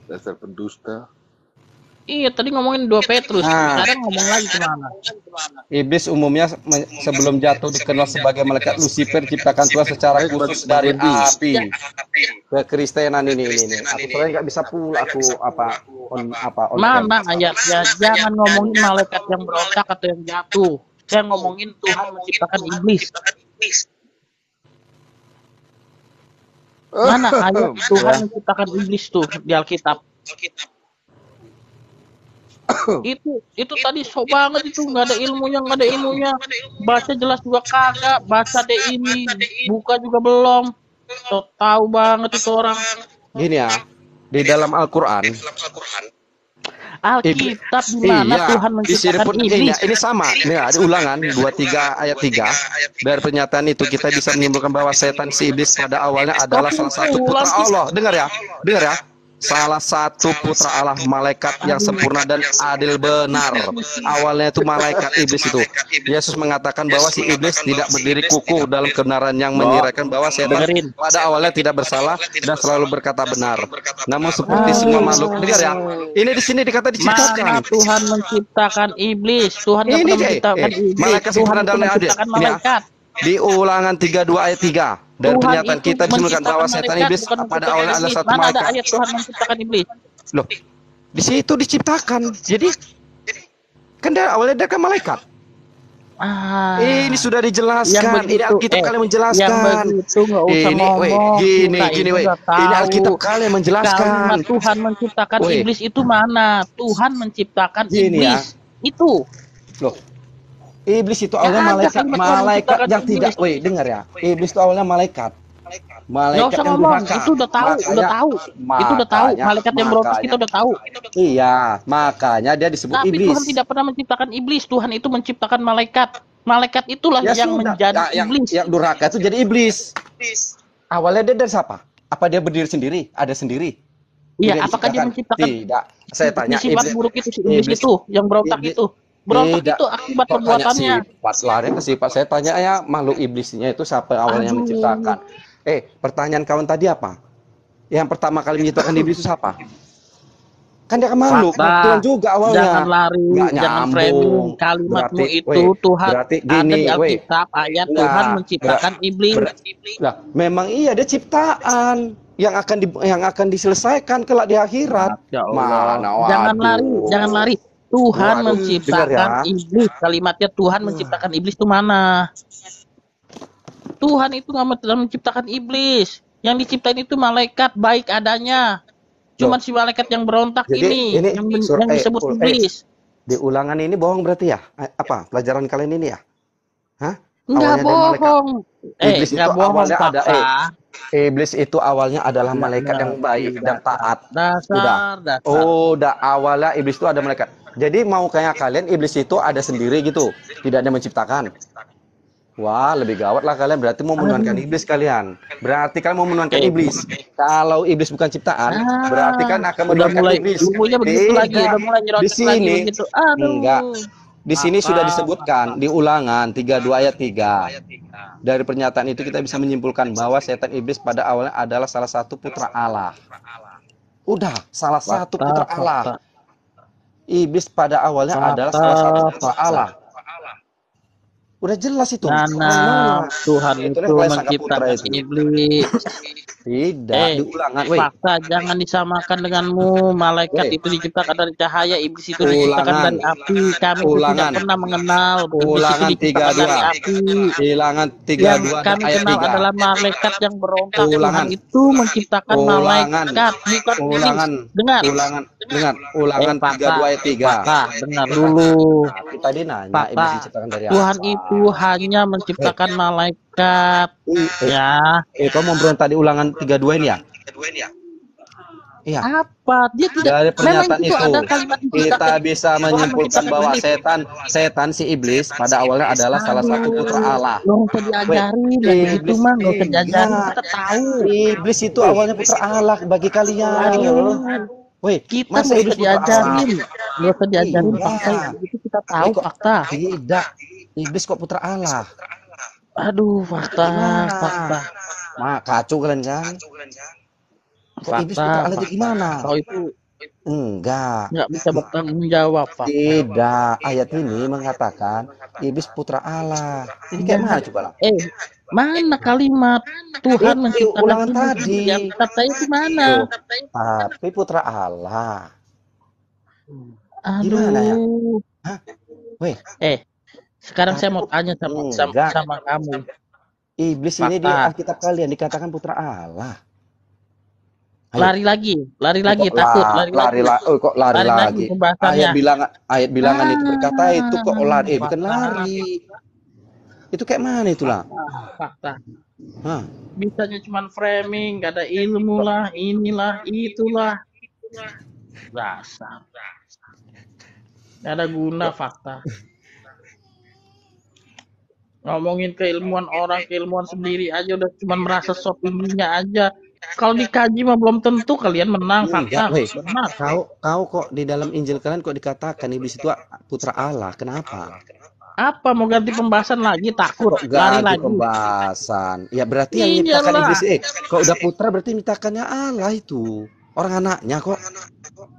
dasar pendusta. Iya, tadi ngomongin 2 Petrus. Nah, Sekarang ngomong lagi kemana? iblis umumnya sebelum jatuh dikenal sebagai malaikat Lucifer, diciptakan Tuhan secara Baik, khusus Bang dari Redi. api. Kekristenan ini. Aku sebenarnya nggak bisa pula aku on cam. Mana ayatnya? Jangan ngomongin malaikat yang berontak atau yang jatuh. Saya ngomongin Tuhan menciptakan iblis. Mana ayat Tuhan menciptakan iblis tuh di Alkitab? Itu tadi sok banget itu, nggak ada ilmunya. Baca jelas juga kagak, baca deh ini, buka juga belum. So tahu banget itu orang. Gini ya, di dalam Al-Quran, Alkitab di mana iya, Tuhan di sini menciptakan pun iblis? ini sama. Nih, ada ulangan 23 ayat 3. Dari pernyataan itu kita bisa menyimpulkan bahwa setan si iblis pada awalnya adalah salah satu putra Allah. Dengar ya. Salah satu putra Allah, malaikat yang sempurna dan adil benar. Awalnya itu malaikat iblis itu. Yesus mengatakan bahwa si iblis tidak berdiri kukuh dalam kebenaran yang menyerahkan bahwa setan pada awalnya tidak bersalah dan selalu berkata benar. Namun seperti semua makhluk, dengar ya. Ini di sini dikata Mana diciptakan. Tuhan menciptakan iblis? Tuhan nggak Ini pernah deh, menciptakan iblis. malaikat Tuhan sempurna itu dan adil. menciptakan Ini ya. malaikat. Di ulangan 32 ayat 3. Dan Tuhan pernyataan itu kita disebutkan bahwa menciptakan setan malaikat, iblis bukan pada menciptakan awalnya adalah iblis. satu Mana ada malaikat. ayat Tuhan menciptakan iblis? Loh, di situ diciptakan. Jadi kan awalnya dia kan malaikat. Ini sudah dijelaskan. Ini Alkitab kalian Yang menjelaskan. begitu nggak usah Ini, ngomong. gini, Kita weh. udah Ini tahu. Alkitab kalian menjelaskan. Kalimat Tuhan menciptakan Weh. iblis itu mana? Tuhan menciptakan Gini ya. iblis. Itu. Loh, iblis itu awalnya ada malaikat, kalimat Tuhan malaikat menciptakan yang tidak. iblis. Weh, dengar ya. Iblis itu awalnya malaikat. Nggak Malaikat usah yang ngomong. durhaka. Itu udah tahu. Itu udah tahu. Malaikat yang berontak kita udah tahu. Iya, makanya dia disebut Tapi iblis. Tuhan tidak pernah menciptakan iblis. Tuhan itu menciptakan malaikat. Malaikat itulah Ya yang sudah. menjadi iblis. Yang durhaka itu jadi iblis. Awalnya dia dari siapa? Apa dia berdiri sendiri? Ada sendiri? Iya, Dia apakah dia diciptakan? menciptakan Tidak. Saya tanya. sifat buruk itu, si iblis iblis- itu, yang berontak iblis- itu? Berontak Tidak. itu akibat Kok tanya perbuatannya. sifat lari ke sifat. Saya tanya ya makhluk iblisnya itu siapa awalnya Aduh. menciptakan? Pertanyaan kawan tadi apa? Yang pertama kali menciptakan iblis itu siapa? Kan dia kan makhluk, Fakta. Tuhan juga awalnya. Jangan lari, Nggak jangan nyambung. framing kalimatmu Berarti, itu. Tuhan berarti ada gini, di Alkitab ayat Nggak, Tuhan menciptakan iblis. Lah, memang iya dia ciptaan yang akan diselesaikan kelak di akhirat. Ya Allah. Mana, Jangan waduh. lari. Tuhan Waduh, menciptakan dengar ya. iblis. Kalimatnya Tuhan menciptakan iblis itu mana? Tuhan itu nggak menciptakan iblis. Yang diciptain itu malaikat baik adanya. Cuman si malaikat yang berontak Jadi, ini yang surah- disebut iblis. Di ulangan ini bohong berarti ya? Apa pelajaran kalian ini ya? Hah? Enggak Awalnya dari malaikat. bohong. Iblis itu Enggak bohong, awalnya ada, Pak. Iblis itu awalnya adalah malaikat yang baik dan taat. Udah. Dasar. Udah awalnya iblis itu ada malaikat. Jadi mau kayak kalian iblis itu ada sendiri gitu, tidak ada menciptakan. Wah, lebih gawat lah kalian, berarti mau menuhankan iblis kalian. Berarti kalian mau menuhankan iblis. Kalau iblis bukan ciptaan, berarti kan akan udah menuhankan mulai iblis. ilmunya begitu lagi, Tidak. udah mulai Di nyerocos lagi sini begitu. Aduh. enggak. Di sini Apa? sudah disebutkan di ulangan 32 ayat 3. Dari pernyataan itu kita bisa menyimpulkan bahwa setan iblis pada awalnya adalah salah satu putra Allah. Udah, salah satu putra Allah. Iblis pada awalnya adalah salah satu putra Allah. Udah jelas itu. Nana, Tuhan Itu itu yang sangka putra menciptakan itu. iblis. Tidak, di ulangan. Weh, Fakta, jangan disamakan denganmu. Malaikat Weh. itu diciptakan dari cahaya, iblis itu diciptakan Ulangan. dari api. Kami itu Ulangan. tidak pernah mengenal. Iblis itu Ulangan diciptakan dari 32. api. Hilangan Yang 32 dan kami ayat kenal 3. adalah malaikat yang berontak. Ulangan. Tuhan itu menciptakan Ulangan. malaikat, bukan Ulangan. iblis. Dengar. Ulangan Fakta. 32 ayat 3. Fakta, dengar dulu. Aku tadi nanya Fakta. iblis diciptakan dari Tuhan apa? itu hanya menciptakan malaikat. Ya. Kau mau berontak di ulangan 32 ini ya? Iya. Apa? Dia tidak. Dari pernyataan memang itu ada kalimat kita menciptakan. bisa menyimpulkan bahwa setan si iblis pada awalnya adalah salah satu putra Allah. Lo nggak usah diajarin, yang begitu mah nggak usah diajarin. Kita tahu. Iblis itu awalnya putra Allah bagi kalian. Woi, Kita masa nggak iblis usah putra Allah? diajarin, nggak usah diajarin Iya. fakta. Itu kita tahu fakta. Tidak, iblis kok putra Allah. Aduh, fakta. Kacau kalian kan? Kok iblis putra Allah itu gimana? Kau itu Enggak. Nggak bisa bertanggung jawab, fakta. Tidak. Ayat ini mengatakan iblis putra Allah. Ini kayak mana coba lah? Mana kalimat Tuhan Itu menciptakan ulangan iblis tadi. di Alkitab saya di mana? Tuh, tapi putra Allah. Gimana ya? Aduh. Hah? Weh, Sekarang saya mau tanya Enggak. sama kamu. iblis ini di Fakta. Alkitab kalian dikatakan putra Allah. Ayo. Lari lagi, Kok takut, kok lari lagi? pembahasannya. Ayat bilangan itu berkata itu kok lari, bukan Fakta. lari. Itu kayak mana itulah? Fakta. Hah? Bisanya cuma framing, gak ada ilmu lah, inilah, itulah. Dasar. Gak ada guna, fakta. Ngomongin keilmuan orang, keilmuan sendiri aja udah cuma merasa sok tingginya aja. Kalau dikaji mah belum tentu kalian menang, fakta. Enggak, weh. Benar. Kau kok di dalam Injil kalian kok dikatakan iblis itu putra Allah? Kenapa? Apa mau ganti pembahasan lagi? Takut Kok lari ganti lagi. pembahasan? Ya berarti yang menciptakan Iyalah. iblis kok udah putra berarti menciptakannya Allah itu. Orang anaknya kok.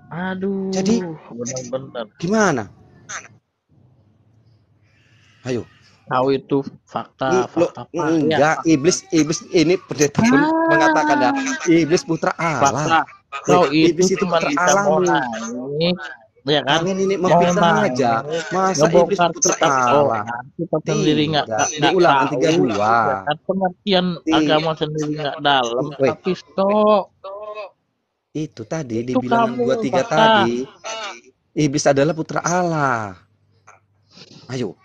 Aduh. Jadi, benar-benar. Gimana? Ayo. Tahu itu fakta, fakta. Enggak, iblis ini pendeta pun mengatakan ya, iblis putra Allah. Fakta. Kau Iblis itu cuma putra bisa Allah. mau naik, ya kan? Kalian ini memfitnah aja. Masa iblis Ngebongkar putra kitab Allah? orang, kita sendiri nggak Di Ulangan tahu, 32. ya kan? Pengertian Tidak. agama sendiri nggak dalam, Weh. tapi stok. Itu tadi di Itu bilangan kamu, 23 Fakta. tadi. Iblis adalah putra Allah. Ayo.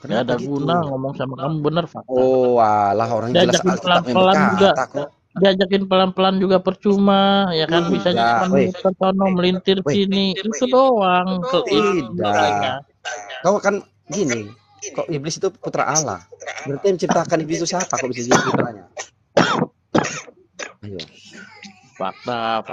Gak ada gitu? guna ngomong sama kamu, bener fakta. Oh, alah orang jelas Diajakin Alkitab yang pelan-pelan juga. berkata kok. Diajakin pelan-pelan juga percuma, ya kan? Tidak, Bisanya cuma weh. muter sono melintir Weh. sini, itu doang. Tidak. Kau kan gini, kok iblis itu putra Allah? Berarti yang menciptakan iblis itu siapa? Kok bisa jadi putranya? Ayo. Fakta.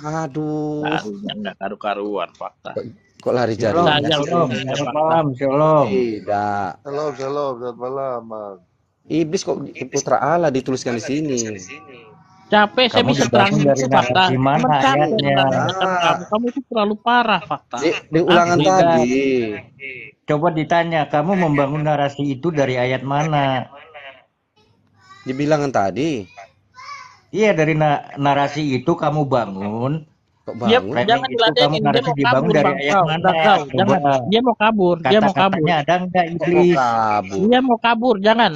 Aduh. Larinya nggak karu-karuan, fakta. Kok lari jari? Shalom. Selamat malam, shalom. Tidak. Shalom, selamat malam, Bang. Iblis kok putra Allah dituliskan di sini. Capek saya Kamu bisa dibangun terangin dari itu fakta. narasi mana Cuman capek ayatnya? mendengarkan kamu itu terlalu parah, fakta. Di ulangan Tidak. tadi. Coba ditanya, kamu membangun narasi itu dari ayat mana? Di bilangan tadi. Iya, dari narasi itu kamu bangun. Kok Dia bangun? Framing jangan itu diladenin, kamu dia narasi mau dibangun kabur, dari Bang. ayat Kau, mana? jangan. Coba Dia mau kabur. kata-katanya ada enggak Kok mau iblis? kabur? Dia mau kabur, jangan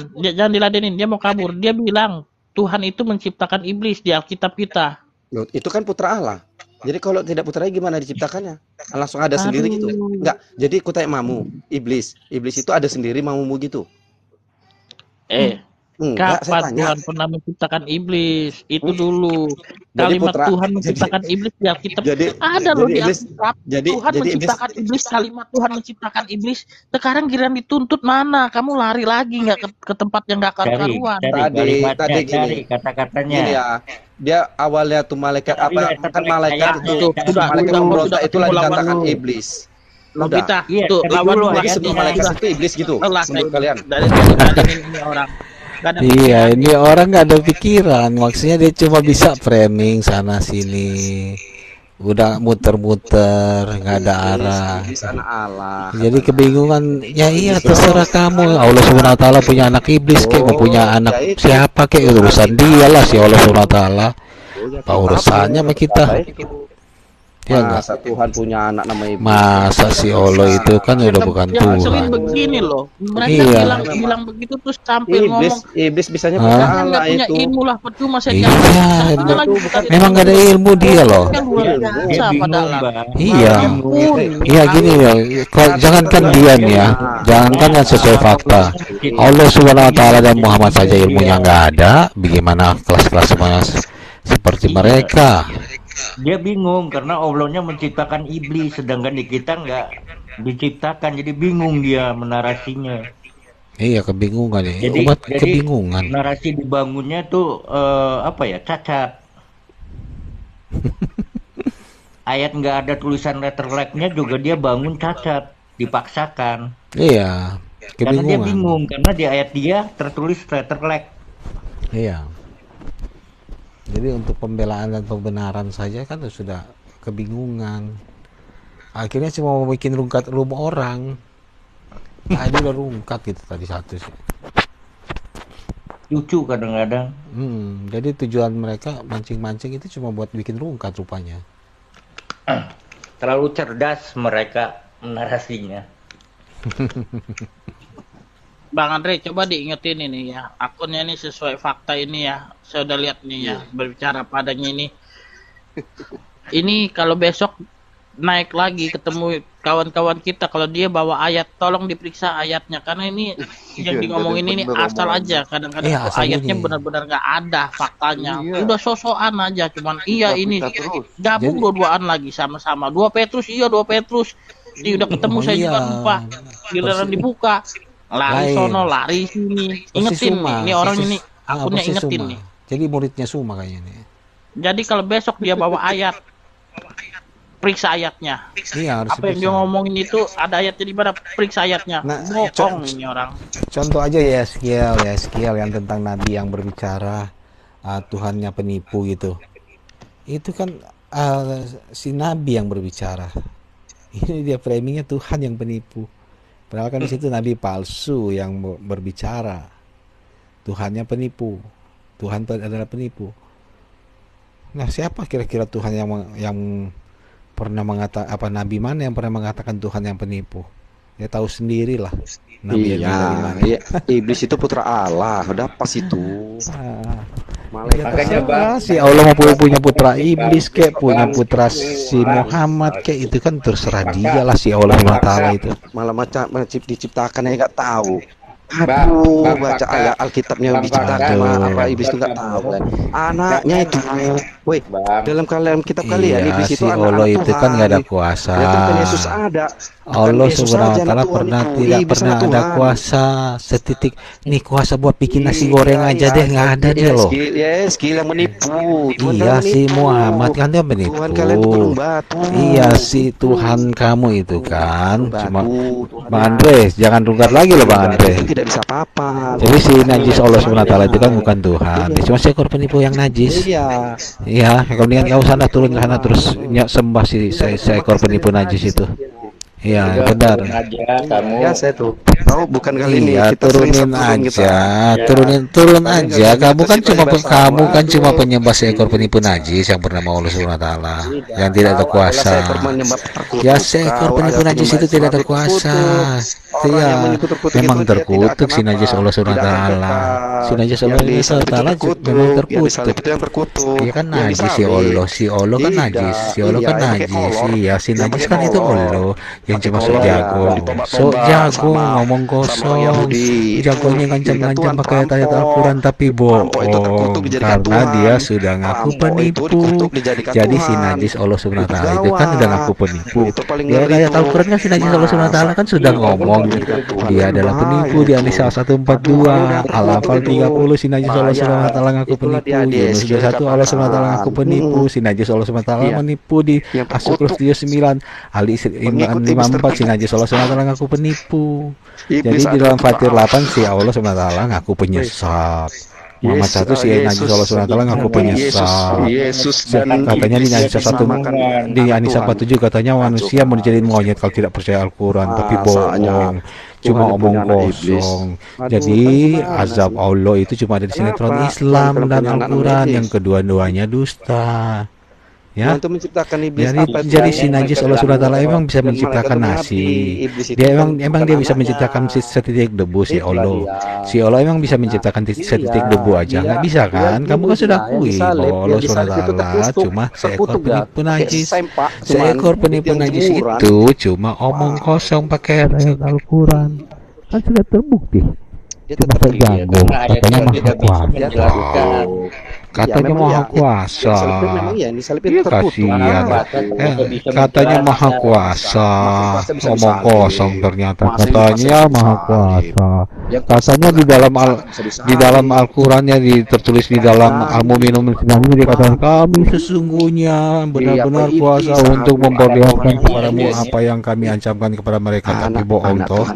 diladenin. Dia mau kabur. Dia bilang Tuhan itu menciptakan iblis di Alkitab kita. Loh, itu kan putra Allah. Jadi kalau tidak putranya gimana diciptakannya? Langsung ada sendiri gitu? Enggak. Jadi aku tanya mamu, iblis. Iblis itu ada sendiri mamumu gitu? Enggak, saya Kapan tanya. Tuhan pernah menciptakan iblis? Itu dulu. Jadi Kalimat putra- Tuhan menciptakan iblis di Alkitab. Jadi- Ada loh jadi di iblis- Alkitab. Jadi Tuhan menciptakan iblis. Kalimat Tuhan menciptakan iblis. Sekarang giliran dituntut mana? Kamu lari lagi nggak ke tempat yang nggak Cari karu-karuan. kalimatnya, tadi gini. cari kata-katanya. gini ya. Dia awalnya tuh malaikat Tapi apa? ya, Kan malaikat ayat itu, sudah, malaikat udah, pemberontak sudah, itulah ketemu dikatakan lawan. iblis. Loh, Udah. kita Iya, tuh cari lawan dulu dua Jadi ayatnya. semua malaikat itu iblis gitu. Lelah Menurut kalian? dari ini orang. Nggak ada Iya, ini orang nggak ada pikiran. Maksudnya dia cuma bisa framing sana sini. Udah muter-muter, nggak ada arah. Iblis anak Allah. Jadi kebingungan. Ya iya, terserah kamu. Allah Subhanahu Wa Taala punya anak iblis, kayak mau punya anak ya itu. siapa kayak urusan dia lah si Allah Subhanahu Wa Taala. Apa urusannya sama kita? Ya enggak. Masa Tuhan punya anak namanya iblis? Masa si Allah itu kan udah bukan yang sering Tuhan. begini loh. Mereka Iya. bilang begitu terus sampai ngomong Iblis bisanya Hah? punya "Kalian Allah nggak punya itu. ilmu lah, percuma saya Iya, jawab." dia- Lagi kita memang gak ada ilmu dia loh. yang luar Dia biasa bingung, padahal. Bang. Iya. Ampun. Iya gini ya, kalau jangankan dia nih ya, jangankan yang sesuai fakta. Allah Subhanahu Wa Taala dan Muhammad saja ilmunya nggak ada, bagaimana kelas-kelas semuanya seperti mereka? Dia bingung karena Allahnya menciptakan iblis, sedangkan di kita nggak diciptakan, jadi bingung dia menarasinya. Iya kebingungan ya, Jadi- umat jadi- kebingungan. Narasi dibangunnya tuh apa ya, cacat. Ayat nggak ada tulisan letter like-nya juga dia bangun cacat, dipaksakan. Iya, Karena dia kebingungan. bingung karena di ayat dia tertulis letter like. Iya. Jadi untuk pembelaan dan pembenaran saja kan sudah kebingungan. Akhirnya cuma mau bikin rungkat rumah orang. Tadi udah rungkat gitu tadi satu sih. Lucu kadang-kadang. Jadi tujuan mereka mancing-mancing itu cuma buat bikin rungkat rupanya. Terlalu cerdas mereka narasinya. Bang Andre, coba diingetin ini ya, akunnya ini sesuai fakta ini ya. Saya udah lihat nih ya, berbicara padanya ini. Ini kalau besok naik lagi ketemu kawan-kawan kita, kalau dia bawa ayat, tolong diperiksa ayatnya, karena ini yang ngomongin ini asal aja. Kadang-kadang tuh ayatnya benar-benar nggak ada faktanya. Udah sosokan aja, cuman ini gabung dua-duaan lagi sama-sama. 2 Petrus, 2 Petrus. Ini udah ketemu saya juga lupa. Giliran dibuka, lari sono, lari sini. Ingetin nih, ini orang ini akunnya ingetin nih. Jadi muridnya Suma kayaknya nih. Jadi kalau besok dia bawa ayat, periksa ayatnya. Iya, harus apa yang dia ngomongin itu ada ayatnya di mana, periksa ayatnya. Bohong ini orang. Contoh aja Yeskiel yang tentang nabi yang berbicara Tuhannya penipu gitu. Itu kan si nabi yang berbicara. Ini dia framingnya Tuhan yang penipu. Padahal kan di situ nabi palsu yang berbicara. Tuhannya penipu. Tuhan adalah penipu. Nah, siapa kira-kira Tuhan yang pernah mengatakan, apa nabi mana yang pernah mengatakan Tuhan yang penipu? Ya tahu sendirilah. Nabi Iblis itu putra Allah, udah pas itu. Makanya si Allah mau punya putra iblis kek, punya putra si Muhammad kek, itu kan terserah dia lah si Allah SWT itu. Malah macam diciptakan ya nggak tahu. Aduh, baca ayat Alkitabnya diciptakan apa iblis itu nggak tahu kan. Anaknya itu, woi, dalam kitab kalian iblis itu si Allah itu kan nggak ada kuasa. Yesus ada. Allah SWT tidak pernah ada kuasa setitik. Nih kuasa buat bikin nasi goreng aja deh, nggak ada dia loh. Skill yang menipu. Iya si Muhammad kan dia menipu. Iya si Tuhan kamu itu kan cuma Bang Andre, jangan rungkat lagi loh Bang Andre. Tidak bisa apa-apa. Jadi si najis Allah SWT itu kan bukan Tuhan, dia cuma seekor penipu yang najis. Iya, kemudian kau sana turun ke sana terus sembah si seekor penipu najis itu. Iya benar. Ya saya tuh tahu bukan kali ini. Iya turunin aja, turun aja. Kamu kan cuma penyembah seekor penipu najis yang bernama Allah SWT yang tidak ada kuasa. Ya seekor penipu najis itu tidak ada kuasa. Iya, memang terkutuk si najis Allah SWT. Si najis Allah SWT memang terkutuk. Iya kan najis si Allah kan najis, Iya si najis kan itu Allah yang cuma sok jago ngomong kosong, jagonya ngancam-ngancam pakai ayat Al-Quran tapi bohong karena dia sudah ngaku penipu. Jadi si najis Allah SWT itu kan udah ngaku penipu. Dia ayat Al-Quran kan si najis Allah SWT kan sudah ngomong dia adalah penipu di An-Nisa 142, Al-Anfal 30 si najis Allah SWT ngaku penipu, Yunus 21 Allah SWT ngaku penipu, si najis Allah SWT menipu di As-Zukhruf 39, Ali Imran 54 si najis Allah SWT ngaku penipu. Jadi di dalam Fatir 8 si Allah SWT ngaku penyesat. Muhammad 1 si najis Allah SWT ngaku penyesat. Katanya di An-Nisa 47 katanya manusia mau dijadiin monyet kalau tidak percaya Al-Quran, tapi bohong, cuma omong kosong. Jadi azab Allah itu cuma ada di sinetron Islam dan Al-Quran yang kedua-duanya dusta. Ya, jadi si najis Allah SWT emang bisa menciptakan nasi. Dia emang dia bisa menciptakan setitik debu si Allah. Si Allah emang bisa menciptakan setitik debu aja, nggak bisa kan? Kamu kan sudah akui bahwa Allah SWT cuma seekor penipu najis. Seekor penipu najis itu cuma omong kosong pakai ayat Al-Quran. Kan sudah terbukti. Cuma terjago, katanya maha kuasa. Katanya maha kuasa. Iya kasihan. Katanya maha kuasa. Omong kosong ternyata. Katanya maha kuasa. Katanya di dalam Al-Qurannya tertulis di dalam Al-Mu'minun ini dikatakan kami sesungguhnya benar-benar kuasa untuk memperlihatkan kepadamu apa yang kami ancamkan kepada mereka, tapi bohong toh.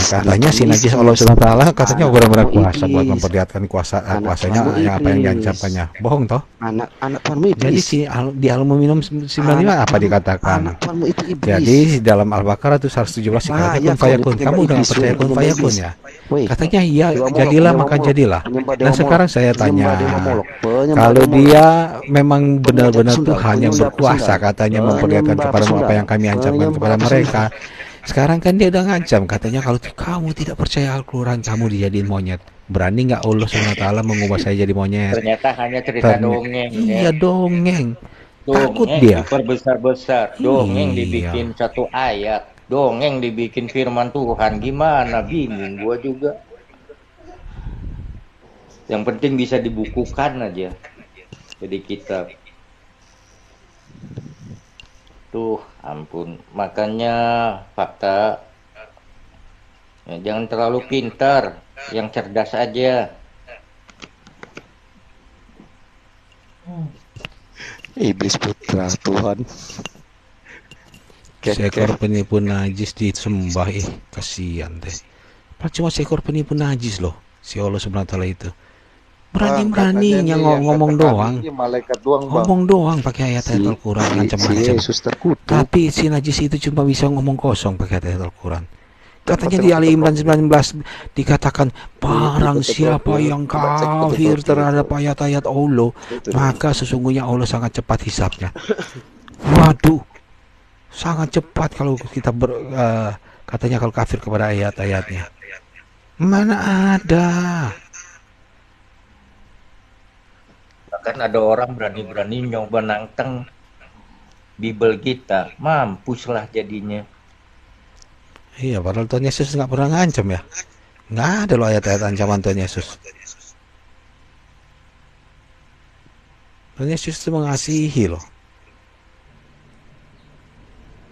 Katanya si najis Allah SWT katanya benar-benar kuasa buat memperlihatkan kuasanya apa yang mengancamkannya. Bohong toh? Anak tuanmu Jadi iblis. di Al-Mu'minun 95 apa dikatakan? Anak tuanmu itu iblis. Jadi dalam Al-Baqarah itu 117 dikatakan Bahaya kun kau fayakun. penyembah Kamu udah nggak iblis, percaya weh, kun penyembah fayakun iblis. ya? Weh, Katanya iya, Dewa Molok, jadilah Dewa maka Molok. jadilah. penyembah Nah Dewa sekarang Molok, saya tanya, penyembah Dewa Molok, penyembah kalau Dewa Molok. dia memang Penyembah benar-benar Sundal, Tuhan yang penyembah berkuasa, Sundal, katanya memperlihatkan penyembah kepadamu apa Sundal, yang kami ancamkan penyembah kepada mereka. Sundal. Sekarang kan dia udah ngancam, katanya kalau kamu tidak percaya Al-Quran, kamu dijadiin monyet. Berani nggak Allah SWT mengubah saya jadi monyet? Ternyata hanya cerita Terny- dongeng iya ya. dongeng. Takut Dongeng dia. diperbesar-besar, dongeng dibikin Iya. satu ayat, dongeng dibikin firman Tuhan. Gimana? Bingung gua juga. Yang penting bisa dibukukan aja. Jadi kita tuh ampun. Makanya fakta ya, jangan terlalu pintar, yang cerdas aja. Iblis putra Tuhan. Seekor penipu najis disembah, kasihan deh. Padahal cuma seekor penipu najis loh, si Allah Subhanahu wa taala itu. Berani-beraninya ngomong doang. Malaikat doang, Bang. Ngomong doang pakai ayat-ayat Al-Quran, Si ngancam-ngancam. Yesus terkutuk. Tapi si najis itu cuma bisa ngomong kosong pakai ayat Al-Quran. Katanya di Ali Imran 19 dikatakan, barang siapa yang kafir terhadap ayat-ayat Allah, maka sesungguhnya Allah sangat cepat hisapnya. Waduh, sangat cepat kalau kita katanya kalau kafir kepada ayat-ayatnya. Mana ada? Bahkan ada orang berani-berani nyoba nanteng Bible kita, mampuslah jadinya. Iya, padahal Tuhan Yesus nggak pernah ngancam ya. Nggak ada loh ayat-ayat ancaman Tuhan Yesus. Tuhan Yesus itu mengasihi loh.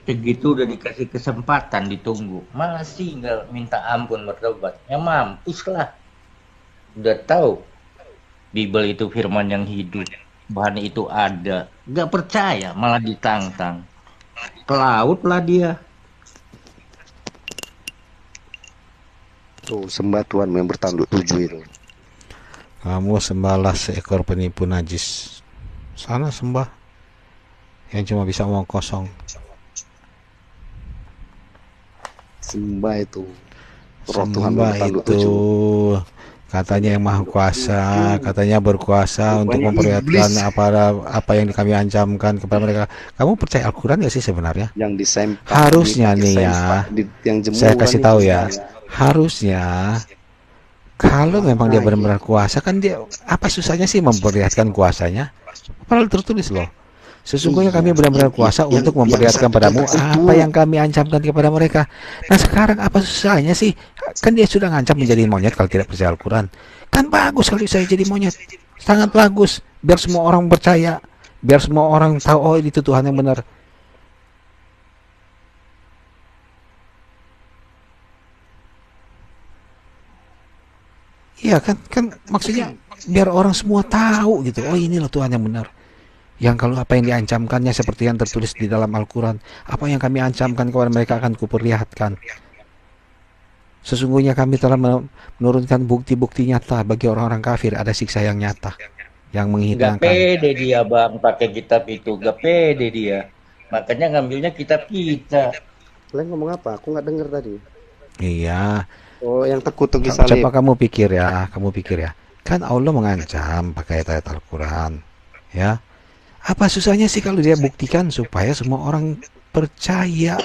Segitu udah dikasih kesempatan ditunggu, masih nggak minta ampun bertobat. Ya mampuslah. Udah tahu Bible itu firman yang hidup, bahan itu ada, nggak percaya malah ditantang. Ke laut lah dia. Tuh sembah Tuhan yang bertanduk 7 itu. Kamu sembahlah seekor penipu najis. Sana sembah yang cuma bisa omong kosong. Sembah itu. Roh Tuhan yang Sembah bertanduk itu 7. katanya yang maha kuasa, katanya berkuasa untuk memperlihatkan apa yang kami ancamkan kepada mereka. Kamu percaya Al-Quran nggak sih sebenarnya? Yang disempak. Harusnya nih ya, Yang saya kasih tahu ya, jemuran. harusnya kalau memang dia benar-benar kuasa, kan dia apa susahnya sih memperlihatkan kuasanya? Padahal tertulis loh, sesungguhnya kami benar-benar kuasa untuk memperlihatkan padamu apa yang kami ancamkan kepada mereka. Nah sekarang apa susahnya sih? Kan dia sudah ngancam menjadi monyet kalau tidak percaya Al-Quran. Kan bagus kalau saya jadi monyet, sangat bagus. Biar semua orang percaya, biar semua orang tahu oh itu Tuhan yang benar. Iya kan maksudnya biar orang semua tahu gitu. Oh ini loh Tuhan yang benar. Yang kalau apa yang diancamkannya seperti yang tertulis di dalam Al-Quran, apa yang kami ancamkan kepada mereka akan kuperlihatkan. Sesungguhnya kami telah menurunkan bukti-bukti nyata bagi orang-orang kafir, ada siksa yang nyata yang Gak menghilangkan. pede dia bang pakai kitab itu, gak pede dia. Makanya ngambilnya kitab kita. Kalian ngomong apa? Aku nggak dengar tadi. Iya, Oh, yang terkutuk di salib. coba kamu pikir ya. Kan Allah mengancam pakai ayat Al-Quran, ya. Apa susahnya sih kalau dia buktikan supaya semua orang percaya?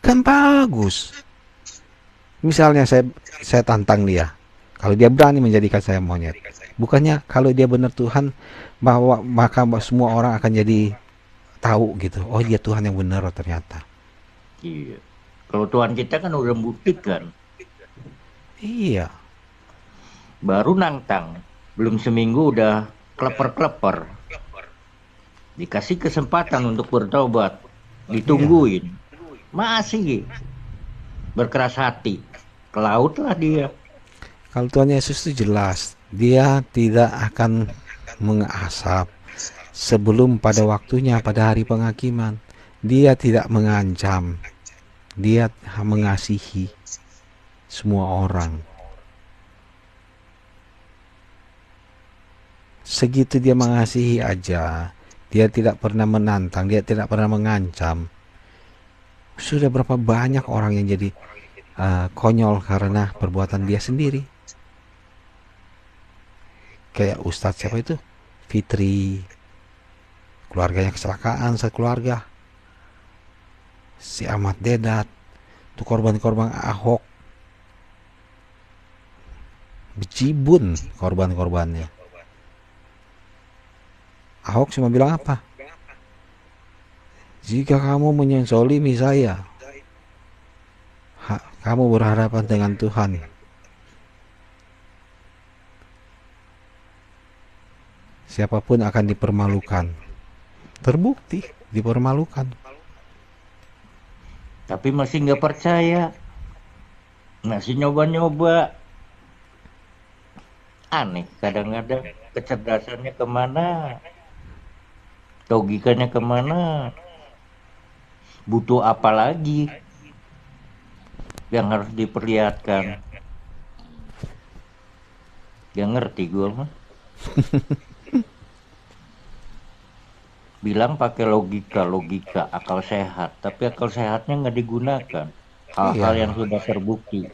Kan bagus. Misalnya saya tantang dia, kalau dia berani menjadikan saya monyet, bukannya kalau dia benar Tuhan, bahwa maka semua orang akan jadi tahu gitu. Oh dia Tuhan yang benar oh, ternyata. Iya. Kalau Tuhan kita kan udah membuktikan. Iya. Baru nantang, belum seminggu udah kleper-kleper. Dikasih kesempatan untuk bertobat, ditungguin, masih berkeras hati, ke laut lah dia. Kalau Tuhan Yesus itu jelas, dia tidak akan mengasap sebelum pada waktunya pada hari penghakiman. Dia tidak mengancam, dia mengasihi semua orang. Segitu dia mengasihi aja, dia tidak pernah menantang, dia tidak pernah mengancam. Sudah berapa banyak orang yang jadi konyol karena perbuatan dia sendiri. Kayak Ustadz siapa itu? Fitri, keluarganya kecelakaan sekeluarga. Si Ahmad Dedat, itu korban-korban Ahok, bejibun korban-korbannya. Ahok cuma bilang apa? Jika kamu menyolimi saya, kamu berhadapan dengan Tuhan. Siapapun akan dipermalukan. Terbukti dipermalukan. Tapi masih nggak percaya, masih nyoba-nyoba. Aneh, kadang-kadang kecerdasannya kemana, logikanya kemana, butuh apa lagi yang harus diperlihatkan. Gak ngerti gue mah. Bilang pakai logika, akal sehat, tapi akal sehatnya nggak digunakan. Hal-hal yang sudah terbukti.